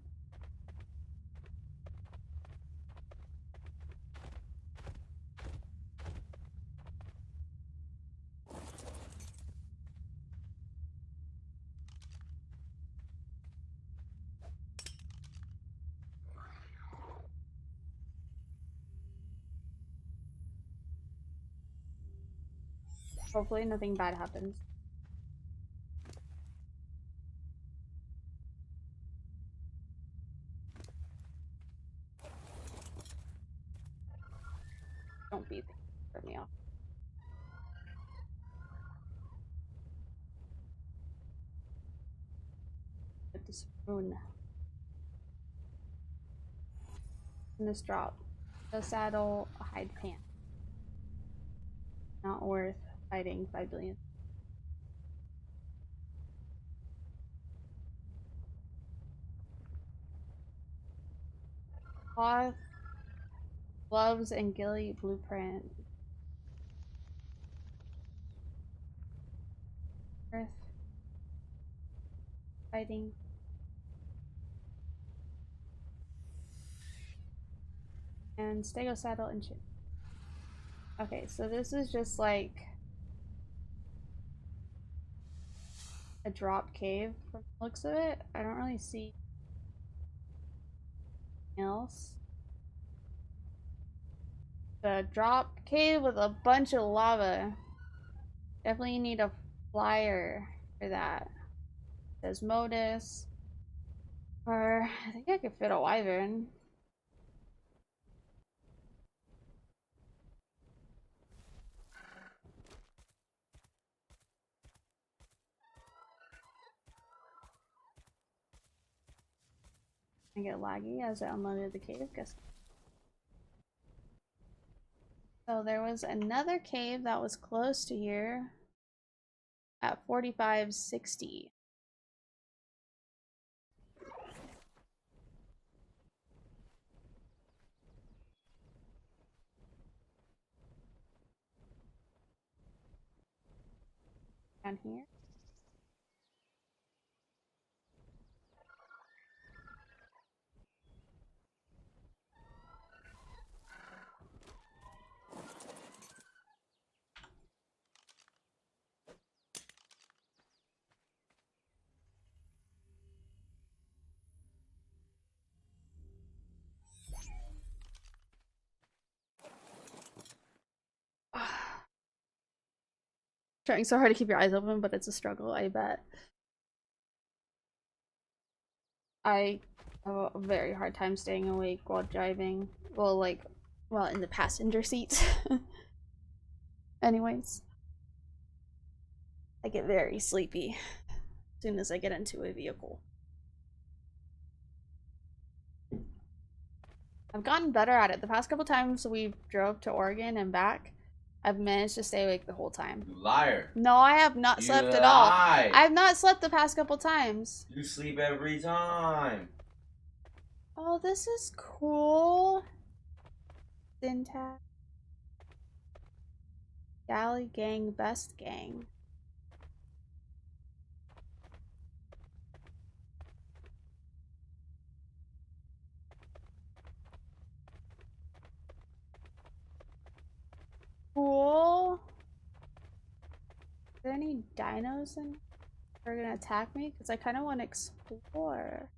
Hopefully nothing bad happens. Don't be for me off. Get this rune. And this drop. The saddle, a hide pant. Not worth fighting 5 billion. Cloth, gloves, and ghillie blueprint. Earth. Fighting. And stego saddle and shit. Okay, so this is just like a drop cave from the looks of it. I don't really see anything else. The drop cave with a bunch of lava. Definitely need a flyer for that. It says Modus. Or I think I could fit a wyvern. I get laggy as I unloaded the cave. Guess. So there was another cave that was close to here at 4560. Down here. Trying so hard to keep your eyes open, but it's a struggle, I bet. I have a very hard time staying awake while driving. Well, like, well, in the passenger seat. Anyways. I get very sleepy as soon as I get into a vehicle. I've gotten better at it. The past couple times we drove to Oregon and back, I've managed to stay awake the whole time. You liar. No, I have not slept at all. I have not slept the past couple times. You sleep every time. Oh, this is cool. Syntax. Galley gang, best gang. Cool. Are there any dinos in here that are gonna attack me? Because I kind of want to explore.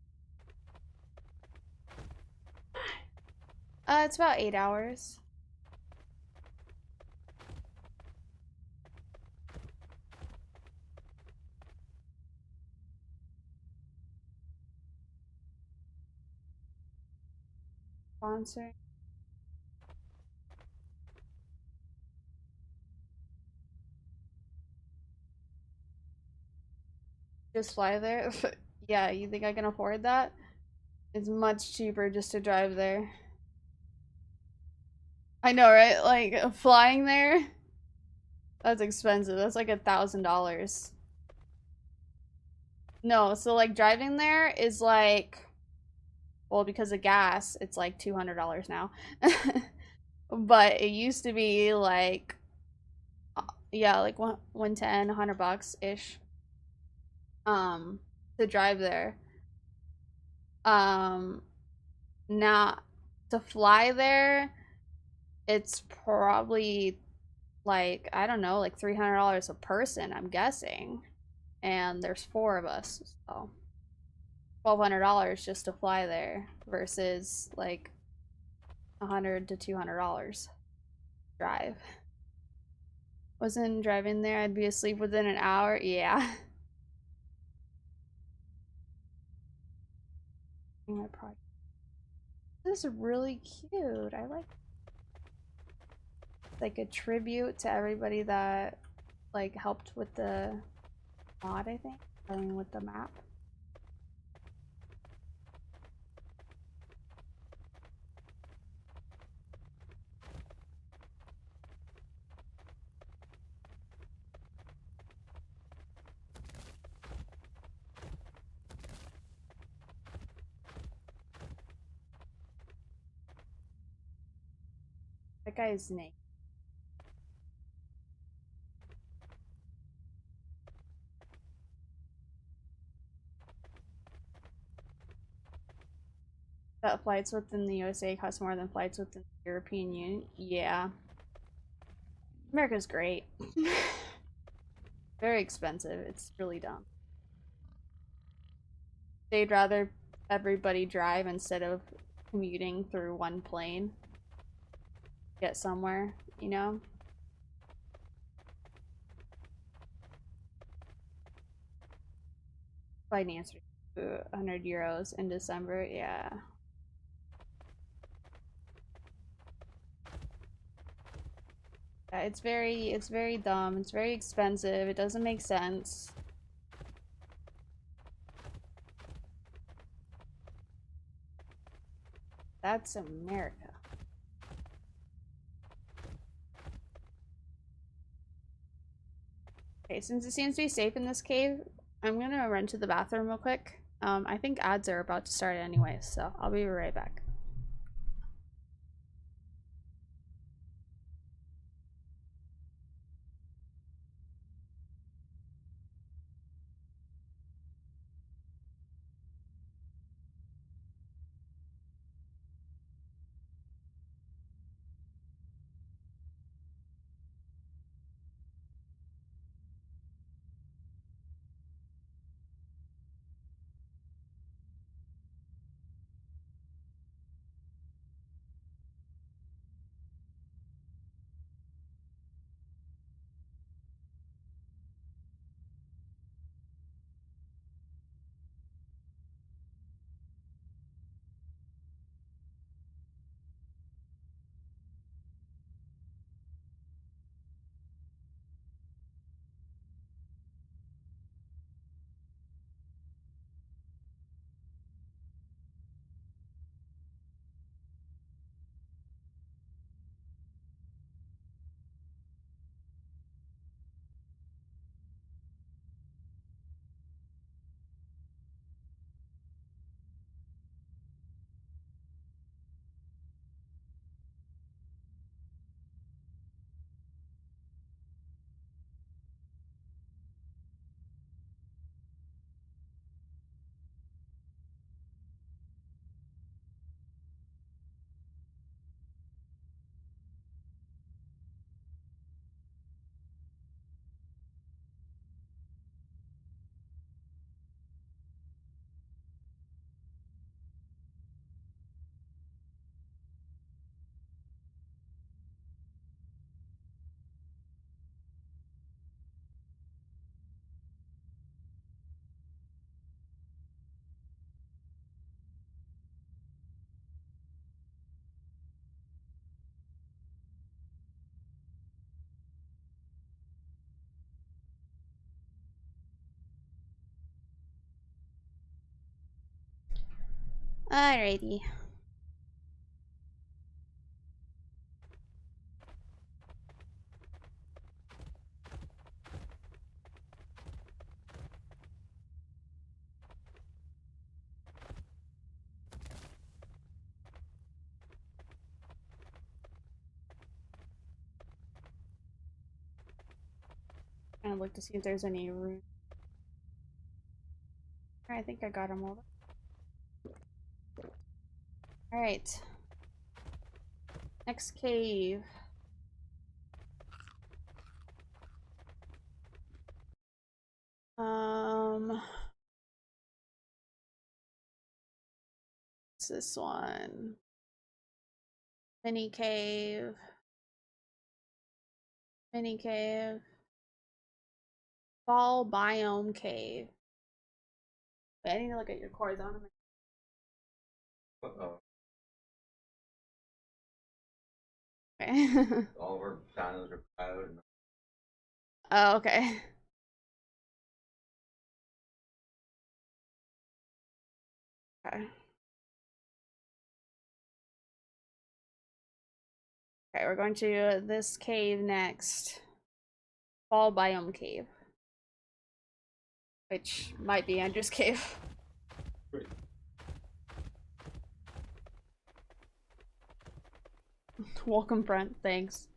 It's about 8 hours. Sponsor. Just fly there? Yeah, you think I can afford that? It's much cheaper just to drive there. I know, right? Like, flying there? That's expensive. That's like $1,000. No, so like driving there is like, well, because of gas, it's like $200 now. But it used to be like, yeah, like 110, $100-ish. To drive there. Now to fly there, it's probably like, I don't know, like $300 a person, I'm guessing. And there's 4 of us, so $1,200 just to fly there versus like $100 to $200 drive. Wasn't driving there, I'd be asleep within an hour. Yeah. My project. This is really cute. I like a tribute to everybody that like helped with the mod, I think. I mean, with the map. That guy's naked. That flights within the USA cost more than flights within the European Union. Yeah. America's great. Very expensive. It's really dumb. They'd rather everybody drive instead of commuting through one plane. Get somewhere, you know? Finance 100 euros in December, yeah. Yeah, it's very dumb. It's very expensive. It doesn't make sense. That's America. Okay, since it seems to be safe in this cave, I'm gonna run to the bathroom real quick. I think ads are about to start anyway, so I'll be right back. Alrighty. Trying to look to see if there's any room. I think I got them all. Alright. Next cave. What's this one? Mini cave. Mini cave. Fall biome cave. Wait, I need to look at your cores on them. Uh-oh. Okay. All of our dinos are proud. Oh, okay. Okay. Okay, we're going to this cave next. Fall biome cave. Which might be Andrew's cave. Great. Welcome, Brent. Thanks.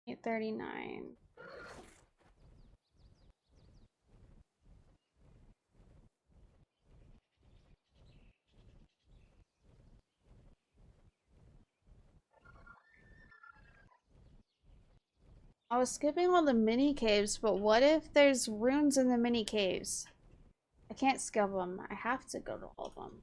$8.39. I was skipping all the mini caves, but what if there's runes in the mini caves? I can't skip them. I have to go to all of them.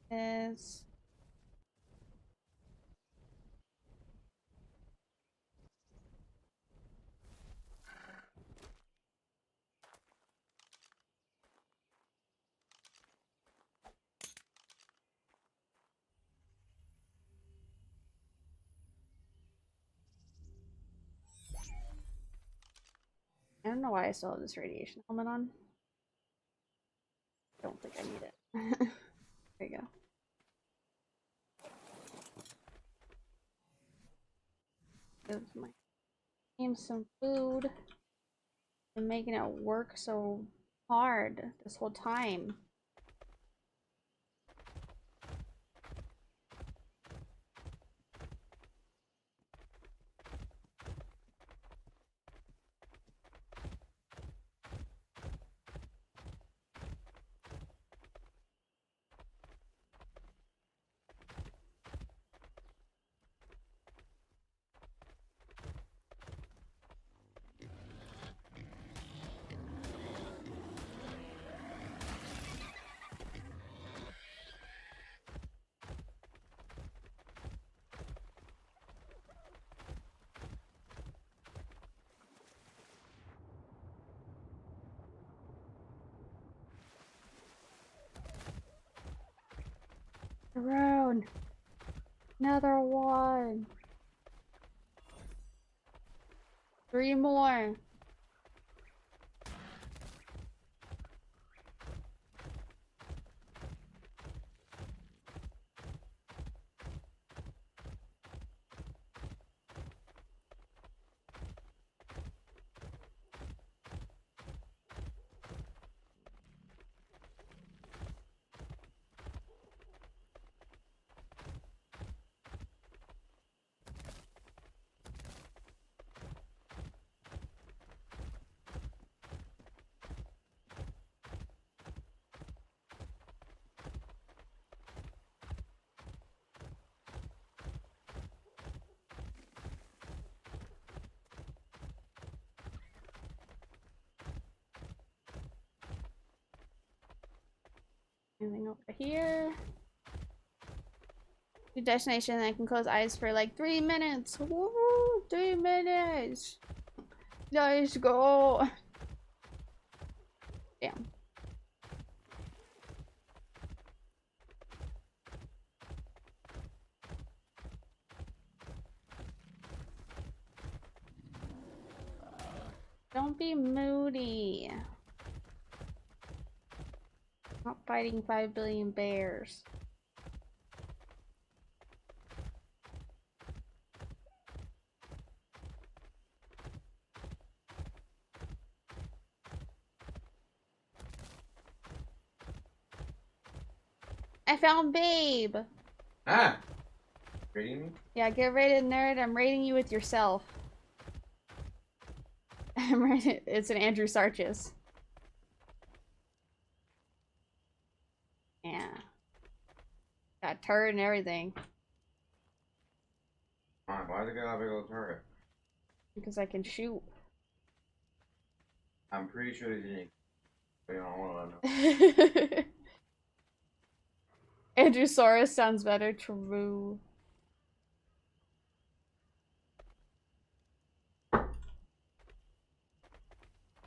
Is I don't know why I still have this radiation helmet on. Don't think I need it. There you go. Give my team some food. I'm making it work so hard this whole time. Rune! Another one! 3 more! Anything over here? Your destination, I can close eyes for like 3 minutes. Woo! 3 minutes! Let's go! Damn. Don't be moody. Not fighting 5 billion bears. I found Babe. Ah! Rating me? Yeah, get rated, nerd. I'm rating you with yourself. I'm rated. It's an Andrew Sarchis. Yeah. Got turret and everything. Why does it got a big old turret? Because I can shoot. I'm pretty sure they didn't. But you don't want to know. Andrew Soros sounds better. True.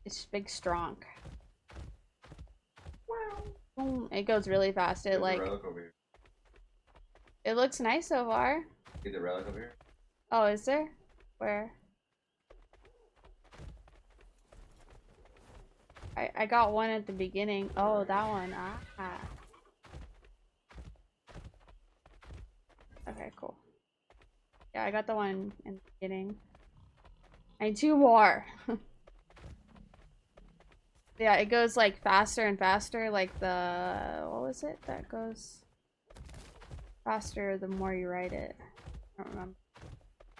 It's big strong. Wow. It goes really fast. It There's like a relic over here. it looks nice so far. See the relic over here? Oh, is there? Where? I got one at the beginning. Oh, that one. Ah. Okay, cool. Yeah, I got the one in the beginning. I need 2 more. Yeah, it goes like faster and faster, like the what was it that goes faster the more you ride it? I don't remember.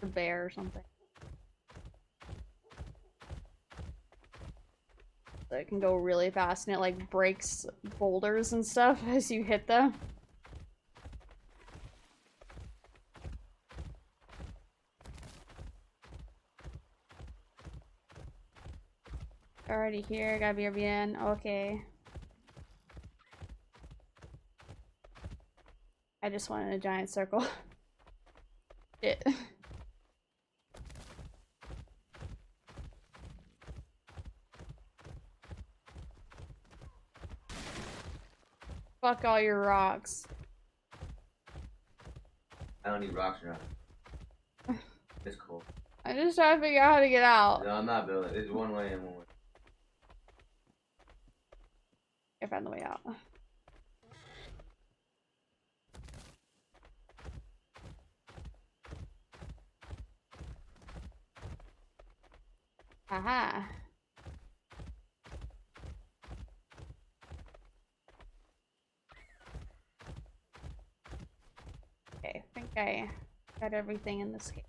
The bear or something. So it can go really fast and it like breaks boulders and stuff as you hit them. Already here, gotta be bien. Okay. I just wanted a giant circle. Shit. Fuck all your rocks. I don't need rocks or nothing. It's cool. I'm just trying to figure out how to get out. No, I'm not building. It's one way and one way. I found the way out. Aha. Okay, I think I got everything in this game.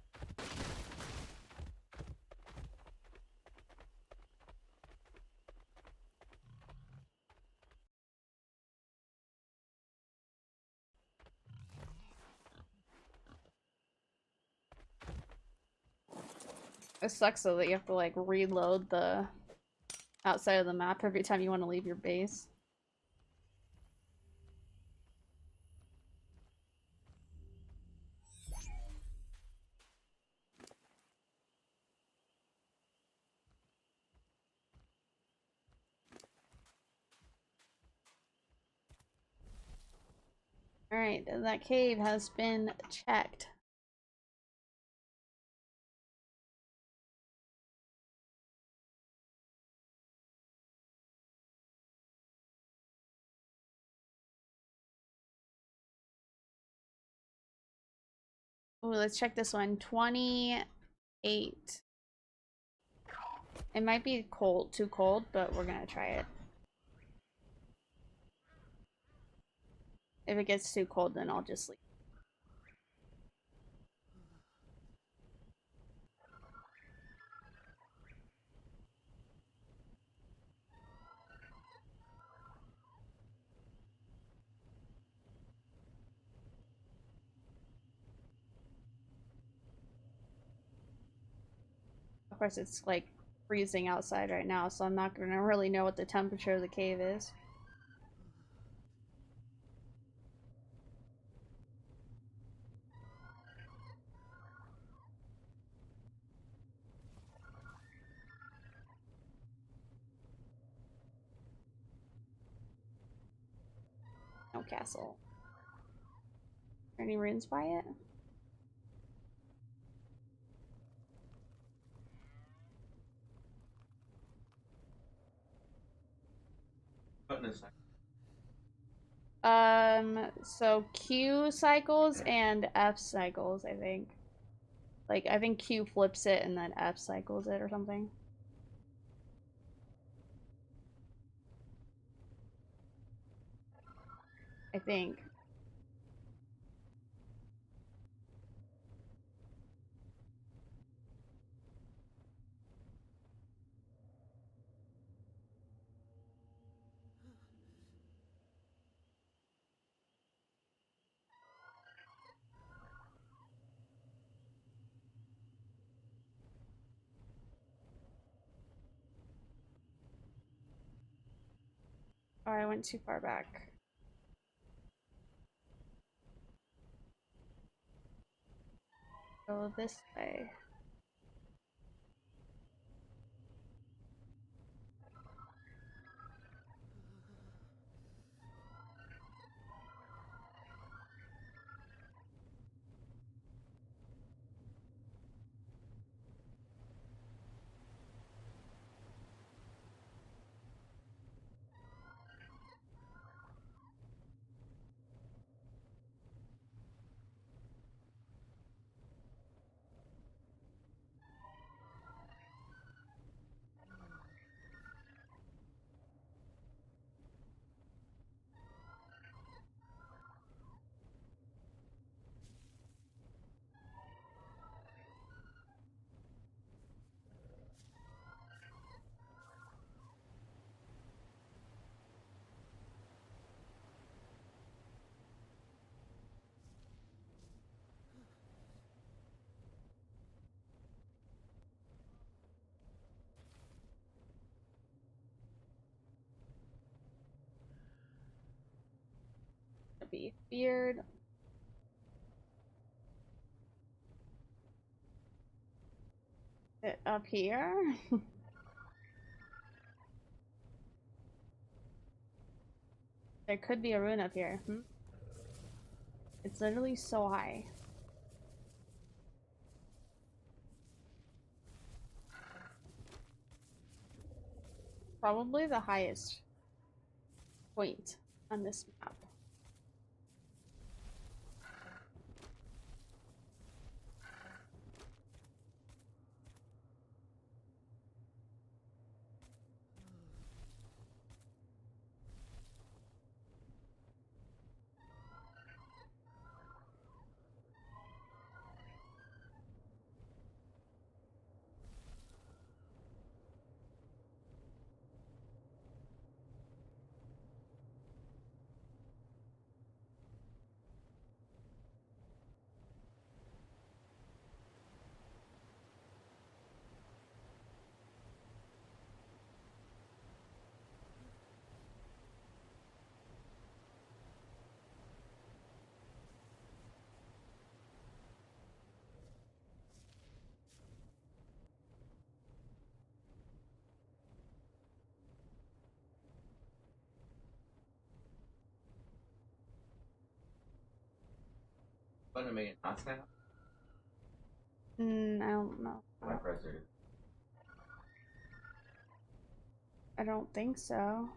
It sucks though that you have to like reload the outside of the map every time you want to leave your base. Alright, that cave has been checked. Ooh, let's check this one. 28. It might be cold, too cold, but we're gonna try it. If it gets too cold, then I'll just leave. Of course, it's like freezing outside right now, so I'm not gonna really know what the temperature of the cave is. No castle. Are there any runes by it? Putting this like So Q cycles and F cycles, I think. Like, I think Q flips it and then F cycles it or something. I think. Oh, I went too far back. Go this way. Be feared. It up here? There could be a rune up here. It's literally so high. Probably the highest point on this map. What am I not now? I don't know. My president. I don't think so.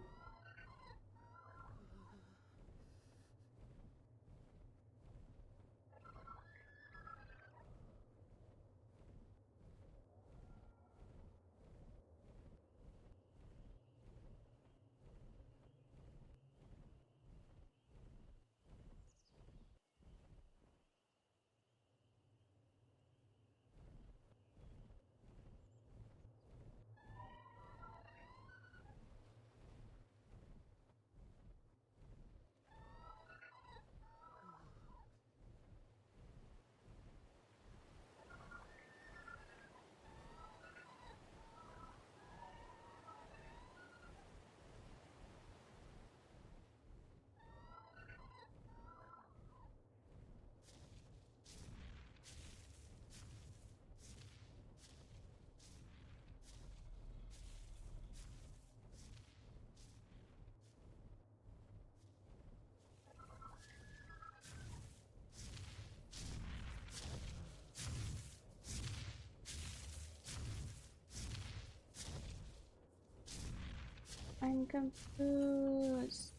I'm confused.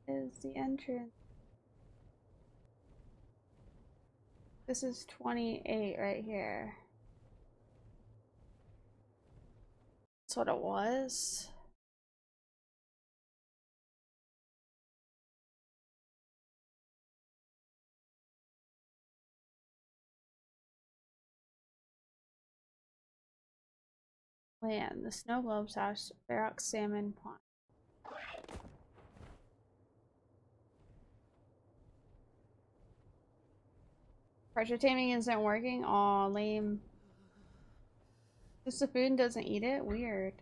Is the entrance? This is 28 right here. That's what it was. Land, the snow globes house, Barrock Salmon Pond. Pressure taming isn't working? Aw, lame. Just the food and doesn't eat it? Weird.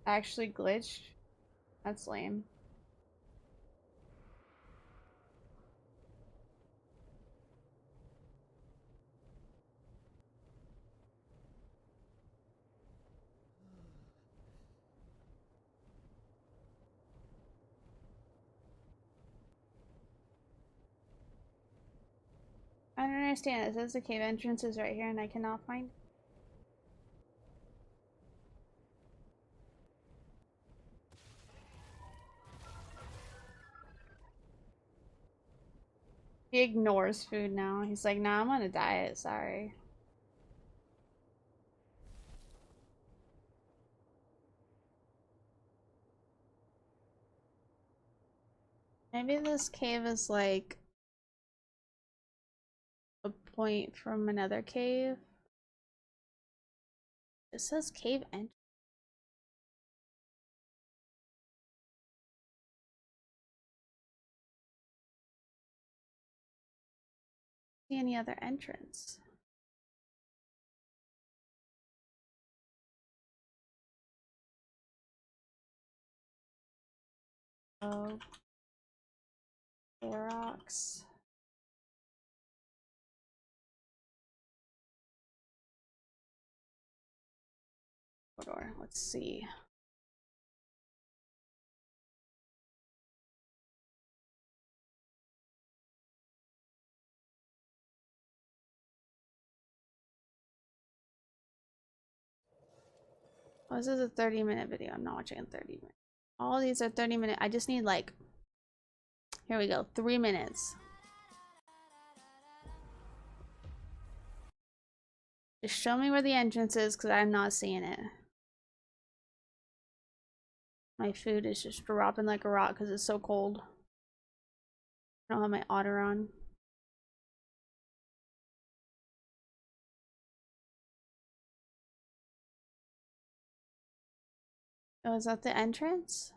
actually glitched. That's lame. I don't understand. It says the cave entrance is right here and I cannot find it. He ignores food now. He's like, nah, I'm on a diet, sorry. Maybe this cave is like a point from another cave. It says cave entrance. See any other entrance? Oh, rocks. Door. Let's see. Oh, this is a 30-minute video. I'm not watching a 30-minute. All these are 30-minute. I just need like, here we go, 3 minutes. Just show me where the entrance is because I'm not seeing it. My food is just dropping like a rock because it's so cold. I don't have my otter on. Oh, is that the entrance?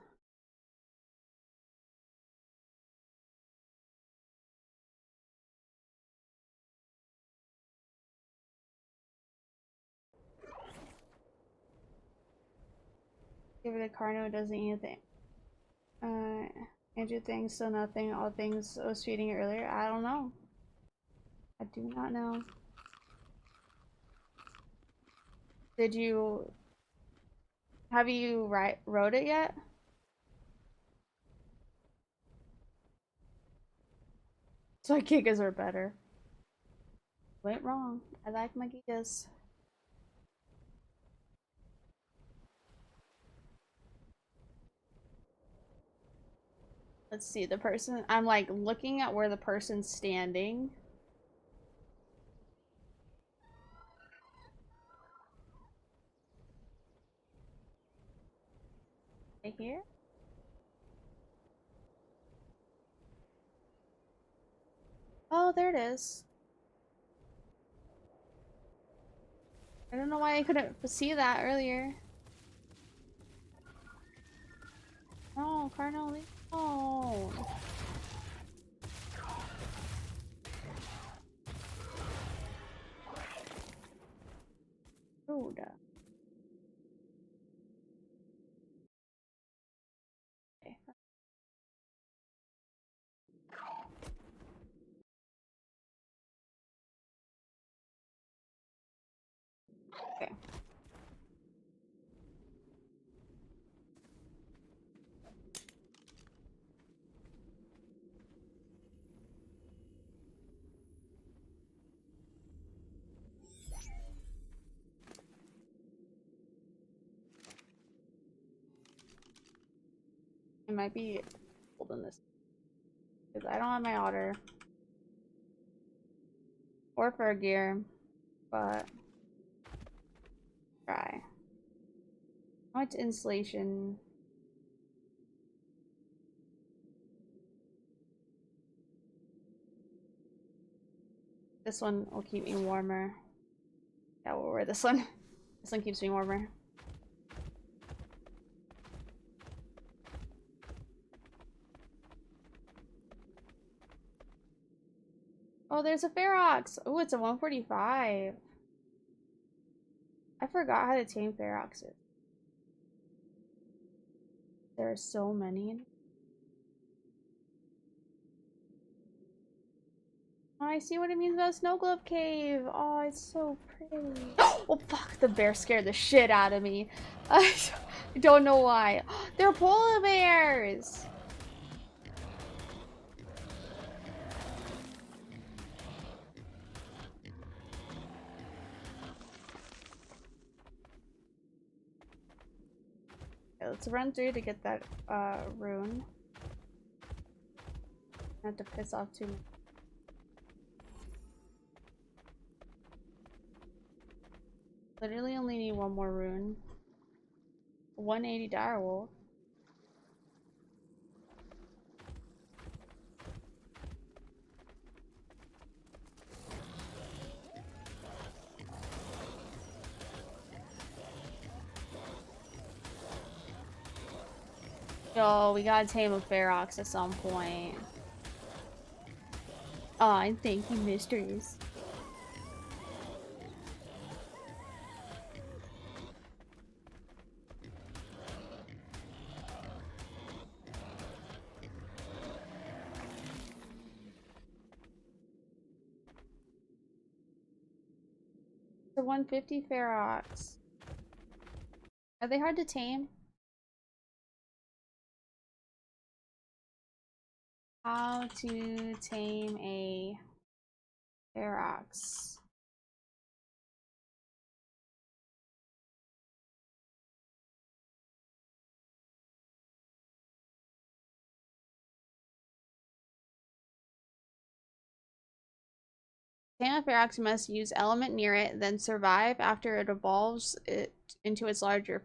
Give it a Carno, doesn't eat anything. Andrew things, still nothing. All things I was feeding it earlier. I don't know. I do not know. Did you... Have you wrote it yet? So my gigas are better. Went wrong. I like my gigas. Let's see, the person... I'm like looking at where the person's standing. Right here? Oh, there it is. I don't know why I couldn't see that earlier. No, Cardinal, leave alone. Rude. Okay. Okay. It might be holding this because I don't have my otter or fur gear, but try. How much insulation? This one will keep me warmer. Yeah, we'll wear this one. This one keeps me warmer. Oh, there's a Ferox! Oh, it's a 145. I forgot how to tame Feroxes. There are so many. Oh, I see what it means about Snow Globe Cave. Oh, it's so pretty. Oh, fuck. The bear scared the shit out of me. I don't know why. They're polar bears. Okay, let's run through to get that rune. Not to piss off too much. Literally only need one more rune. 180 direwolf. Yo, we gotta tame a Ferox at some point. Oh, and thank you, mysteries. The 150 Ferox. Are they hard to tame? How to tame a Ferox. Tame a Ferox must use element near it, then survive after it evolves it into its larger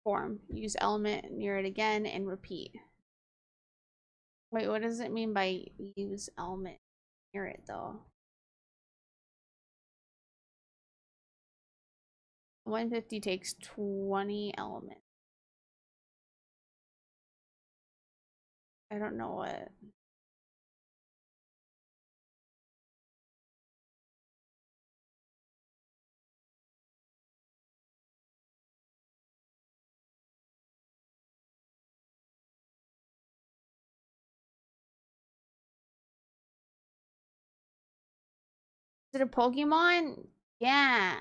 form. Use element near it again and repeat. Wait, what does it mean by use element near it though? 150 takes 20 elements. I don't know what. Is it a Pokemon? Yeah.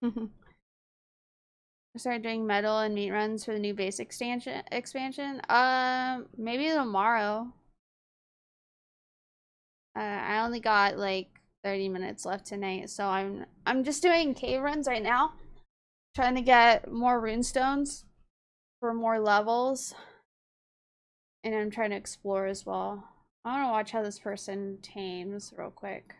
I started doing metal and meat runs for the new base expansion. Maybe tomorrow. I only got like 30 minutes left tonight, so I'm just doing cave runs right now. Trying to get more runestones for more levels. And I'm trying to explore as well. I want to watch how this person tames real quick.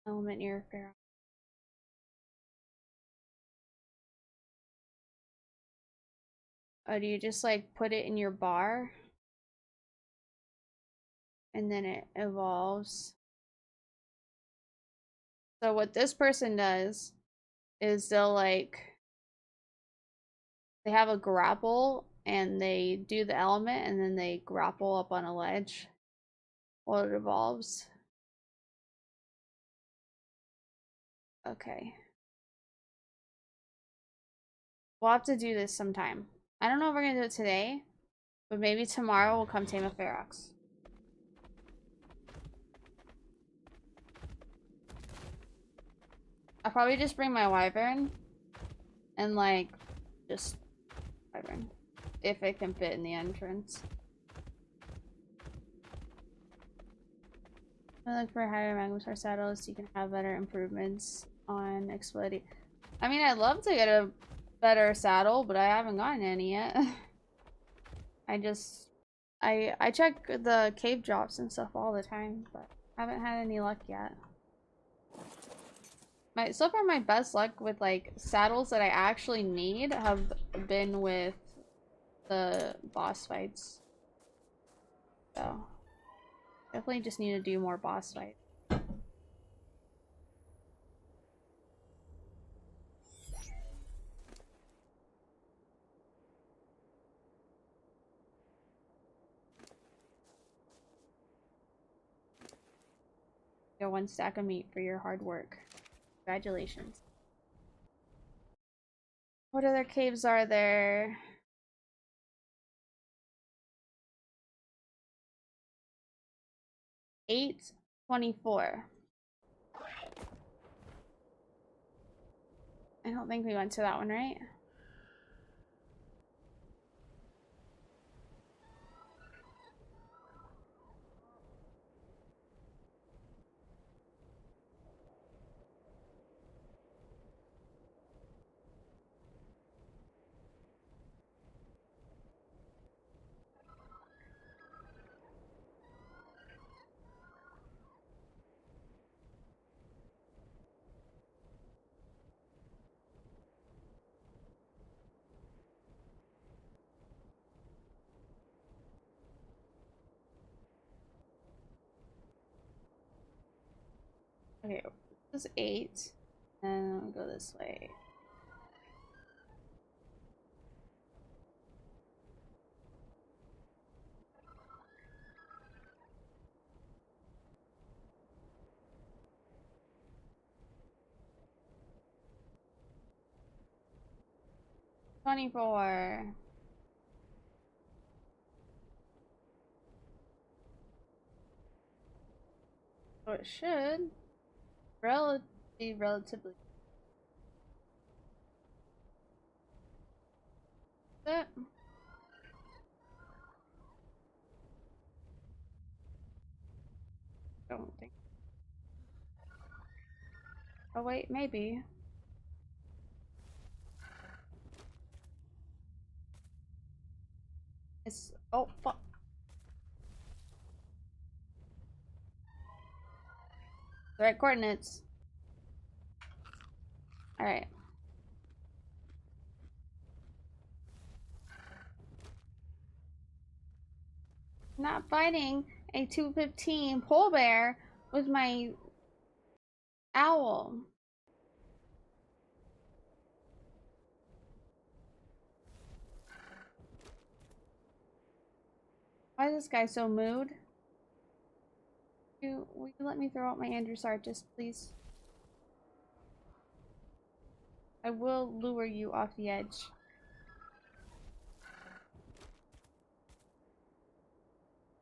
Element near Pharaoh. Oh, do you just like put it in your bar? And then it evolves. So what this person does is they'll like, they have a grapple and they do the element and then they grapple up on a ledge while it evolves. Okay. We'll have to do this sometime. I don't know if we're gonna do it today, but maybe tomorrow we'll come tame a Ferox. I'll probably just bring my wyvern and like just wyvern if it can fit in the entrance. I look for higher Magmar saddles so you can have better improvements on exploding. I mean, I'd love to get a better saddle, but I haven't gotten any yet. I check the cave drops and stuff all the time, but haven't had any luck yet. So far my best luck with like saddles that I actually need have been with the boss fights. So definitely just need to do more boss fights. Get 1 stack of meat for your hard work. Congratulations. What other caves are there? Eight 24. I don't think we went to that one, right? Okay, this is 8. And I'll go this way. $24. So it should be relatively it. Don't think. Oh wait, maybe. It's oh fuck. The right coordinates. Alright. Not fighting a 215 pole bear with my owl. Why is this guy so mood? Will you let me throw out my Andrew Sargis, please? I will lure you off the edge.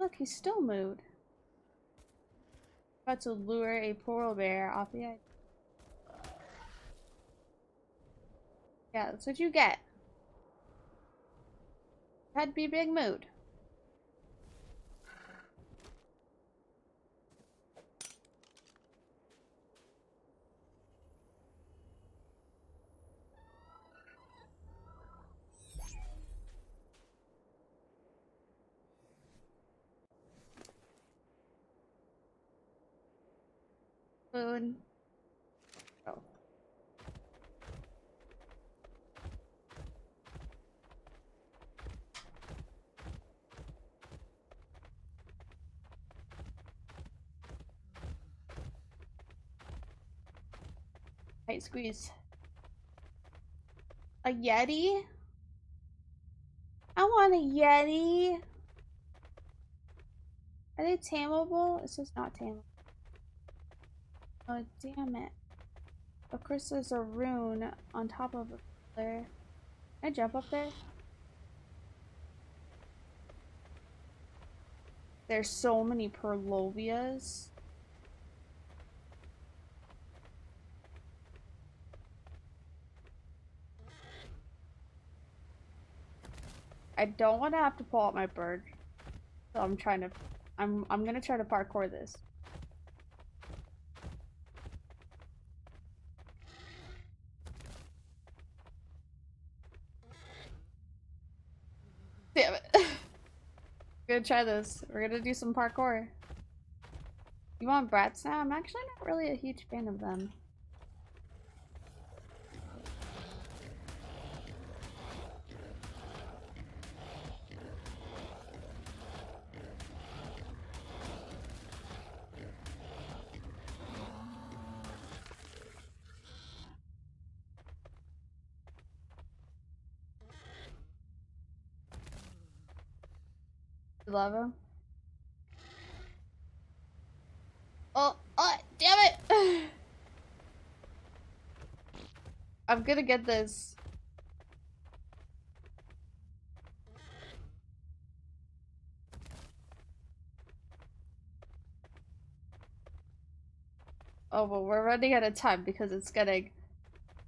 Look, he's still mood. About to lure a polar bear off the edge. Yeah, that's what you get. Had to be big mood. Food. Oh. Tight squeeze. A Yeti? I want a Yeti. Are they tameable? It's just not tameable. Oh, damn it. Of course, there's a rune on top of it there. Can I jump up there? There's so many Purlovias. I don't want to have to pull out my bird. So I'm gonna try to parkour this. Damn it. We're gonna try this. We're gonna do some parkour. You want brats now? I'm actually not really a huge fan of them. You love him? Oh, I'm gonna get this. Oh, but we're running out of time because it's getting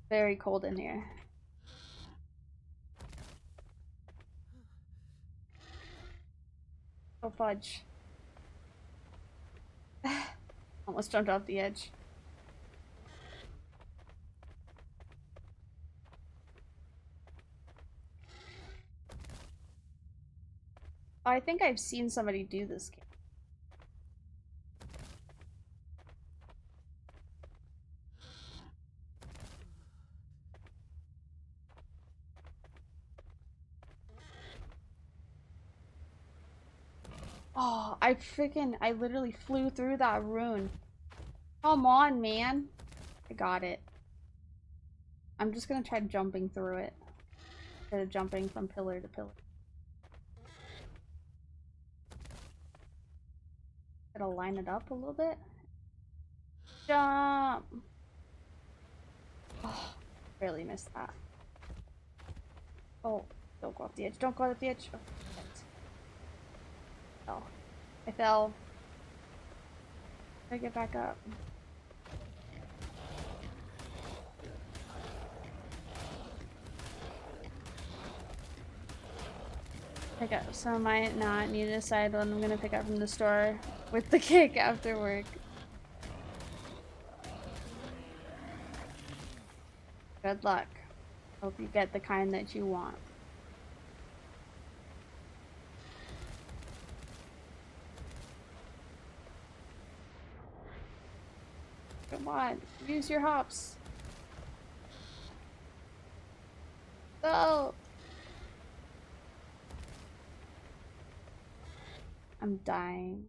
very cold in here. Oh, fudge. Almost jumped off the edge. I think I've seen somebody do this game. Oh, I literally flew through that rune. Come on, man. I got it. I'm just gonna try jumping through it instead of jumping from pillar to pillar. Gotta line it up a little bit. Jump! Oh, barely missed that. Oh, don't go off the edge. Don't go off the edge. Oh, shit. Oh, I fell. I get back up. Pick up, so I might not need to decide what I'm gonna pick up from the store with the cake after work. Good luck. Hope you get the kind that you want. Come on, use your hops. Go! I'm dying.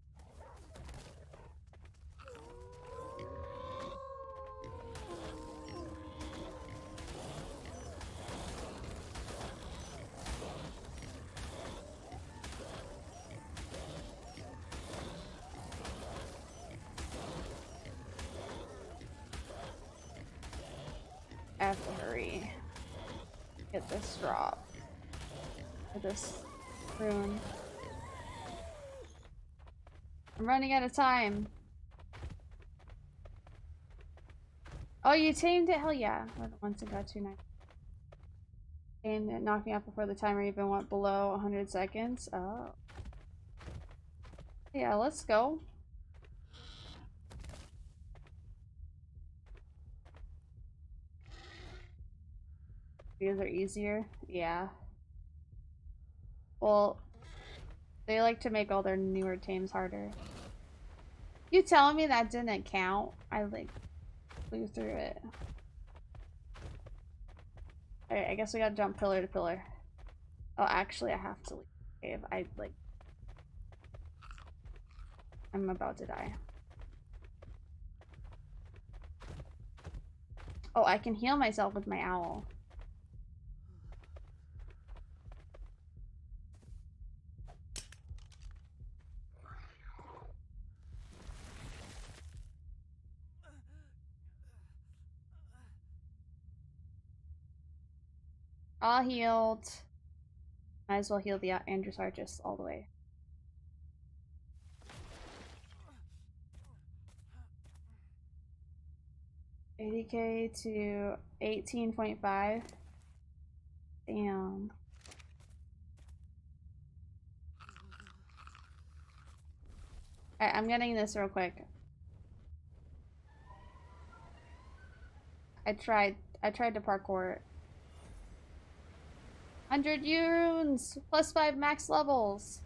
I have to hurry. Get this drop. Get this rune. I'm running out of time. Oh, you tamed it? Hell yeah. Once it got 290. And it knocked me off before the timer even went below 100 seconds. Oh. Yeah, let's go. These are easier. Yeah. Well, they like to make all their newer tames harder. You telling me that didn't count? I like flew through it. Alright, I guess we gotta jump pillar to pillar. Oh, actually, I have to leave the cave. I'm about to die. Oh, I can heal myself with my owl. All healed. Might as well heal the Androsarchus all the way. $80K to 18.5. Damn. Alright, I'm getting this real quick. I tried to parkour it. 100 runes! +5 max levels!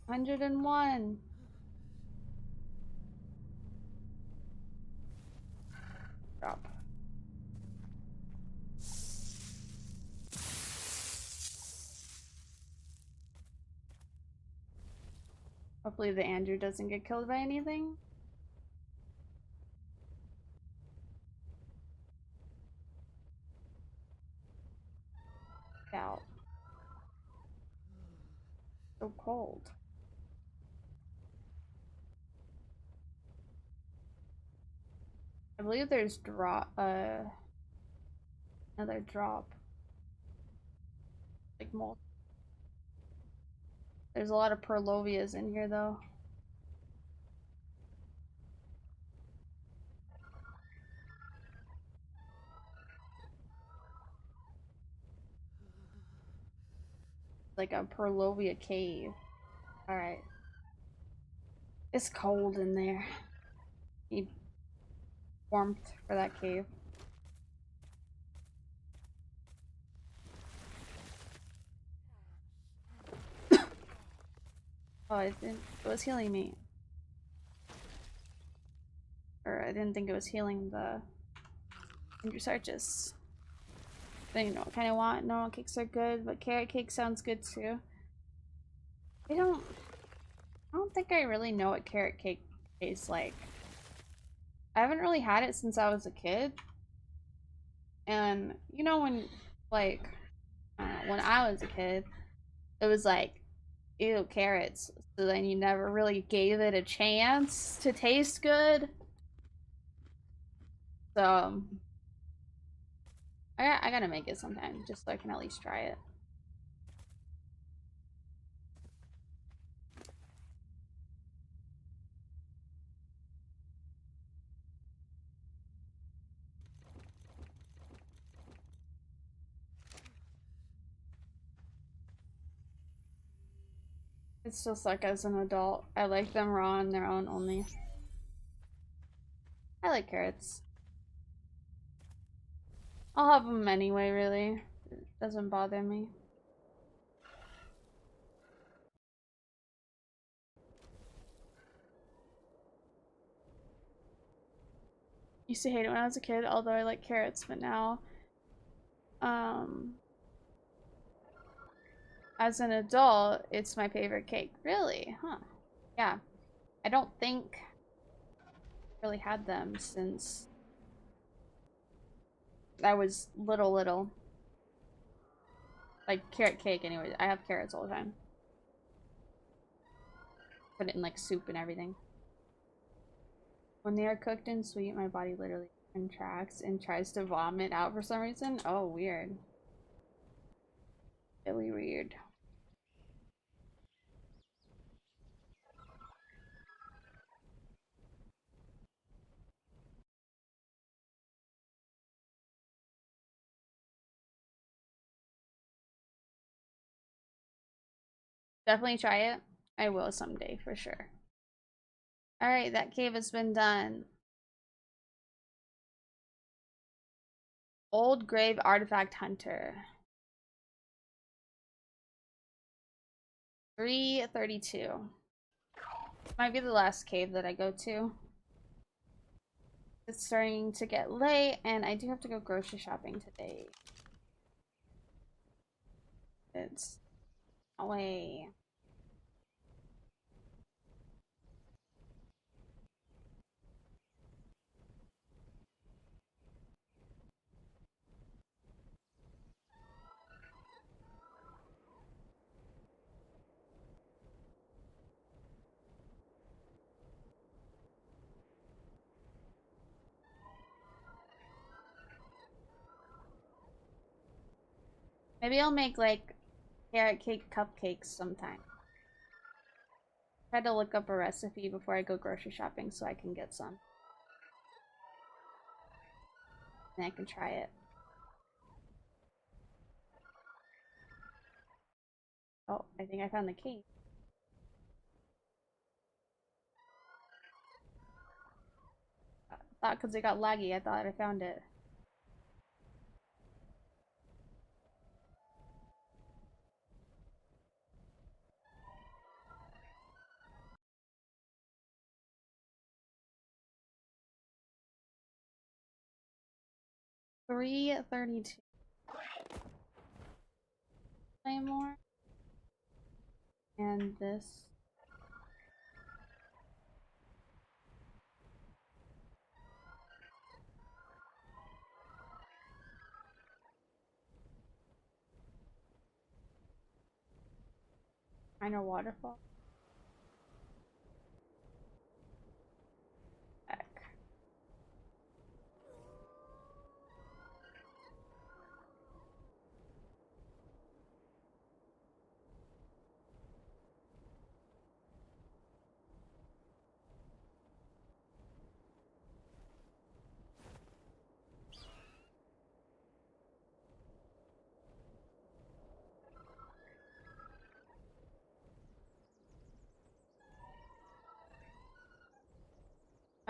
101! Drop. Hopefully the Andrew doesn't get killed by anything. Out. So cold. I believe there's another drop. Like multi. There's a lot of Purlovias in here though. Like a Purlovia cave. Alright. It's cold in there. Need warmth for that cave. Oh, it was healing me. Or I didn't think it was healing the Andrewsarchus. But you know, kind of want normal cakes are good, but carrot cake sounds good too. I don't think I really know what carrot cake tastes like. I haven't really had it since I was a kid. And you know when like when I was a kid, it was like, ew, carrots. So then you never really gave it a chance to taste good. So I gotta make it sometime just so I can at least try it. It's just like as an adult, I like them raw on their own only. I like carrots. I'll have them anyway, really. It doesn't bother me. Used to hate it when I was a kid, although I like carrots, but now, as an adult, it's my favorite cake. Really? Huh. Yeah. I don't think I really had them since I was little. Like carrot cake anyways. I have carrots all the time. Put it in like soup and everything. When they are cooked and sweet, my body literally contracts and tries to vomit out for some reason. Oh, weird. Really weird. Definitely try it. I will someday for sure. Alright, that cave has been done. Old Grave Artifact Hunter. 332. Might be the last cave that I go to. It's starting to get late, and I do have to go grocery shopping today. It's away. Maybe I'll make like carrot cake cupcakes sometime. Try to look up a recipe before I go grocery shopping so I can get some. And I can try it. Oh, I think I found the key. I thought because it got laggy, I thought I found it. $3.32. Play more. And this. Minor waterfall. Heck.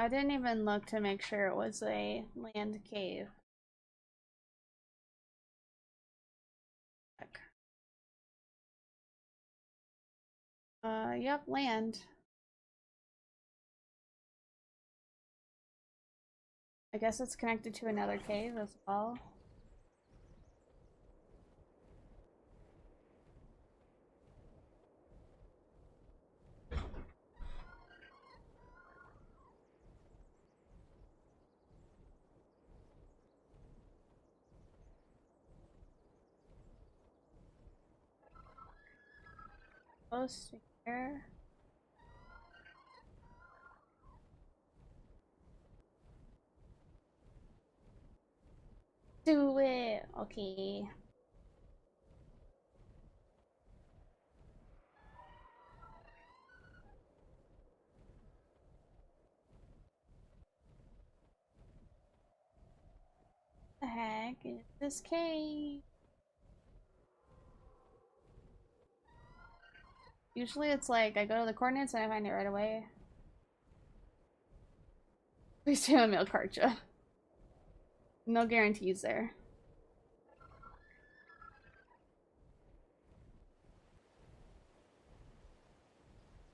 I didn't even look to make sure it was a land cave. Yep, land. I guess it's connected to another cave as well. Close to here. Do it! Okay. What the heck is this cave? Usually it's like I go to the coordinates and I find it right away. Please do a mail Karcha. No guarantees there.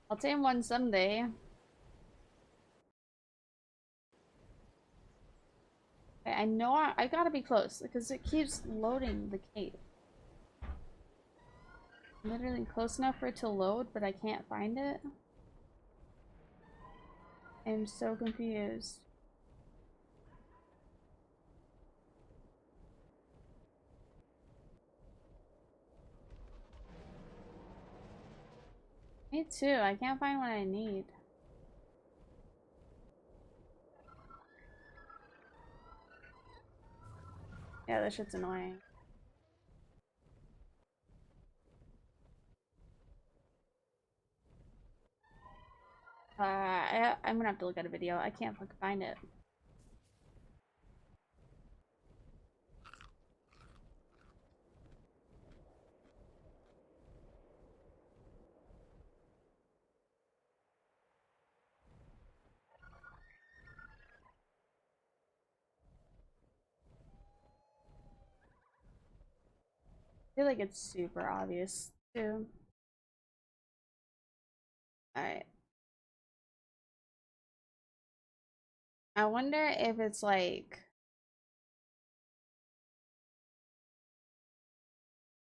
I'll tame one someday. Okay, I know I gotta be close because it keeps loading the cave. I'm literally close enough for it to load, but I can't find it. I'm so confused. Me too, I can't find what I need. Yeah, this shit's annoying. I'm gonna have to look at a video. I can't fucking find it. I feel like it's super obvious too. Alright. I wonder if it's like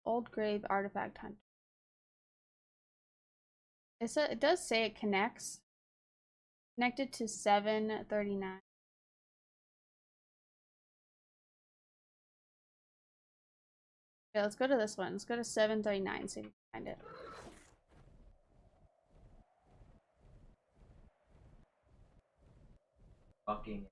old grave artifact hunt. It does say it connects. Connected to 739. Okay, let's go to this one. Let's go to 739, see if we can find it. Fucking.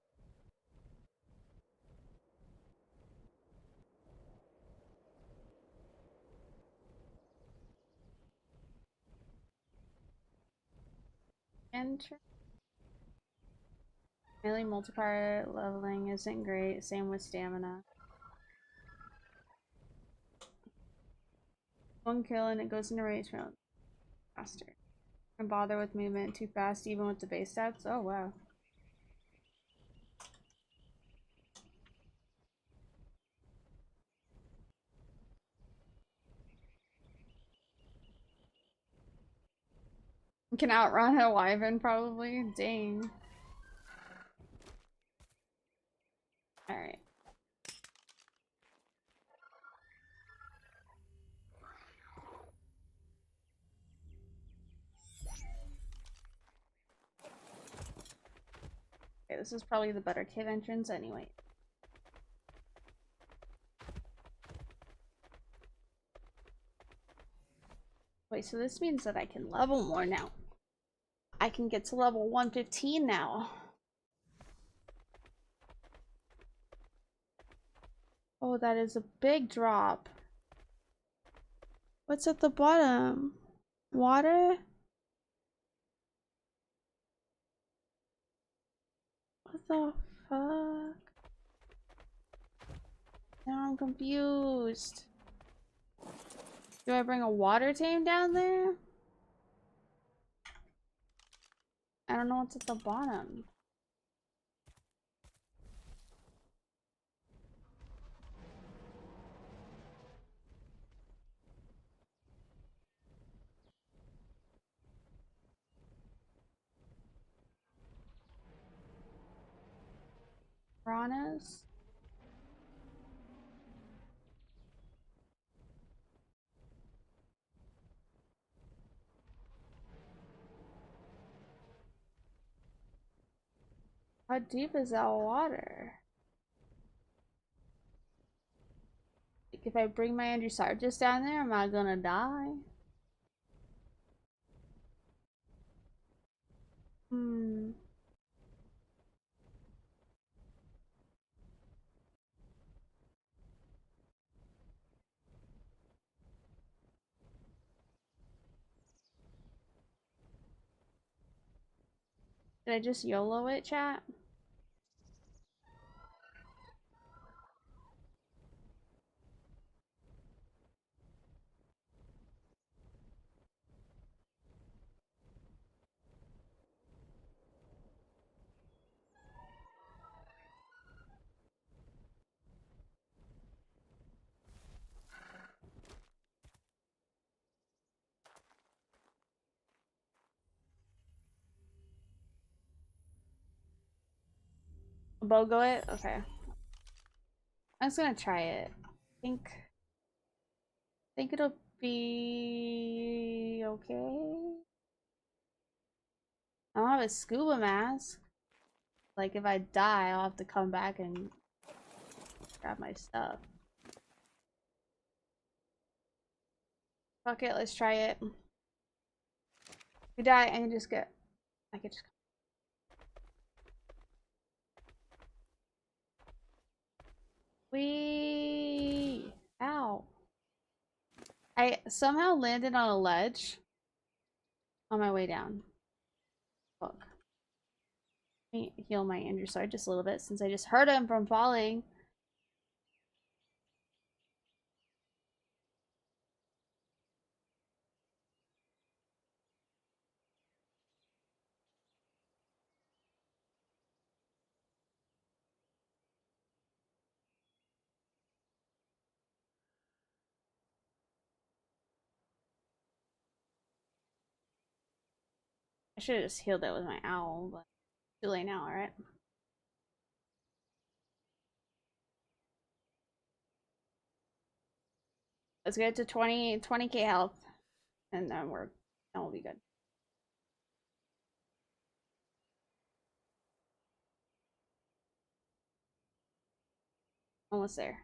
Enter. Melee multiplier leveling isn't great. Same with stamina. One kill and it goes into range faster. Can't bother with movement too fast even with the base stats. Oh wow. Can outrun a wyvern probably. Dang. Alright. Okay, this is probably the better cave entrance anyway. Wait, so this means that I can level more now. I can get to level 115 now. Oh, that is a big drop. What's at the bottom? Water? What the fuck? Now I'm confused. Do I bring a water tame down there? I don't know what's at the bottom. Piranhas. How deep is that water? Like, if I bring my Andrewsarchus down there, am I gonna die? Hmm. Did I just YOLO it, chat? BOGO it? Okay. I'm just gonna try it. Think it'll be okay. I don't have a scuba mask. Like, if I die, I'll have to come back and grab my stuff. Fuck it, let's try it. If we die, I can just get. I can just. Wee! Ow. I somehow landed on a ledge on my way down. Fuck. Let me heal my Andrewsarchus just a little bit since I just hurt him from falling. I should have just healed it with my owl, but too late now, alright? Let's get to 20k health, and then we'll be good. Almost there.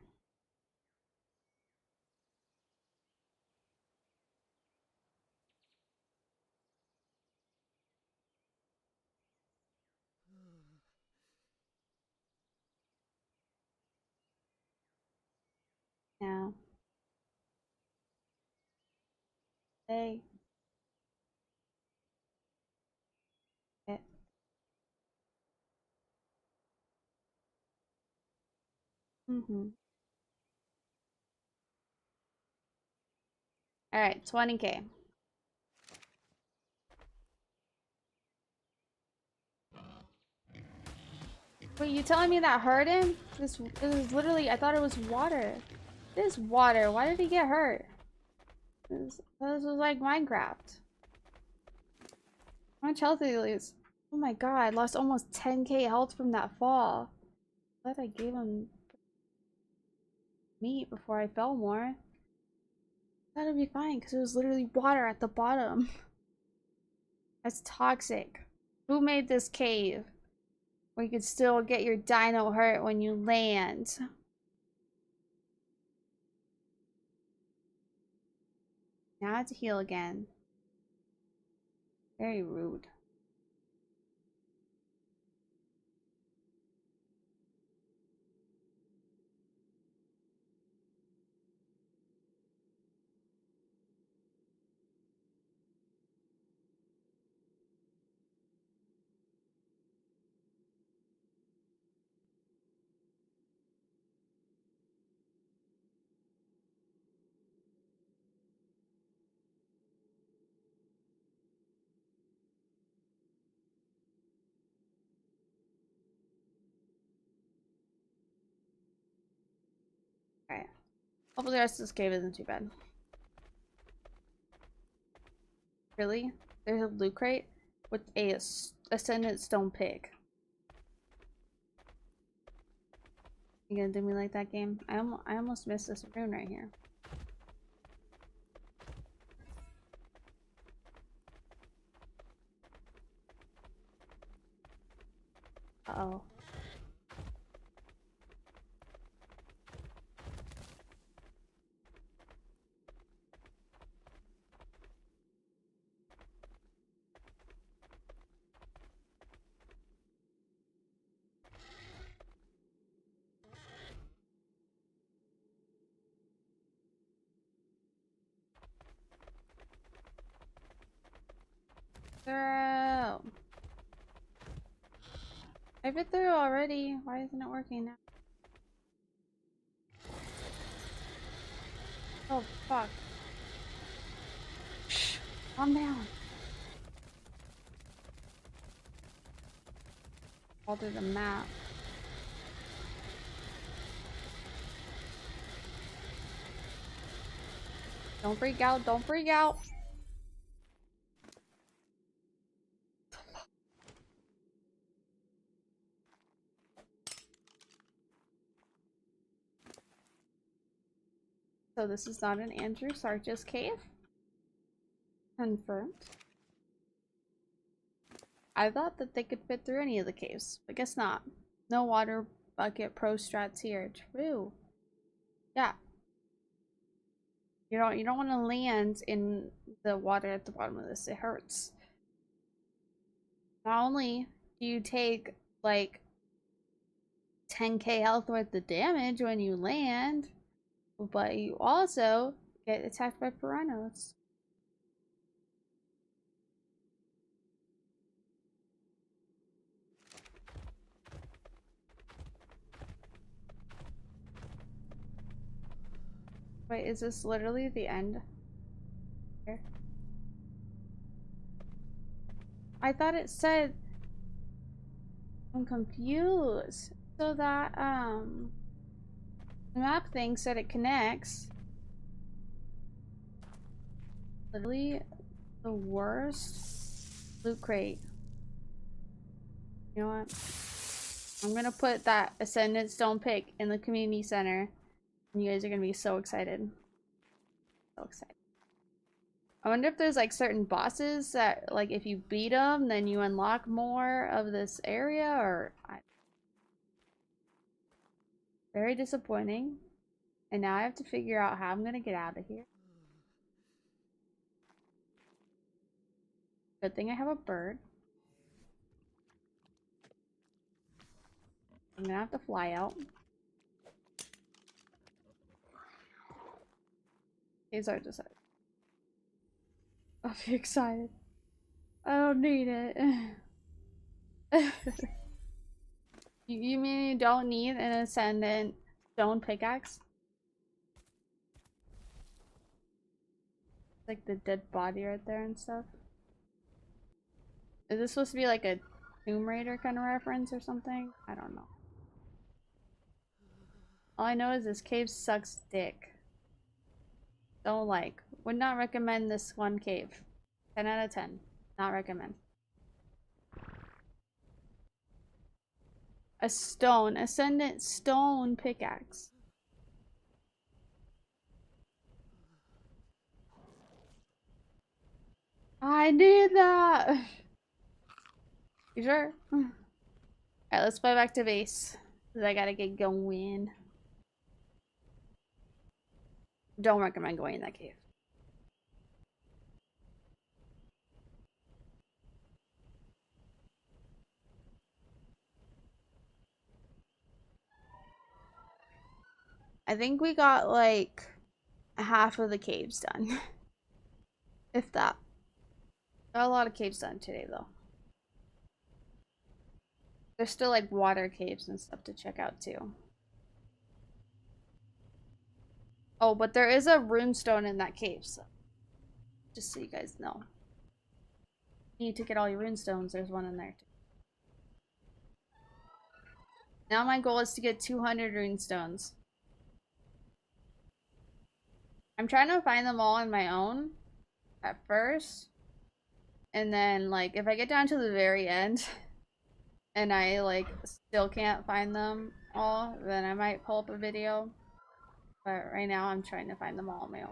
Now. Hey. Okay. Alright, 20k. Wait, you telling me that hurt him? This is literally, I thought it was water. This water, why did he get hurt? This was like Minecraft. How much health did he lose? Oh my god, I lost almost 10k health from that fall. Glad I gave him meat before I fell more. That'd be fine, because it was literally water at the bottom. That's toxic. Who made this cave? Where you could still get your dino hurt when you land. Now I have to heal again. Very rude. Alright. Hopefully the rest of this cave isn't too bad. Really? There's a loot crate with a Ascendant Stone Pig. You gonna do me like that, game? I almost missed this rune right here. Uh-oh. Through. I've been through already. Why isn't it working now? Oh, fuck. Shh. Calm down. All through the map. Don't freak out. Don't freak out. So this is not an Andrew Sarchis cave? Confirmed. I thought that they could fit through any of the caves, but guess not. No water bucket pro strats here. True. Yeah. You don't want to land in the water at the bottom of this. It hurts. Not only do you take like 10k health worth of damage when you land, but you also get attacked by piranhas. Wait, is this literally the end? Here. I thought it said... I'm confused. So that, the map thing said it connects. Literally the worst loot crate. You know what? I'm gonna put that Ascendant Stone pick in the community center. And you guys are gonna be so excited. So excited. I wonder if there's like certain bosses that, like, if you beat them, then you unlock more of this area, or... Very disappointing. And now I have to figure out how I'm gonna get out of here. Good thing I have a bird. I'm gonna have to fly out. These are just... I'll be excited. I don't need it. You mean you don't need an Ascendant Stone pickaxe? Like the dead body right there and stuff. Is this supposed to be like a Tomb Raider kind of reference or something? I don't know. All I know is this cave sucks dick. Don't like. Would not recommend this one cave. 10 out of 10. Not recommend. A stone. Ascendant Stone pickaxe. I need that! You sure? Alright, let's fly back to base. Because I gotta get going. Don't recommend going in that cave. I think we got like half of the caves done. If that. Got a lot of caves done today though. There's still like water caves and stuff to check out too. Oh, but there is a runestone in that cave, so just so you guys know. You need to get all your runestones, there's one in there too. Now my goal is to get 200 runestones. I'm trying to find them all on my own at first. And then, like, if I get down to the very end and I, like, still can't find them, all, then I might pull up a video. But right now I'm trying to find them all on my own.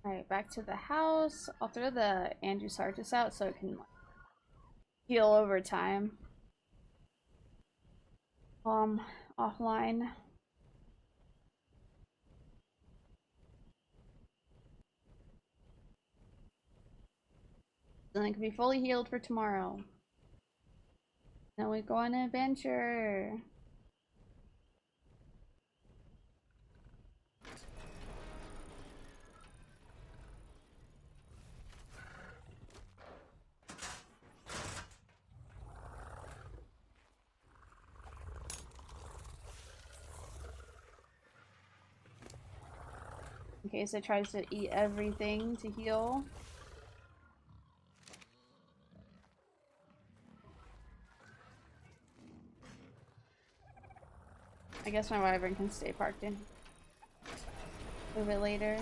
Alright, back to the house. I'll throw the Andrew Sargis out so it can heal over time. Offline. Then it can be fully healed for tomorrow. Then we go on an adventure. In case it tries to eat everything to heal. I guess my wyvern can stay parked in. A little bit later.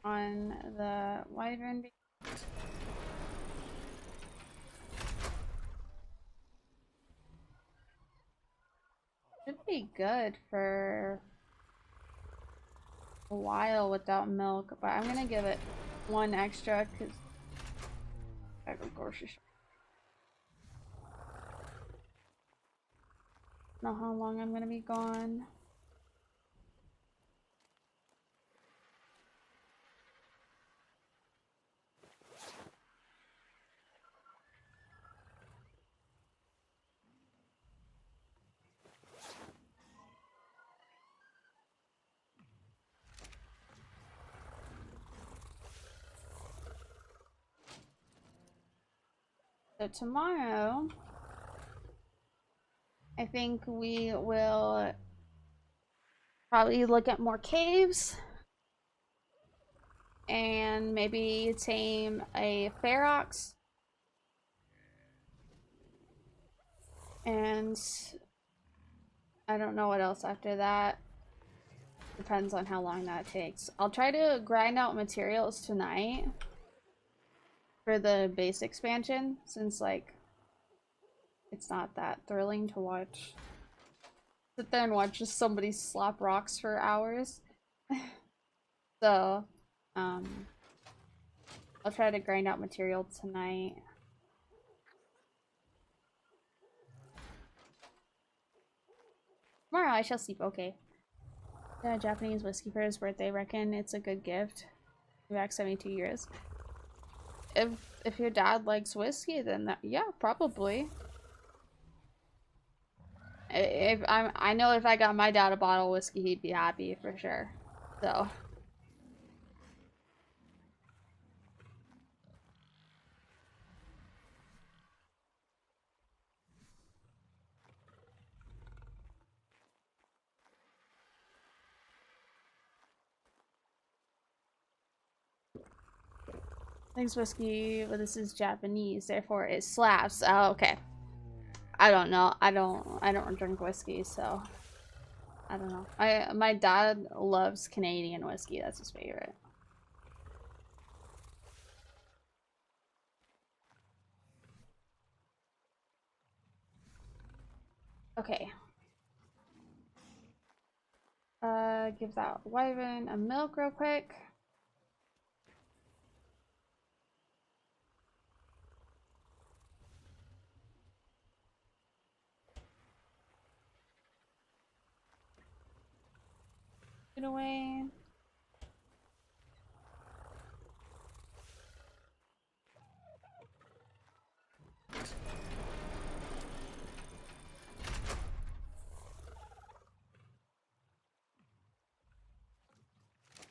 On the wyvern. Should be good for a while without milk, but I'm gonna give it one extra because I go grocery shop. Know how long I'm gonna be gone. So tomorrow, I think we will probably look at more caves and maybe tame a ferox. And I don't know what else after that. Depends on how long that takes. I'll try to grind out materials tonight for the base expansion, since like it's not that thrilling to watch. Sit there and watch just somebody slap rocks for hours. So, I'll try to grind out material tonight. Tomorrow I shall sleep okay. Yeah, Japanese whiskey for his birthday. Reckon it's a good gift. Back 72 years. If your dad likes whiskey, then that, yeah, probably. I know if I got my dad a bottle of whiskey, he'd be happy for sure. So. Thanks, whiskey, but this is Japanese, therefore it slaps. Oh, okay. I don't know. I don't drink whiskey, so I don't know. My dad loves Canadian whiskey. That's his favorite. Okay. Give that wyvern a milk real quick. Get away.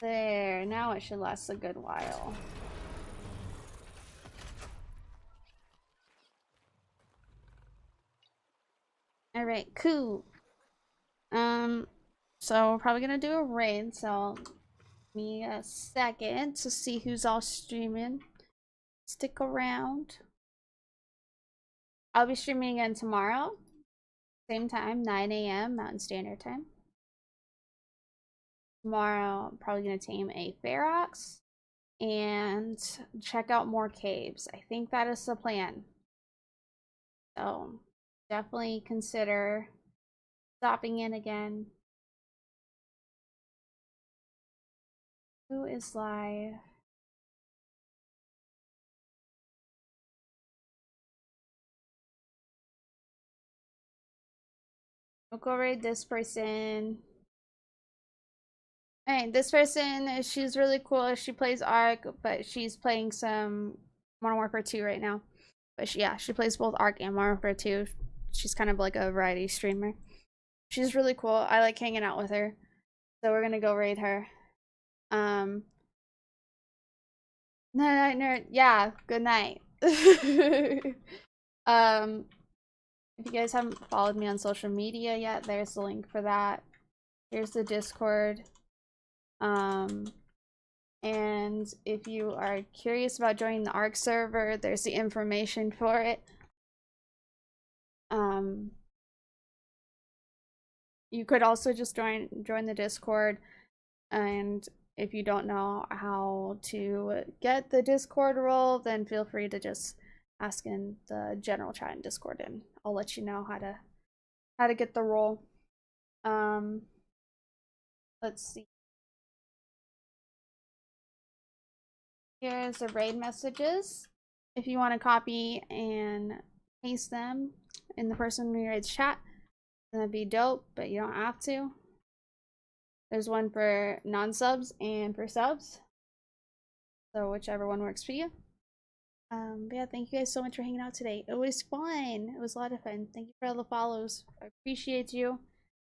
There, now it should last a good while. Alright, cool. So we're probably gonna do a raid, so give me a second to see who's all streaming. Stick around. I'll be streaming again tomorrow. Same time, 9 a.m. Mountain Standard Time. Tomorrow, I'm probably gonna tame a Ferox and check out more caves. I think that is the plan. So definitely consider stopping in again. Who is live? I'll go raid this person. Alright, this person, she's really cool. She plays Ark, but she's playing some Modern Warfare 2 right now. But she plays both Ark and Modern Warfare 2. She's kind of like a variety streamer. She's really cool. I like hanging out with her. So we're gonna go raid her. Night, nerd. Yeah, good night. If you guys haven't followed me on social media yet, there's the link for that. Here's the Discord. And if you are curious about joining the Ark server, there's the information for it. You could also just join the Discord, and if you don't know how to get the Discord role, then feel free to just ask in the general chat in Discord, and I'll let you know how to get the role. Let's see. Here's the raid messages. If you want to copy and paste them in the person who raid's chat, that'd be dope, but you don't have to. There's one for non-subs and for subs. So whichever one works for you. But yeah, thank you guys so much for hanging out today. It was fun. It was a lot of fun. Thank you for all the follows. I appreciate you.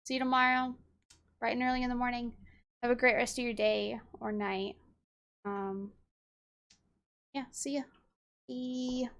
See you tomorrow, bright and early in the morning. Have a great rest of your day or night. Yeah, see ya. Bye.